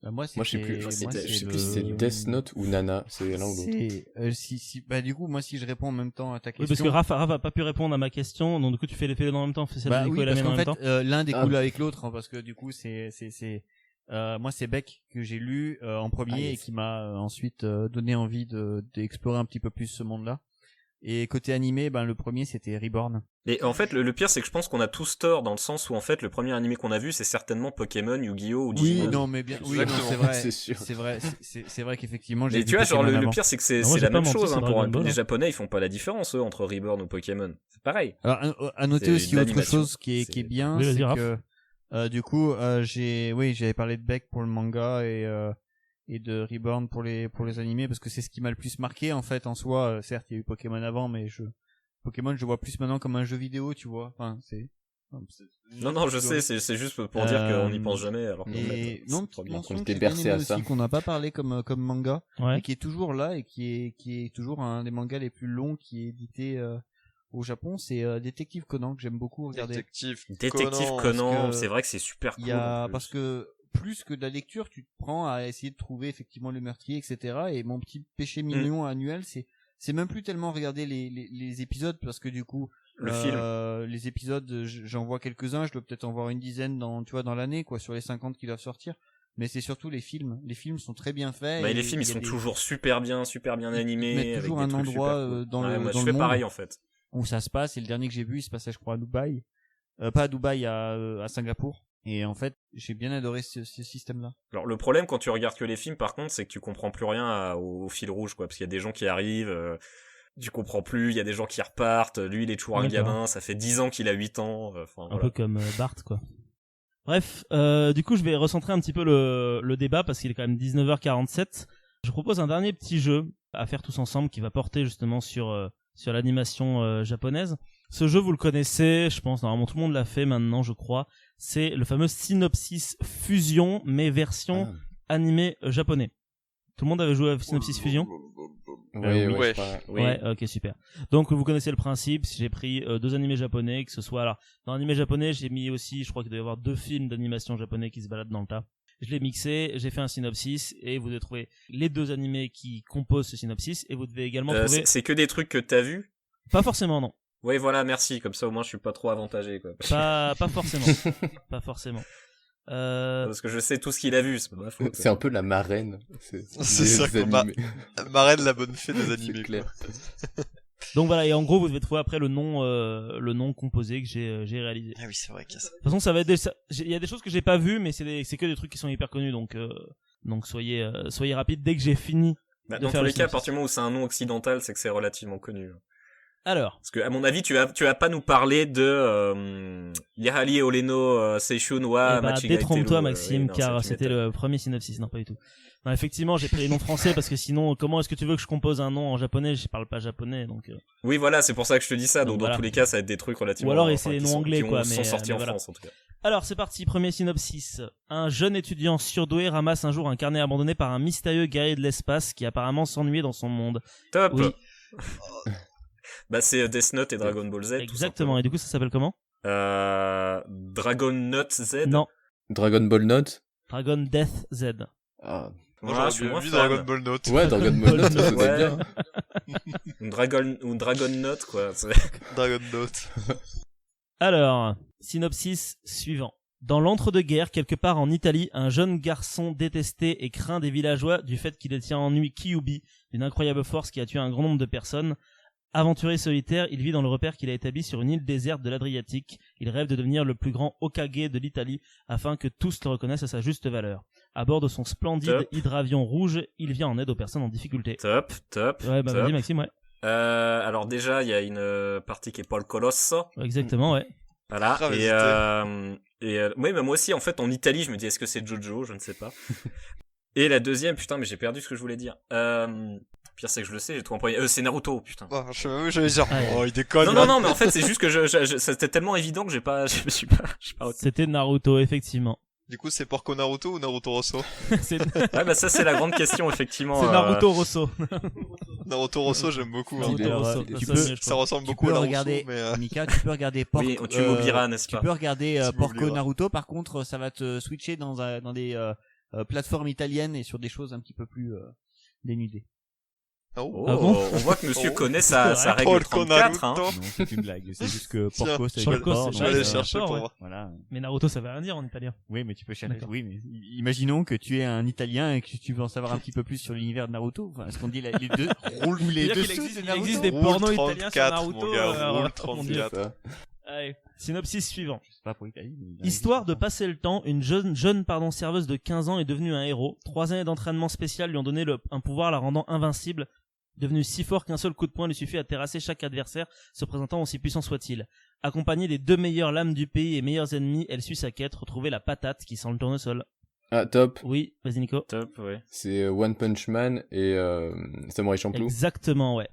Moi, Moi, je sais plus. moi, Je sais plus si le- c'est Death Note ou Nana. C'est l'un ou l'autre. du coup, moi, si je réponds en même temps à ta question. Oui, parce que Raph a pas pu répondre à ma question, donc du coup tu fais les deux en même temps, fais celle de Nico et la parce mienne en qu'en même fait, temps. l'un découle Ah. avec l'autre, hein, parce que du coup, moi, c'est Beck que j'ai lu en premier yes. et qui m'a ensuite donné envie d'explorer un petit peu plus ce monde-là. Et côté animé, le premier c'était Reborn. Et en fait, le pire, c'est que je pense qu'on a tous tort dans le sens où en fait, le premier animé qu'on a vu, c'est certainement Pokémon, Yu-Gi-Oh! Ou Digimon. Oui, non, mais bien, oui, non, Exactement. c'est vrai, C'est sûr. c'est vrai qu'effectivement, j'ai Mais vu tu vois, genre, Pokémon le avant. pire, c'est que c'est moi, j'ai la pas même menti, chose, c'est hein, Dragon Ball, les hein. Japonais, ils font pas la différence, eux, entre Reborn ou Pokémon. C'est pareil. Alors, à noter C'est aussi de autre l'animation. chose qui est bien, Oui, vas-y, c'est Raph. que du coup, j'avais parlé de Beck pour le manga et de Reborn pour les animés parce que c'est ce qui m'a le plus marqué en fait en soi. Certes, il y a eu Pokémon avant, mais Pokémon, je vois plus maintenant comme un jeu vidéo, tu vois. Enfin, Non, je sais, c'est juste pour dire qu'on n'y pense jamais, alors qu'en Et fait, non, c'est trop bien. mention qu'on que était j'ai bien bercé aimé à ça. aussi, qu'on n'a pas parlé comme manga, Ouais. et qui est toujours là et qui est toujours un des mangas les plus longs qui est édité au Japon. C'est Détective Conan que j'aime beaucoup regarder. Détective Détective parce Conan, que c'est vrai que c'est super Il cool. y a en plus. parce que plus que de la lecture, tu te prends à essayer de trouver effectivement le meurtrier, etc. Et mon petit péché mignon annuel, c'est même plus tellement regarder les épisodes, parce que du coup, les épisodes, j'en vois quelques-uns, je dois peut-être en voir une dizaine dans l'année, quoi, sur les 50 qui doivent sortir. Mais c'est surtout les films. Les films sont très bien faits. Bah, les films, ils sont toujours super bien animés. Ils mettent toujours un endroit dans le moi, je monde fais pareil, en fait. où ça se passe. Et le dernier que j'ai vu, il se passait, je crois, à Dubaï. Pas à Dubaï, à Singapour. Et en fait, j'ai bien adoré ce système-là. Alors, le problème quand tu regardes que les films, par contre, c'est que tu comprends plus rien au fil rouge, quoi. Parce qu'il y a des gens qui arrivent, tu comprends plus, il y a des gens qui repartent, lui, il est toujours un gamin, ça fait 10 ans qu'il a 8 ans, un peu comme Bart, quoi. Bref, du coup, je vais recentrer un petit peu le débat parce qu'il est quand même 19h47. Je propose un dernier petit jeu à faire tous ensemble qui va porter justement sur l'animation japonaise. Ce jeu, vous le connaissez, je pense, normalement tout le monde l'a fait maintenant, je crois. C'est le fameux Synopsis Fusion, mais version animée japonais. Tout le monde avait joué à Synopsis Fusion ? Oui. Ouais, ok, super. Donc vous connaissez le principe. J'ai pris 2 animés japonais, que ce soit alors dans l'animé japonais, j'ai mis aussi, je crois qu'il doit y avoir 2 films d'animation japonais qui se baladent dans le tas. Je l'ai mixé, j'ai fait un synopsis et vous devez trouver les 2 animés qui composent ce synopsis et vous devez également trouver. C'est que des trucs que t'as vus ? Pas forcément, non. Oui, voilà, merci. Comme ça, au moins, je suis pas trop avantagé, quoi. Pas forcément. Pas forcément. Parce que je sais tout ce qu'il a vu, c'est pas ma faute. C'est un peu la marraine. C'est ça, marraine, la bonne fée des animés. C'est clair. Donc voilà, et en gros, vous devez trouver après le nom composé que j'ai réalisé. Ah oui, c'est vrai qu'il y a ça. De toute façon, ça va être il y a des choses que j'ai pas vues, mais c'est que des trucs qui sont hyper connus, donc soyez rapides dès que j'ai fini. Bah, dans tous les cas, à partir du moment où c'est un nom occidental, c'est que c'est relativement connu. Alors. Parce que, à mon avis, tu vas pas nous parler de, Yahali Oleno, Seishun wa Machigai. Détrompe-toi, Maxime, car c'était le premier synopsis. Non, pas du tout. Non, effectivement, j'ai pris les noms français parce que sinon, comment est-ce que tu veux que je compose un nom en japonais? Je parle pas japonais, donc. Oui, voilà, c'est pour ça que je te dis ça. Donc voilà. Dans tous les cas, ça va être des trucs relativement. Ou alors, et c'est les noms anglais, quoi. Qui sont sortis en voilà. France, en tout cas. Alors, c'est parti. Premier synopsis. Un jeune étudiant surdoué ramasse un jour un carnet abandonné par un mystérieux guerrier de l'espace qui apparemment s'ennuyait dans son monde. Top. Oui. Bah, c'est Death Note et Dragon Ball Z. Exactement. Et du coup, ça s'appelle comment? Dragon Note Z? Non. Dragon Ball Note? Dragon Death Z. Ah. Moi, j'aurais bien vu Dragon Ball Note. Ouais, Dragon Ball Note, ça faisait bien. Ou Dragon Note, quoi. Dragon Note. Alors, synopsis suivant. Dans l'entre-deux-guerres, quelque part en Italie, un jeune garçon détesté et craint des villageois du fait qu'il détient en lui Kyuubi, une incroyable force qui a tué un grand nombre de personnes. Aventurier solitaire, il vit dans le repère qu'il a établi sur une île déserte de l'Adriatique. Il rêve de devenir le plus grand Hokage de l'Italie afin que tous le reconnaissent à sa juste valeur. À bord de son splendide hydravion rouge, il vient en aide aux personnes en difficulté. Top. Ouais, bah vas-y Maxime, ouais. Alors déjà, il y a une partie qui est Paul Colosso. Exactement, ouais. Voilà. Oui, mais moi aussi, en fait, en Italie, je me dis, est-ce que c'est Jojo? Je ne sais pas. Et la deuxième, putain, mais j'ai perdu ce que je voulais dire. Pire, c'est que je le sais, j'ai tout empoigné. C'est Naruto, putain. Oh, j'allais dire, oh, il déconne. Non, mais en fait, c'est juste que c'était tellement évident que je me suis pas. C'était Naruto, effectivement. Du coup, c'est Porco Naruto ou Naruto Rosso? Ouais, bah ça, c'est la grande question, effectivement. C'est Naruto Rosso. Naruto Rosso, j'aime beaucoup. Ça ressemble beaucoup à Naruto, mais... Mika, tu peux regarder Porco. Oui, tu m'oublieras, n'est-ce pas? Tu peux regarder Porco Naruto, par contre, ça va te switcher dans des plateformes italiennes et sur des choses un petit peu plus dénudées. Oh, ah bon, on voit que monsieur connaît sa règle 34, hein. Non, c'est une blague. C'est juste que Porco, c'est je vais aller chercher pour voir. Voilà. Mais Naruto, ça veut rien dire en italien. Oui, mais tu peux chercher. Oui, mais imaginons que tu es un Italien et que tu veux en savoir un petit peu plus sur l'univers de Naruto. Enfin, est-ce qu'on dit les deux, roule les deux il existe des pornos italiens sur Naruto. Roule 34. Allez, synopsis suivant. Je sais pas pour Italie. Histoire de passer le temps, une jeune serveuse de 15 ans est devenue un héros. 3 années d'entraînement spécial lui ont donné un pouvoir la rendant invincible. Devenu si fort qu'un seul coup de poing lui suffit à terrasser chaque adversaire, se présentant aussi puissant soit-il. Accompagnée des 2 meilleures lames du pays et meilleurs ennemis, elle suit sa quête, retrouver la patate qui sent le tournesol. Ah, top. Oui, vas-y Nico. Top, ouais. C'est One Punch Man et Samurai Champloo. Exactement, ouais.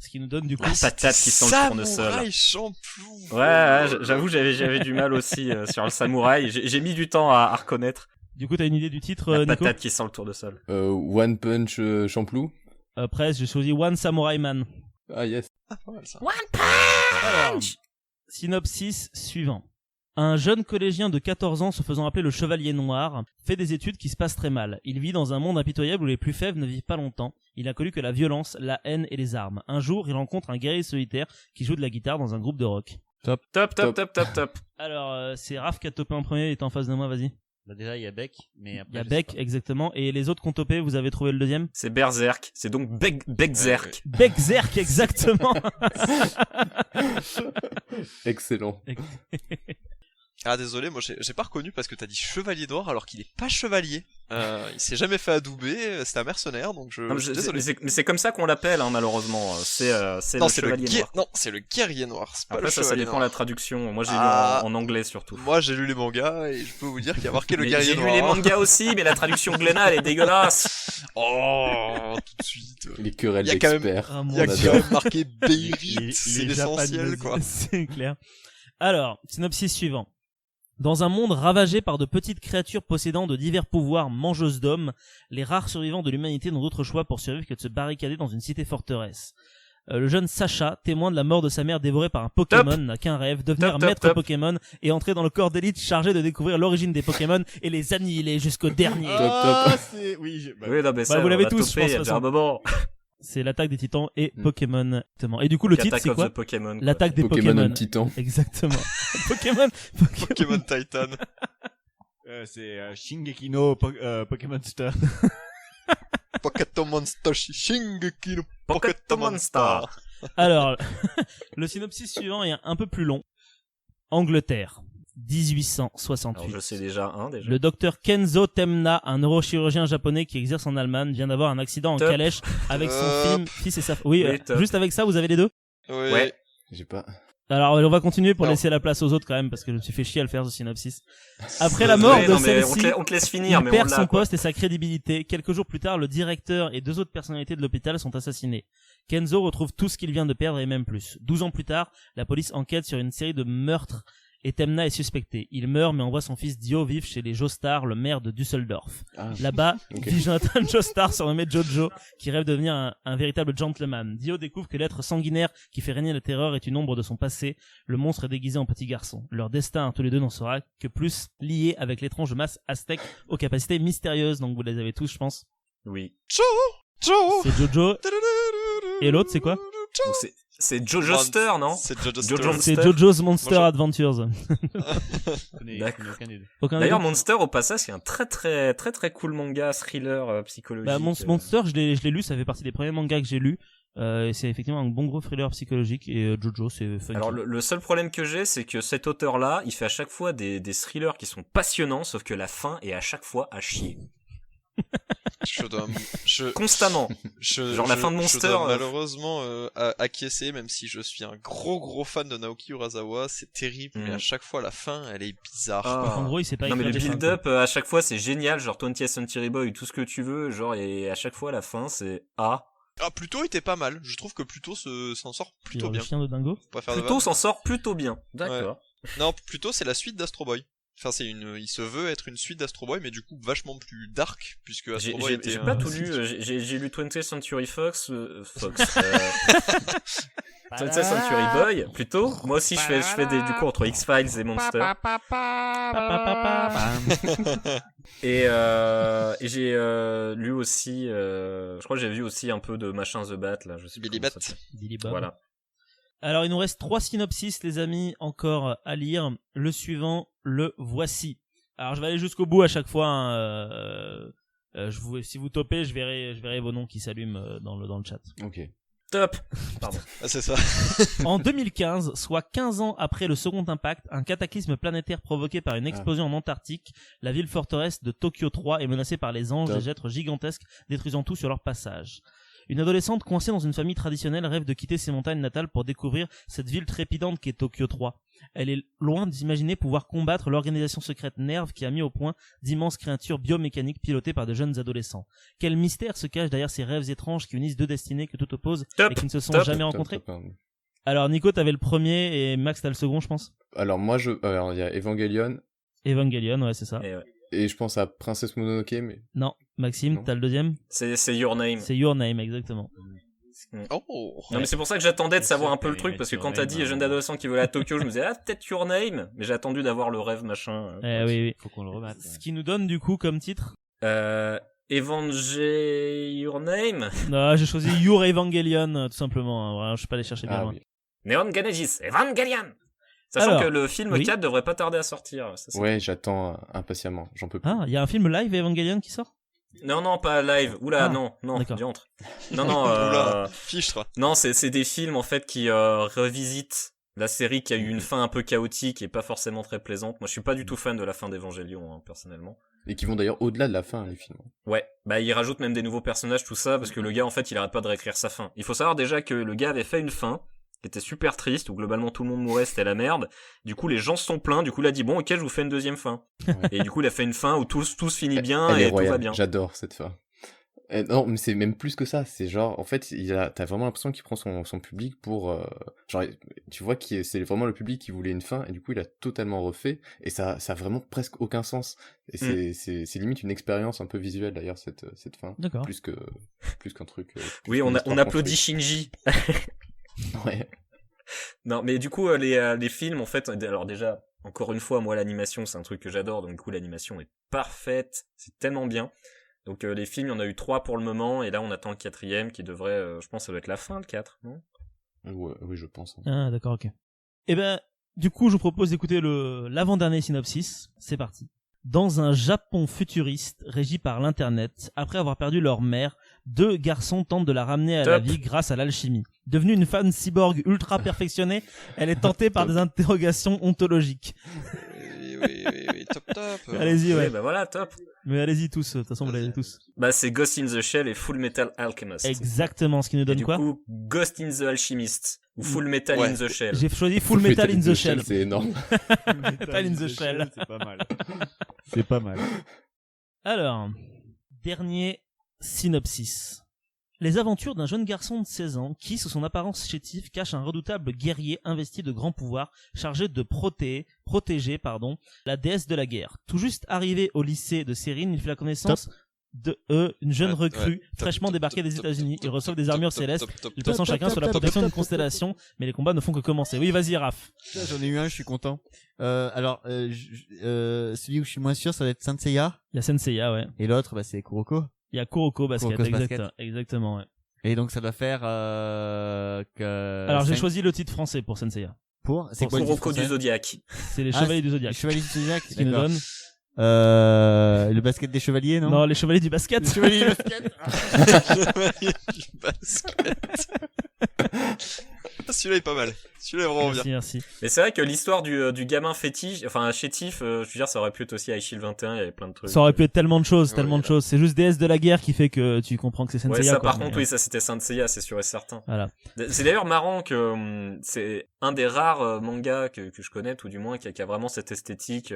Ce qui nous donne du coup... La patate qui sent le tournesol. Samurai Champloo. Ouais, j'avoue, j'avais du mal aussi sur le samouraï. J'ai mis du temps à reconnaître. Du coup, t'as une idée du titre, La Nico? patate qui sent le tournesol. One Punch Champloo. Après, j'ai choisi One Samurai Man. Ah yes. Ah, pas mal ça. One Punch! Alors, synopsis suivant. Un jeune collégien de 14 ans se faisant appeler le Chevalier Noir fait des études qui se passent très mal. Il vit dans un monde impitoyable où les plus faibles ne vivent pas longtemps. Il n'a connu que la violence, la haine et les armes. Un jour, il rencontre un guerrier solitaire qui joue de la guitare dans un groupe de rock. Top. Alors, c'est Raph qui a topé en premier, il est en face de moi, vas-y. Bah déjà il y a Beck, mais après Il y a Beck, exactement. Et les autres qui ont topé, vous avez trouvé le deuxième? C'est Berserk. C'est donc Beckzerk. Beckzerk, exactement. Excellent. Ah désolé, moi j'ai pas reconnu parce que t'as dit chevalier noir alors qu'il est pas chevalier. Il s'est jamais fait adouber, c'est un mercenaire donc je. Non, suis désolé. mais c'est comme ça qu'on l'appelle, hein, malheureusement. C'est Non, le c'est chevalier noir. Non, c'est le guerrier noir. C'est pas Après le ça chevalier dépend noir. la traduction. Moi j'ai lu en anglais surtout. Moi j'ai lu les mangas et je peux vous dire qu'il y a marqué le Mais guerrier j'ai lu noir. les mangas aussi, mais la traduction Glénat elle est dégueulasse. Oh, tout de suite. Les querelles Il y a quand même- d'experts. Ah, Il mon y a On quand adore. même marqué Beirut, c'est les l'essentiel Japanese, quoi. C'est clair. Alors, synopsis suivant. Dans un monde ravagé par de petites créatures possédant de divers pouvoirs mangeuses d'hommes, les rares survivants de l'humanité n'ont d'autre choix pour survivre que de se barricader dans une cité forteresse. Le jeune Sacha, témoin de la mort de sa mère dévorée par un Pokémon, n'a qu'un rêve, devenir Top, maître top. Pokémon et entrer dans le corps d'élite chargé de découvrir l'origine des Pokémon et les annihiler jusqu'au dernier. Top. c'est oui. Oui, non, mais ça, vous l'avez on l'a tous, je topé, pense, il y a de déjà toute un moment. C'est l'attaque des titans et Pokémon. Exactement. Et du coup, le titre, Attack c'est of quoi? the Pokémon. quoi. L'attaque des Pokémon Pokémon. en titan. Exactement. Pokémon. Pokémon Titan. C'est Shingeki no Pokémon Star. Pokémon Monster Shingeki no Pokémon Pokémon Star. Star. Alors, le synopsis suivant est un peu plus long. Angleterre, 1868. Alors je sais déjà déjà. Le docteur Kenzo Temna, un neurochirurgien japonais qui exerce en Allemagne, vient d'avoir un accident en Top. calèche avec son fils et sa... Oui, Oui, top. juste avec ça, vous avez les deux? Oui. Ouais. J'ai pas. Alors, on va continuer pour Non. laisser la place aux autres quand même, parce que je me suis fait chier à le faire ce synopsis. Après la mort Ouais, de non, mais celle-ci, on te laisse finir, il mais perd on son l'a, quoi. poste et sa crédibilité. Quelques jours plus tard, le directeur et 2 autres personnalités de l'hôpital sont assassinés. Kenzo retrouve tout ce qu'il vient de perdre et même plus. 12 ans plus tard, la police enquête sur une série de meurtres et Temna est suspecté. Il meurt mais envoie son fils Dio vivre chez les Joestar, le maire de Düsseldorf. Ah. Là-bas, Ok. vit Jonathan Joestar, surnommé Jojo, qui rêve de devenir un véritable gentleman. Dio découvre que l'être sanguinaire qui fait régner la terreur est une ombre de son passé. Le monstre est déguisé en petit garçon. Leur destin à tous les deux n'en sera que plus lié avec l'étrange masse aztèque aux capacités mystérieuses. Donc vous les avez tous, je pense. Oui. Joe. C'est Jojo. Et l'autre, c'est quoi? Donc c'est Jojo Star, non? C'est Jojo Jojo Star. C'est Monster. Jojo's Monster Bonjour. Adventures. D'accord. Aucun des deux. Aucun des D'ailleurs, deux Monster, au passage, c'est un très cool manga, thriller psychologique. Bah, Monster, je l'ai lu, ça fait partie des premiers mangas que j'ai lus. Et c'est effectivement un bon gros thriller psychologique. Et Jojo, c'est funky. Alors le seul problème que j'ai, c'est que cet auteur-là, il fait à chaque fois des thrillers qui sont passionnants, sauf que la fin est à chaque fois à chier. Constamment. Genre la fin de Monster, Je dois malheureusement acquiescer, même si je suis un gros fan de Naoki Urasawa, c'est terrible, mais à chaque fois la fin, elle est bizarre. Ah. En gros, il s'est pas Non mais écrit le des fins, build-up à chaque fois c'est génial, genre 20th Century Boy, tout ce que tu veux, genre et à chaque fois la fin c'est A. Ah, Pluto était pas mal. Je trouve que Pluto s'en sort plutôt Le bien. chien de dingo. Faut pas faire de Pluto vanne. s'en sort plutôt bien. D'accord. Non, Pluto c'est la suite d'Astro Boy. Enfin, il se veut être une suite d'Astro Boy, mais du coup vachement plus dark, puisque Astro Boy était J'ai pas tout lu, j'ai lu 20th Century Fox, 20th Century Boy, plutôt. Moi aussi je fais du coup entre X-Files et Monster. Et j'ai lu aussi, je crois que j'ai vu aussi un peu de machin The Bat là, je sais plus Billy comment Bat. ça s'appelle. Billy Bob. Voilà. Alors, il nous reste 3 synopsis, les amis, encore à lire. Le suivant, le voici. Alors, je vais aller jusqu'au bout à chaque fois. Hein, si vous topez, je verrai vos noms qui s'allument dans le chat. Ok. Top. Pardon. Ah, c'est ça. En 2015, soit 15 ans après le second impact, un cataclysme planétaire provoqué par une explosion en Antarctique, la ville forteresse de Tokyo 3 est menacée par les anges, des êtres gigantesques détruisant tout sur leur passage. Une adolescente coincée dans une famille traditionnelle rêve de quitter ses montagnes natales pour découvrir cette ville trépidante qu'est Tokyo 3. Elle est loin d'imaginer pouvoir combattre l'organisation secrète NERV qui a mis au point d'immenses créatures biomécaniques pilotées par de jeunes adolescents. Quel mystère se cache derrière ces rêves étranges qui unissent 2 destinées que tout oppose et qui ne se sont jamais rencontrées? Alors Nico, t'avais le premier et Max t'as le second, je pense. Alors moi, il y a Evangelion Evangelion, ouais, c'est ça. et je pense à Princess Mononoke, mais Non, Maxime, Non. t'as le deuxième? C'est Your Name. C'est Your Name, exactement. Oh. Non mais c'est pour ça que j'attendais de savoir un peu le truc, parce que quand t'as dit jeune adolescent qui veut aller à Tokyo, je me disais peut-être Your Name, mais j'ai attendu d'avoir le rêve machin. Oui. Faut qu'on le remette. Ce qui nous donne du coup comme titre. Your Name. Non, j'ai choisi Your Evangelion tout simplement. Hein. Voilà, je suis pas allé chercher bien loin. Oui. Neon Genesis Evangelion. Sachant Alors, que le film oui. 4 devrait pas tarder à sortir. Ça, Ouais, j'attends impatiemment. J'en peux plus. Ah, il y a un film live Evangelion qui sort. Non, pas live. Oula, Ah, non, d'accord. diantre. Non, Oula, fichtre. non, c'est des films en fait qui revisitent la série qui a eu une fin un peu chaotique et pas forcément très plaisante. Moi, je suis pas du tout fan de la fin d'Evangelion, hein, personnellement. Et qui vont d'ailleurs au-delà de la fin, les films. Ouais, bah il rajoute même des nouveaux personnages, tout ça, parce que le gars, en fait, il arrête pas de réécrire sa fin. Il faut savoir déjà que le gars avait fait une fin qui était super triste, où globalement tout le monde mourait, c'était la merde. Du coup, les gens se sont plaints, du coup, il a dit, bon, ok, je vous fais une deuxième fin. Ouais. Et du coup, il a fait une fin où tout finit bien Elle est et tout va royale. bien. J'adore cette fin. Non, mais c'est même plus que ça. C'est genre, en fait, t'as vraiment l'impression qu'il prend son public pour, genre, tu vois que c'est vraiment le public qui voulait une fin, et du coup, il a totalement refait, et ça a vraiment presque aucun sens. Et c'est limite une expérience un peu visuelle, d'ailleurs, cette fin. D'accord. Plus qu'un truc. Plus Oui, qu'une on histoire applaudit construite. Shinji. Ouais. Non, mais du coup, les films, en fait, alors déjà, encore une fois, moi, l'animation, c'est un truc que j'adore, donc du coup, l'animation est parfaite, c'est tellement bien. Donc les films, il y en a eu 3 pour le moment, et là, on attend le 4e, qui devrait, je pense, ça doit être la fin, le 4, non? Ouais, oui, je pense. Ah, d'accord, ok. Eh ben, du coup, je vous propose d'écouter l'avant-dernier synopsis. C'est parti. Dans un Japon futuriste régi par l'internet, après avoir perdu leur mère, 2 garçons tentent de la ramener à la Top. vie grâce à l'alchimie. Devenue une femme cyborg ultra perfectionnée, elle est tentée par des interrogations ontologiques. Oui, top. Allez-y, ouais. Bah voilà, top. Mais allez-y tous, de toute façon vous l'avez tous. Bah c'est Ghost in the Shell et Full Metal Alchemist. Exactement, ce qui nous Et donne du quoi? coup, Ghost in the Alchemist ou Full Metal Ouais. in the Shell. J'ai choisi Full Metal in the Shell. C'est énorme. Metal in the Shell. C'est pas mal. C'est pas mal. Alors, dernier synopsis. Les aventures d'un jeune garçon de 16 ans qui, sous son apparence chétive, cache un redoutable guerrier investi de grands pouvoirs, chargé de protéger la déesse de la guerre. Tout juste arrivé au lycée de Sérine, il fait la connaissance de une jeune recrue fraîchement débarquée des États-Unis. Ils reçoivent des armures célestes. Ils passent chacun sur la protection d'une constellation, mais les combats ne font que commencer. Oui, vas-y, Raph. J'en ai eu un, je suis content. Celui où je suis moins sûr, ça va être Saint Seiya. Il y a Senseiya, ouais. Et l'autre, bah, c'est Kuroko. Il y a Kuroko Basket, Kuroko's Basket. exactement, ouais. Et donc, ça doit faire, Alors, j'ai choisi le titre français pour Senseiya. c'est quoi le titre Kuroko du français? Zodiac. C'est les Chevaliers du Les Zodiac. Chevaliers du Zodiac. Ce qui nous d'accord. donne... Le basket des chevaliers, non? Non, les Chevaliers du Basket. Les Chevaliers du basket. Basket. Celui-là est pas mal. Celui-là est vraiment bien. Merci. Mais c'est vrai que l'histoire du gamin fétiche, enfin chétif, je veux dire, ça aurait pu être aussi à Shield 21, il y avait plein de trucs. Ça aurait pu être tellement de choses, Ouais, choses. C'est juste déesse de la guerre qui fait que tu comprends que c'est Senseiya. Ouais, ça quoi, par contre, oui, ça c'était Saint Seiya, c'est sûr et certain. Voilà. C'est d'ailleurs marrant que c'est un des rares mangas que je connais, tout du moins, qui a vraiment cette esthétique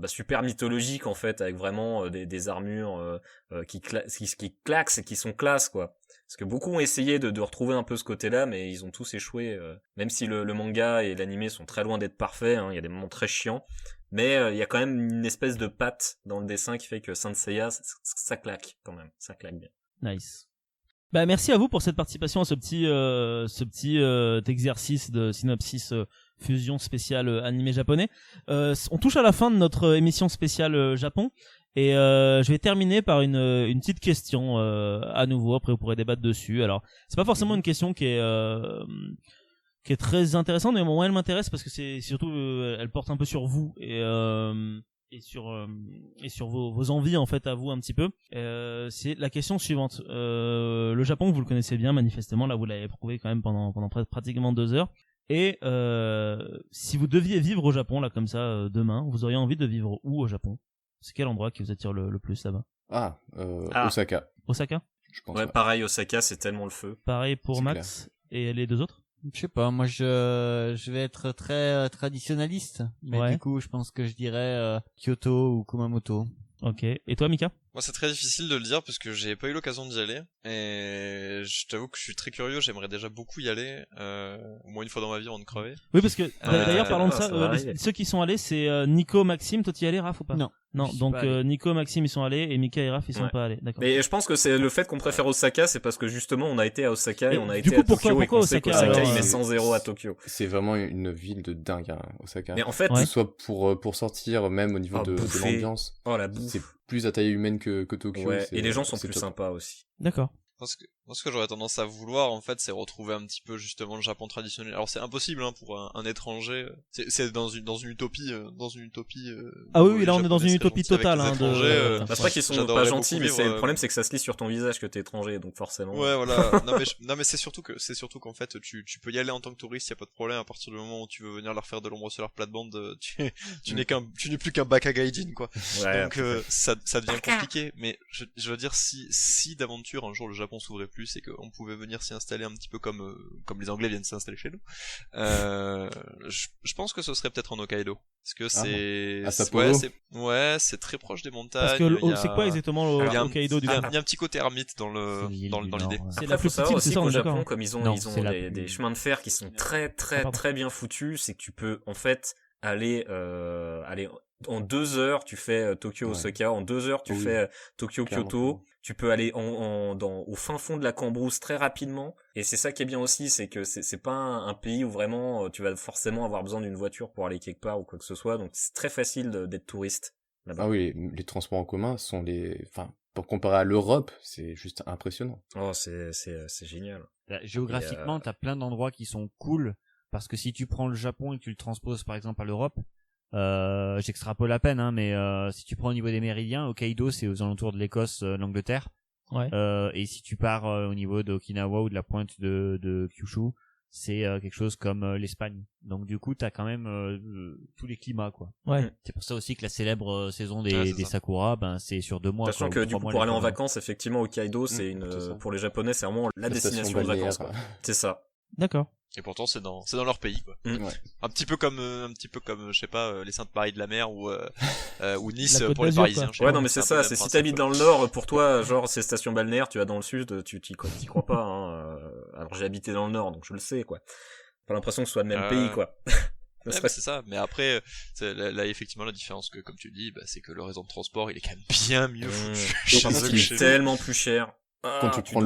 super mythologique en fait, avec vraiment des armures qui claquent et qui sont classe, quoi. Parce que beaucoup ont essayé de retrouver un peu ce côté-là, mais ils ont tous échoué. Même si le manga et l'anime sont très loin d'être parfaits, hein, il y a des moments très chiants, mais il y a quand même une espèce de patte dans le dessin qui fait que Saint Seiya, ça claque quand même, ça claque bien. Nice. Bah, merci à vous pour cette participation à ce petit exercice de synopsis fusion spéciale animé japonais. On touche à la fin de notre émission spéciale Japon. Et je vais terminer par une petite question à nouveau. Après, vous pourrez débattre dessus. Alors, c'est pas forcément une question qui est très intéressante, mais moi elle m'intéresse parce que c'est surtout elle porte un peu sur vous et sur vos envies en fait à vous un petit peu. C'est la question suivante. Le Japon, vous le connaissez bien manifestement. Là, vous l'avez prouvé quand même pendant pratiquement 2 heures. Et si vous deviez vivre au Japon là comme ça demain, vous auriez envie de vivre où au Japon? C'est quel endroit qui vous attire le plus là-bas? Osaka. Osaka? Je pense. Ouais, pareil, Osaka, c'est tellement le feu. Pareil pour C'est Max et les 2 autres? Je sais pas, moi je vais être très traditionnaliste, mais Ouais. du coup je pense que je dirais Kyoto ou Kumamoto. Ok. Et toi, Mika? Moi, c'est très difficile de le dire parce que j'ai pas eu l'occasion d'y aller et je t'avoue que je suis très curieux. J'aimerais déjà beaucoup y aller, au moins une fois dans ma vie avant de crever. Oui, parce que d'ailleurs, parlons de ça ça. va arriver. Ceux qui sont allés, c'est Nico, Maxime. Toi, t'y es allé, Raph, ou pas? Non. Non, Je suis donc pas allé. Nico, Maxime, ils sont allés et Mika et Raph, ils sont Ouais. pas allés. D'accord. Mais je pense que c'est le fait qu'on préfère Osaka, c'est parce que justement on a été à Osaka et Et on a du été coup, à Tokyo pourquoi et qu'on sait Osaka, qu'Osaka alors, il met c'est- 100-0 à Tokyo. C'est vraiment une ville de dingue, hein, Osaka. Mais en fait, Ouais. Que ce soit pour sortir, même au niveau de bouffer. l'ambiance, oh la bouffe. c'est plus à taille humaine que Tokyo. Ouais, c'est- et les gens sont c'est plus top. sympas aussi. D'accord. Moi, ce que j'aurais tendance à vouloir, en fait, c'est retrouver un petit peu justement le Japon traditionnel. Alors, c'est impossible hein, pour un étranger. C'est dans une utopie, Ah oui, où oui, les là, on est dans une Japonais utopie seraient gentils totale. avec Hein, les étrangers, de... Bah, c'est pas qu'ils sont j'adorerais pas gentils, beaucoup mais vivre, le problème c'est que ça se lit sur ton visage que t'es étranger, donc forcément. Ouais, voilà. non mais c'est surtout qu'en fait tu peux y aller en tant que touriste, y a pas de problème. À partir du moment où tu veux venir leur faire de l'ombre sur leur plate-bande, tu n'es plus qu'un baka gaijin quoi. Ouais, Donc ça devient compliqué. Mais je veux dire si d'aventure un jour le Japon s'ouvrait plus et qu'on pouvait venir s'y installer un petit peu comme les Anglais viennent s'installer chez nous, je pense que ce serait peut-être en Hokkaido parce que c'est à Sapporo. c'est très proche des montagnes. Parce que il y a- c'est quoi exactement il y a un- Hokkaido du il y a coup? un petit côté ermite dans l'idée. C'est Après, la faut plus savoir petite, aussi c'est ça, on qu'au est d'accord. Japon, comme ils ont Non, c'est la des plus- chemins de fer qui sont très pardon. très bien foutus, c'est que tu peux en fait aller en 2 heures, tu fais Tokyo Ouais. Osaka, en 2 heures tu Oui. fais Tokyo Clairement. Kyoto, tu peux aller au fin fond de la Cambrousse très rapidement, et c'est ça qui est bien aussi, c'est que c'est pas un pays où vraiment tu vas forcément avoir besoin d'une voiture pour aller quelque part ou quoi que ce soit, donc c'est très facile d'être touriste là-bas. Ah oui, les transports en commun sont enfin, pour comparer à l'Europe, c'est juste impressionnant. Oh, c'est génial. Là, géographiquement, t'as plein d'endroits qui sont cool, parce que si tu prends le Japon et que tu le transposes par exemple à l'Europe, j'extrapole à peine, hein, mais si tu prends au niveau des méridiens, Hokkaido c'est aux alentours de l'Écosse, l'Angleterre, Ouais. et si tu pars au niveau d'Okinawa ou de la pointe de Kyushu, c'est quelque chose comme l'Espagne. Donc du coup, t'as quand même tous les climats, quoi. Ouais. C'est pour ça aussi que la célèbre saison Ouais, c'est des ça. sakura, ben c'est sur 2 mois. Sachant quoi, que ou du 3 coup mois, pour les aller en fois. vacances, effectivement Hokkaido c'est c'est ça. pour les Japonais c'est vraiment la station destination de balnéaire, vacances quoi. C'est ça. D'accord. Et pourtant c'est dans leur pays quoi. Ouais. Un petit peu comme je sais pas les Saintes Maries de la Mer ou Nice La Côte pour les d'Azur, Parisiens. quoi. je sais Ouais pas, non mais c'est un peu ça, le c'est même si principe, t'habites quoi. dans le nord, pour toi genre c'est station balnéaire, tu vas dans le sud, tu t'y crois pas hein. Alors j'ai habité dans le nord donc je le sais quoi. Pas l'impression que ce soit le même pays quoi. Ne Ouais, serait-ce- bah, c'est ça, mais après, là, effectivement, la différence que, comme tu dis, bah, c'est que le réseau de transport, il est quand même bien mieux foutu chez Par contre, eux il que est chez nous. tellement plus cher. Quand tu prends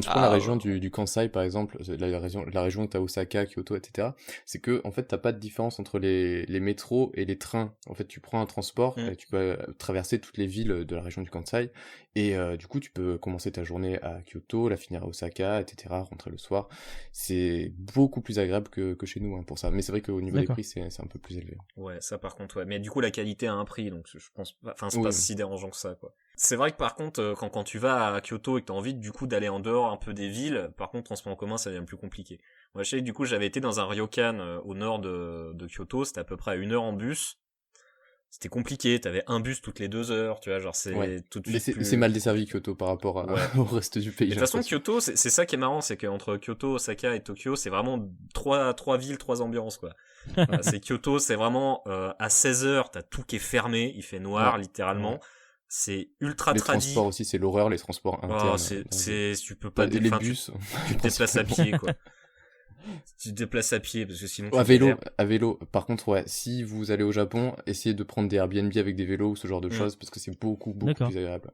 Ah, la région ouais. du Kansai par exemple, la région où t'as Osaka, Kyoto, etc., c'est que en fait t'as pas de différence entre les métros et les trains. En fait, tu prends un transport et tu peux traverser toutes les villes de la région du Kansai et du coup tu peux commencer ta journée à Kyoto, la finir à Osaka, etc., rentrer le soir. C'est beaucoup plus agréable que chez nous hein, pour ça. Mais c'est vrai qu'au niveau des D'accord. prix c'est un peu plus élevé. Ouais, ça par contre, ouais. Mais du coup, la qualité a un prix, donc je pense, enfin, c'est Oui. pas si dérangeant que ça, quoi. C'est vrai que par contre, quand tu vas à Kyoto et que t'as envie du coup d'aller en dehors un peu des villes, par contre, transport en commun, ça devient plus compliqué. Moi, je sais que du coup, j'avais été dans un ryokan au nord de Kyoto, c'était à peu près à 1 heure en bus. C'était compliqué, t'avais un bus toutes les 2 heures, tu vois, genre c'est Ouais. tout de Mais suite plus... c'est mal desservi Kyoto par rapport au reste du pays. De j'ai toute façon, l'impression. Kyoto, c'est ça qui est marrant, c'est qu'entre Kyoto, Osaka et Tokyo, c'est vraiment trois villes, 3 ambiances, quoi. Voilà, c'est Kyoto, c'est vraiment à 16 heures, t'as tout qui est fermé, il fait noir, Ouais. littéralement. Ouais. C'est ultra Les tradi. transports aussi, c'est l'horreur, les transports internes. Oh, tu peux pas les enfin, bus. tu te déplaces à pied, quoi. Tu te déplaces à pied, parce que sinon... À tu vélo, galères. à vélo. Par contre, ouais, si vous allez au Japon, essayez de prendre des Airbnb avec des vélos ou ce genre de choses, parce que c'est beaucoup D'accord. plus agréable.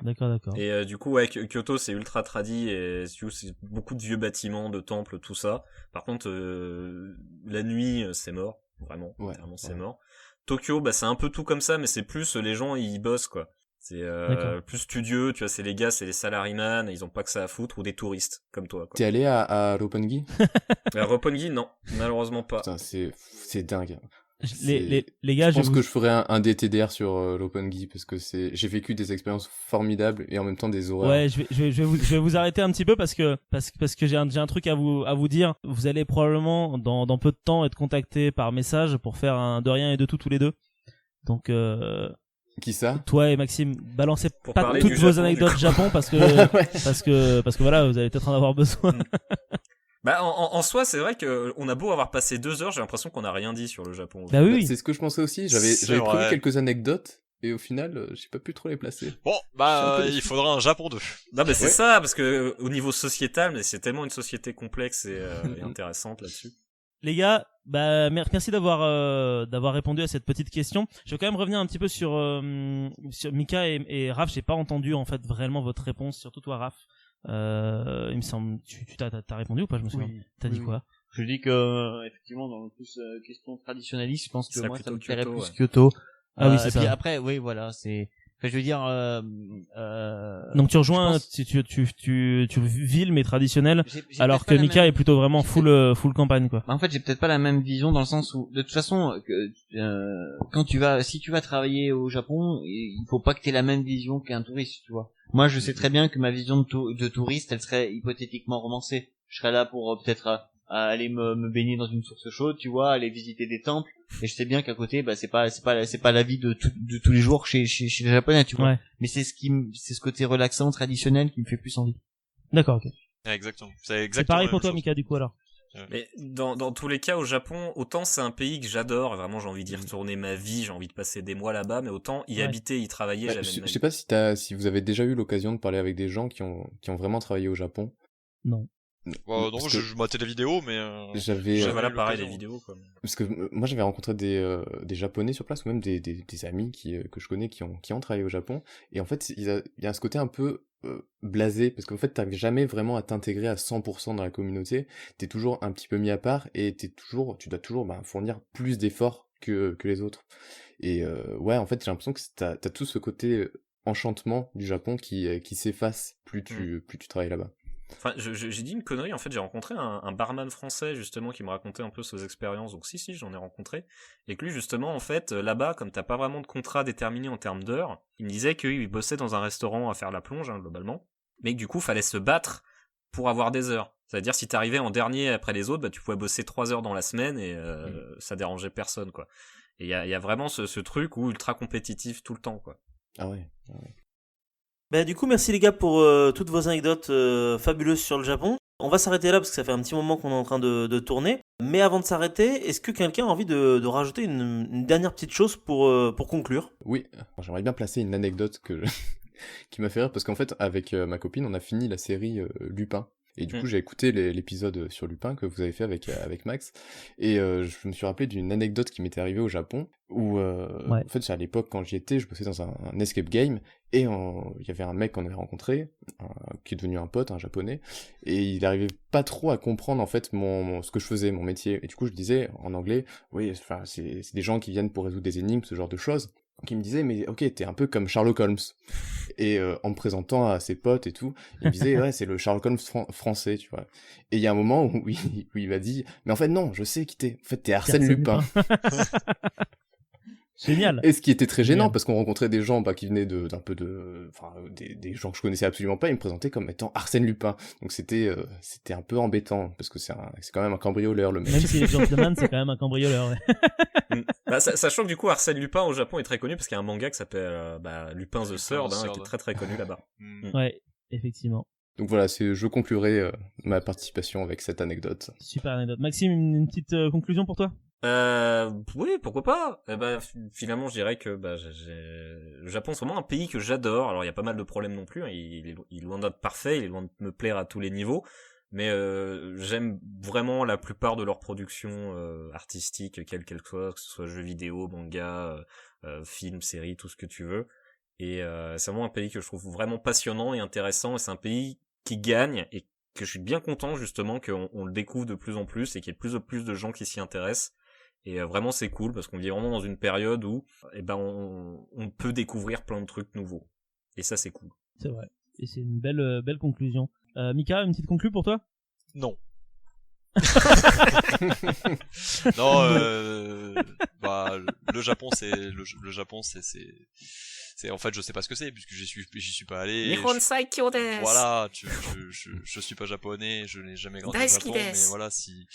D'accord. Et du coup, ouais, Kyoto, c'est ultra tradi, et du coup, c'est beaucoup de vieux bâtiments, de temples, tout ça. Par contre, la nuit, c'est mort. Vraiment, Ouais, littéralement, c'est ouais. mort. Tokyo, bah, c'est un peu tout comme ça, mais c'est plus, les gens, ils bossent, quoi. C'est D'accord. plus studieux, tu vois, c'est les gars, c'est les salaryman, ils ont pas que ça à foutre, ou des touristes, comme toi, quoi. T'es allé à Roppongi? Roppongi, non, malheureusement pas. Putain, c'est dingue. Les gars, Je pense vous- que je ferais un DTDR sur Roppongi parce que j'ai vécu des expériences formidables et en même temps des horreurs. Ouais, je vais vous arrêter un petit peu parce que j'ai un truc à vous dire. Vous allez probablement dans peu de temps être contacté par message pour faire un de rien et de tout tous les deux. Donc Qui ça? toi et Maxime, balancez Pour pas parler toutes du vos Japon, anecdotes du coup. Japon parce que Ouais. parce que voilà, vous allez peut-être en avoir besoin. Bah, en soi, c'est vrai que on a beau avoir passé 2 heures, j'ai l'impression qu'on a rien dit sur le Japon. Bah oui. C'est ce que je pensais aussi. C'est J'avais trouvé vrai. quelques anecdotes, et au final, j'ai pas pu trop les placer. Bon, bah, il faudra un Japon 2. Non, mais c'est ça, parce que au niveau sociétal, mais c'est tellement une société complexe et intéressante là-dessus. Les gars, bah merci d'avoir répondu à cette petite question. Je vais quand même revenir un petit peu sur Mika et Raph. J'ai pas entendu en fait vraiment votre réponse, surtout toi Raph. Il me semble, tu t'as répondu ou pas? Je me souviens. Oui, T'as dit quoi? Je dis que effectivement dans le plus question traditionnaliste, je pense que moi ça me plairait Kyoto, plus Kyoto. Ah oui, c'est puis ça. après, oui, voilà, c'est. Enfin, je veux dire. Donc tu rejoins, pense... tu ville mais traditionnel, j'ai alors que peut-être pas Mika la même... est plutôt vraiment full campagne quoi. En fait, j'ai peut-être pas la même vision dans le sens où, de toute façon, quand si tu vas travailler au Japon, il faut pas que t'aies la même vision qu'un touriste, tu vois. Moi, je sais très bien que ma vision de touriste, elle serait hypothétiquement romancée. Je serais là pour peut-être à aller me baigner dans une source chaude, tu vois, aller visiter des temples. Et je sais bien qu'à côté, bah c'est pas la vie de tous les jours chez les Japonais, tu vois. Ouais. Mais c'est ce côté relaxant, traditionnel qui me fait plus envie. D'accord, ok. Ouais, exactement. C'est pareil pour toi, Mika, du coup alors. Mais dans tous les cas, au Japon, autant c'est un pays que j'adore, et vraiment j'ai envie d'y retourner ma vie, j'ai envie de passer des mois là-bas, mais autant y habiter, y travailler, Bah, j'avais je même... sais pas si vous avez déjà eu l'occasion de parler avec des gens qui ont vraiment travaillé au Japon. Non. Non, Parce je matais des vidéos, mais j'avais voilà, eu pareil, les l'occasion. vidéos, quoi. parce que moi j'avais rencontré des Japonais sur place ou même des amis que je connais qui ont travaillé au Japon, et en fait il y a ce côté un peu blasé, parce qu'en fait t'arrives jamais vraiment à t'intégrer à 100% dans la communauté, t'es toujours un petit peu mis à part et tu dois toujours fournir plus d'efforts que les autres. Et ouais, en fait j'ai l'impression que t'as tout ce côté enchantement du Japon qui s'efface plus tu travailles là-bas. Enfin, j'ai dit une connerie, en fait, j'ai rencontré un barman français, justement, qui me racontait un peu ses expériences, donc si, j'en ai rencontré, et que lui, justement, en fait, là-bas, comme t'as pas vraiment de contrat déterminé en termes d'heures, il me disait qu'il bossait dans un restaurant à faire la plonge, hein, globalement, mais que du coup, fallait se battre pour avoir des heures. C'est-à-dire, si t'arrivais en dernier après les autres, bah, tu pouvais bosser 3 heures dans la semaine, et ça dérangeait personne, quoi. Et il y a vraiment ce truc où ultra compétitif tout le temps, quoi. Ah ouais. Bah, du coup, merci les gars pour toutes vos anecdotes fabuleuses sur le Japon. On va s'arrêter là parce que ça fait un petit moment qu'on est en train de tourner. Mais avant de s'arrêter, est-ce que quelqu'un a envie de rajouter une dernière petite chose pour conclure? Oui, j'aimerais bien placer une anecdote qui m'a fait rire, parce qu'en fait, avec ma copine, on a fini la série Lupin. Et du coup, j'ai écouté l'épisode sur Lupin que vous avez fait avec Max, et je me suis rappelé d'une anecdote qui m'était arrivée au Japon, où en fait, à l'époque, quand j'y étais, je bossais dans un escape game, et il y avait un mec qu'on avait rencontré, qui est devenu un pote, un japonais, et il arrivait pas trop à comprendre en fait ce que je faisais, mon métier. Et du coup, je disais en anglais, oui, enfin, c'est des gens qui viennent pour résoudre des énigmes, ce genre de choses. Qui me disait, mais ok, t'es un peu comme Sherlock Holmes. Et en me présentant à ses potes et tout, il me disait, ouais, c'est le Sherlock Holmes français, tu vois. Et il y a un moment où il m'a dit, mais en fait, non, je sais qui t'es. En fait, t'es Arsène Lupin. Génial. Et ce qui était très gênant, parce qu'on rencontrait des gens qui venaient des gens que je connaissais absolument pas, ils me présentaient comme étant Arsène Lupin. Donc c'était un peu embêtant, parce que c'est quand même un cambrioleur, le mec. Même si les gentlemen, c'est quand même un cambrioleur, ouais. Sachant que du coup, Arsène Lupin au Japon est très connu, parce qu'il y a un manga qui s'appelle Lupin the Third, qui est très très connu là-bas. Ouais, effectivement. Donc voilà, je conclurai ma participation avec cette anecdote. Super anecdote. Maxime, une petite conclusion pour toi? Oui, pourquoi pas. Finalement, je dirais que le Japon, c'est vraiment un pays que j'adore. Alors, il y a pas mal de problèmes non plus, hein. Il est loin d'être parfait, il est loin de me plaire à tous les niveaux, mais j'aime vraiment la plupart de leurs productions artistiques, quelles qu'elles soient, que ce soit jeux vidéo, manga, films, séries, tout ce que tu veux. Et c'est vraiment un pays que je trouve vraiment passionnant et intéressant, et c'est un pays qui gagne, et que je suis bien content justement qu'on le découvre de plus en plus, et qu'il y ait de plus en plus de gens qui s'y intéressent. Et vraiment c'est cool, parce qu'on vit vraiment dans une période où on peut découvrir plein de trucs nouveaux. Et ça c'est cool. C'est vrai. Et c'est une belle conclusion. Mika, une petite conclu pour toi? Non. Non, le Japon c'est en fait je sais pas ce que c'est puisque j'y suis pas allé. Voilà, je suis pas japonais, je n'ai jamais grandi au Japon, mais voilà, si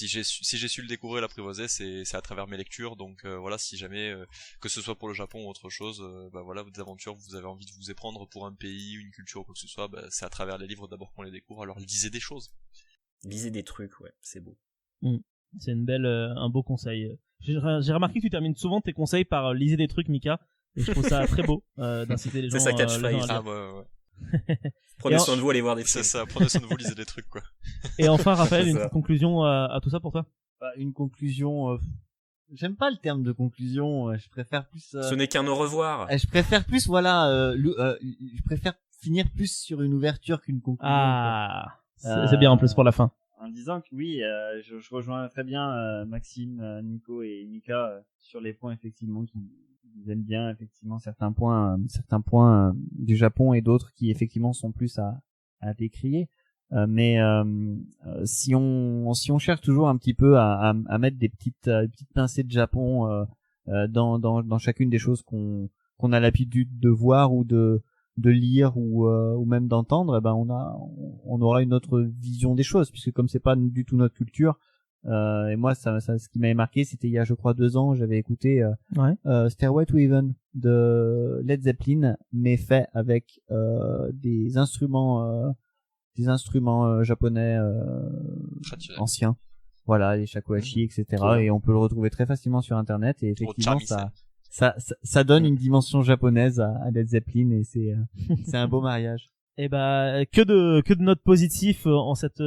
j'ai su le découvrir, l'apprivoiser, c'est à travers mes lectures. Donc voilà, si jamais que ce soit pour le Japon ou autre chose, voilà, des aventures, vous avez envie de vous éprendre pour un pays, une culture ou quoi que ce soit, c'est à travers les livres d'abord qu'on les découvre. Alors lisez des choses. Lisez des trucs, ouais, c'est beau. C'est un beau conseil. J'ai remarqué que tu termines souvent tes conseils par lisez des trucs, Mika. Et je trouve ça très beau d'inciter les gens. C'est sa les gens catchphrase. à Ah, lire. ouais. Prenez soin de vous, allez voir des C'est films. ça, prenez soin de vous, lisez des trucs, quoi. Et enfin, Raphaël, C'est une ça. petite conclusion à tout ça pour toi. Bah, une conclusion. J'aime pas le terme de conclusion. Je préfère plus. Ce n'est qu'un au revoir. Je préfère plus, voilà. Je préfère finir plus sur une ouverture qu'une conclusion. Ah, c'est bien en plus pour la fin. En disant que oui, je rejoins très bien Maxime, Nico et Mika sur les points effectivement qui aiment bien effectivement certains points du Japon et d'autres qui effectivement sont plus à décrier. Mais si on cherche toujours un petit peu à mettre des petites pincées de Japon dans chacune des choses qu'on a l'habitude de voir ou de lire ou même d'entendre, eh ben on aura une autre vision des choses, puisque comme c'est pas du tout notre culture. Et moi ça ce qui m'avait marqué, c'était il y a je crois 2 ans, j'avais écouté Stairway to Heaven de Led Zeppelin, mais fait avec des instruments japonais anciens, voilà, les shakuhachi, etc. Et on peut le retrouver très facilement sur internet, et effectivement ça donne une dimension japonaise à Led Zeppelin, et c'est un beau mariage. Et bah que de notes positives en cette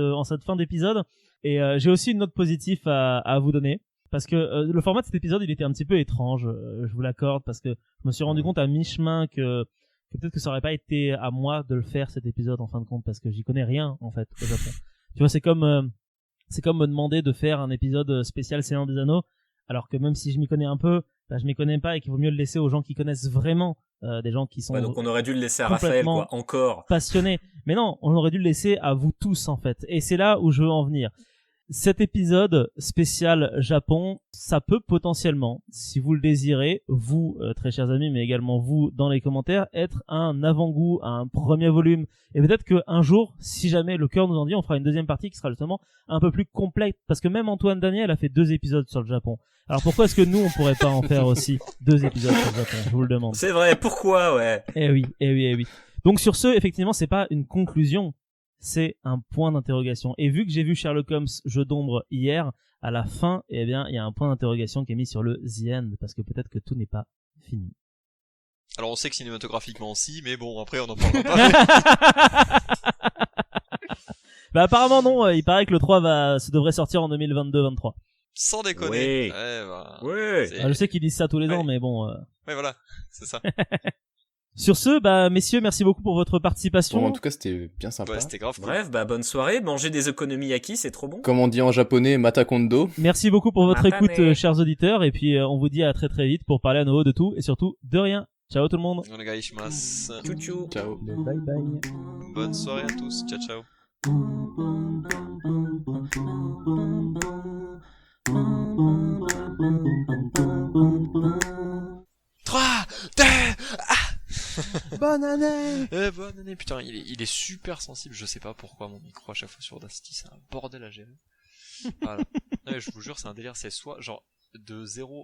fin d'épisode. Et j'ai aussi une note positive à vous donner, parce que le format de cet épisode, il était un petit peu étrange, je vous l'accorde, parce que je me suis rendu compte à mi-chemin que peut-être que ça aurait pas été à moi de le faire cet épisode en fin de compte, parce que j'y connais rien en fait au Japon. Tu vois, c'est comme me demander de faire un épisode spécial Seigneur des Anneaux, alors que même si je m'y connais un peu, bah, je m'y connais pas, et qu'il vaut mieux le laisser aux gens qui connaissent vraiment, des gens qui sont Ouais, donc on aurait dû le laisser à Raphaël, quoi, encore. passionnés. Mais non, on aurait dû le laisser à vous tous en fait. Et c'est là où je veux en venir. Cet épisode spécial Japon, ça peut potentiellement, si vous le désirez, vous, très chers amis, mais également vous dans les commentaires, être un avant-goût, un premier volume. Et peut-être qu'un jour, si jamais le cœur nous en dit, on fera une deuxième partie qui sera justement un peu plus complète. Parce que même Antoine Daniel a fait 2 épisodes sur le Japon. Alors pourquoi est-ce que nous, on pourrait pas en faire aussi 2 épisodes sur le Japon? Je vous le demande. C'est vrai, pourquoi, ouais. Eh oui. Donc sur ce, effectivement, c'est pas une conclusion. C'est un point d'interrogation. Et vu que j'ai vu Sherlock Holmes Jeu d'ombre hier, à la fin, eh bien, il y a un point d'interrogation qui est mis sur le The End, parce que peut-être que tout n'est pas fini. Alors on sait que cinématographiquement si, mais bon, après on en parlera pas. Bah apparemment non, il paraît que le 3 devrait sortir en 2022-23. Sans déconner. Ouais. Ouais, bah, Ouais. c'est- Ah, je sais qu'ils disent ça tous les ans, Ouais. mais bon... Ouais, voilà, c'est ça. Sur ce, bah messieurs, merci beaucoup pour votre participation. Bon, en tout cas, c'était bien sympa. Ouais, c'était grave cool. Bref, bah bonne soirée, mangez des okonomiyaki, c'est trop bon. Comme on dit en japonais, matakondo. Merci beaucoup pour votre Matane. écoute, chers auditeurs, et puis on vous dit à très très vite pour parler à nouveau de tout, et surtout de rien. Ciao tout le monde. Onegaishimasu. Chou-chou. Ciao. Bye bye. Bonne soirée à tous. Ciao, ciao. 3, 2, Bonne année. bonne année. Putain, il est super sensible. Je sais pas pourquoi mon micro à chaque fois sur Audacity, c'est un bordel à gérer. Voilà. Ouais, je vous jure, c'est un délire. C'est soit genre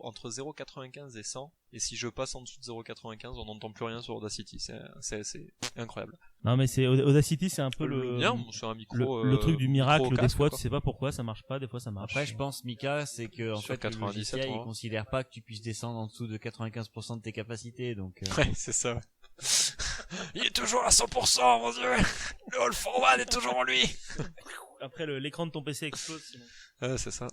entre 0,95 et 100, et si je passe en dessous de 0,95, on n'entend plus rien sur Audacity. C'est incroyable. Non mais c'est Audacity, c'est un peu Bien, sur un micro. le truc du miracle. micro au Des casque, fois, quoi. tu sais pas pourquoi ça marche pas, des fois ça marche. Après, je pense, Mika, c'est que, en Sur fait, le 97, logiciel, on va. il considère pas que tu puisses descendre en dessous de 95% de tes capacités, donc, Ouais, c'est ça. Il est toujours à 100%, mon dieu. Le All for One est toujours en lui. Après l'écran de ton PC explose sinon. C'est ça.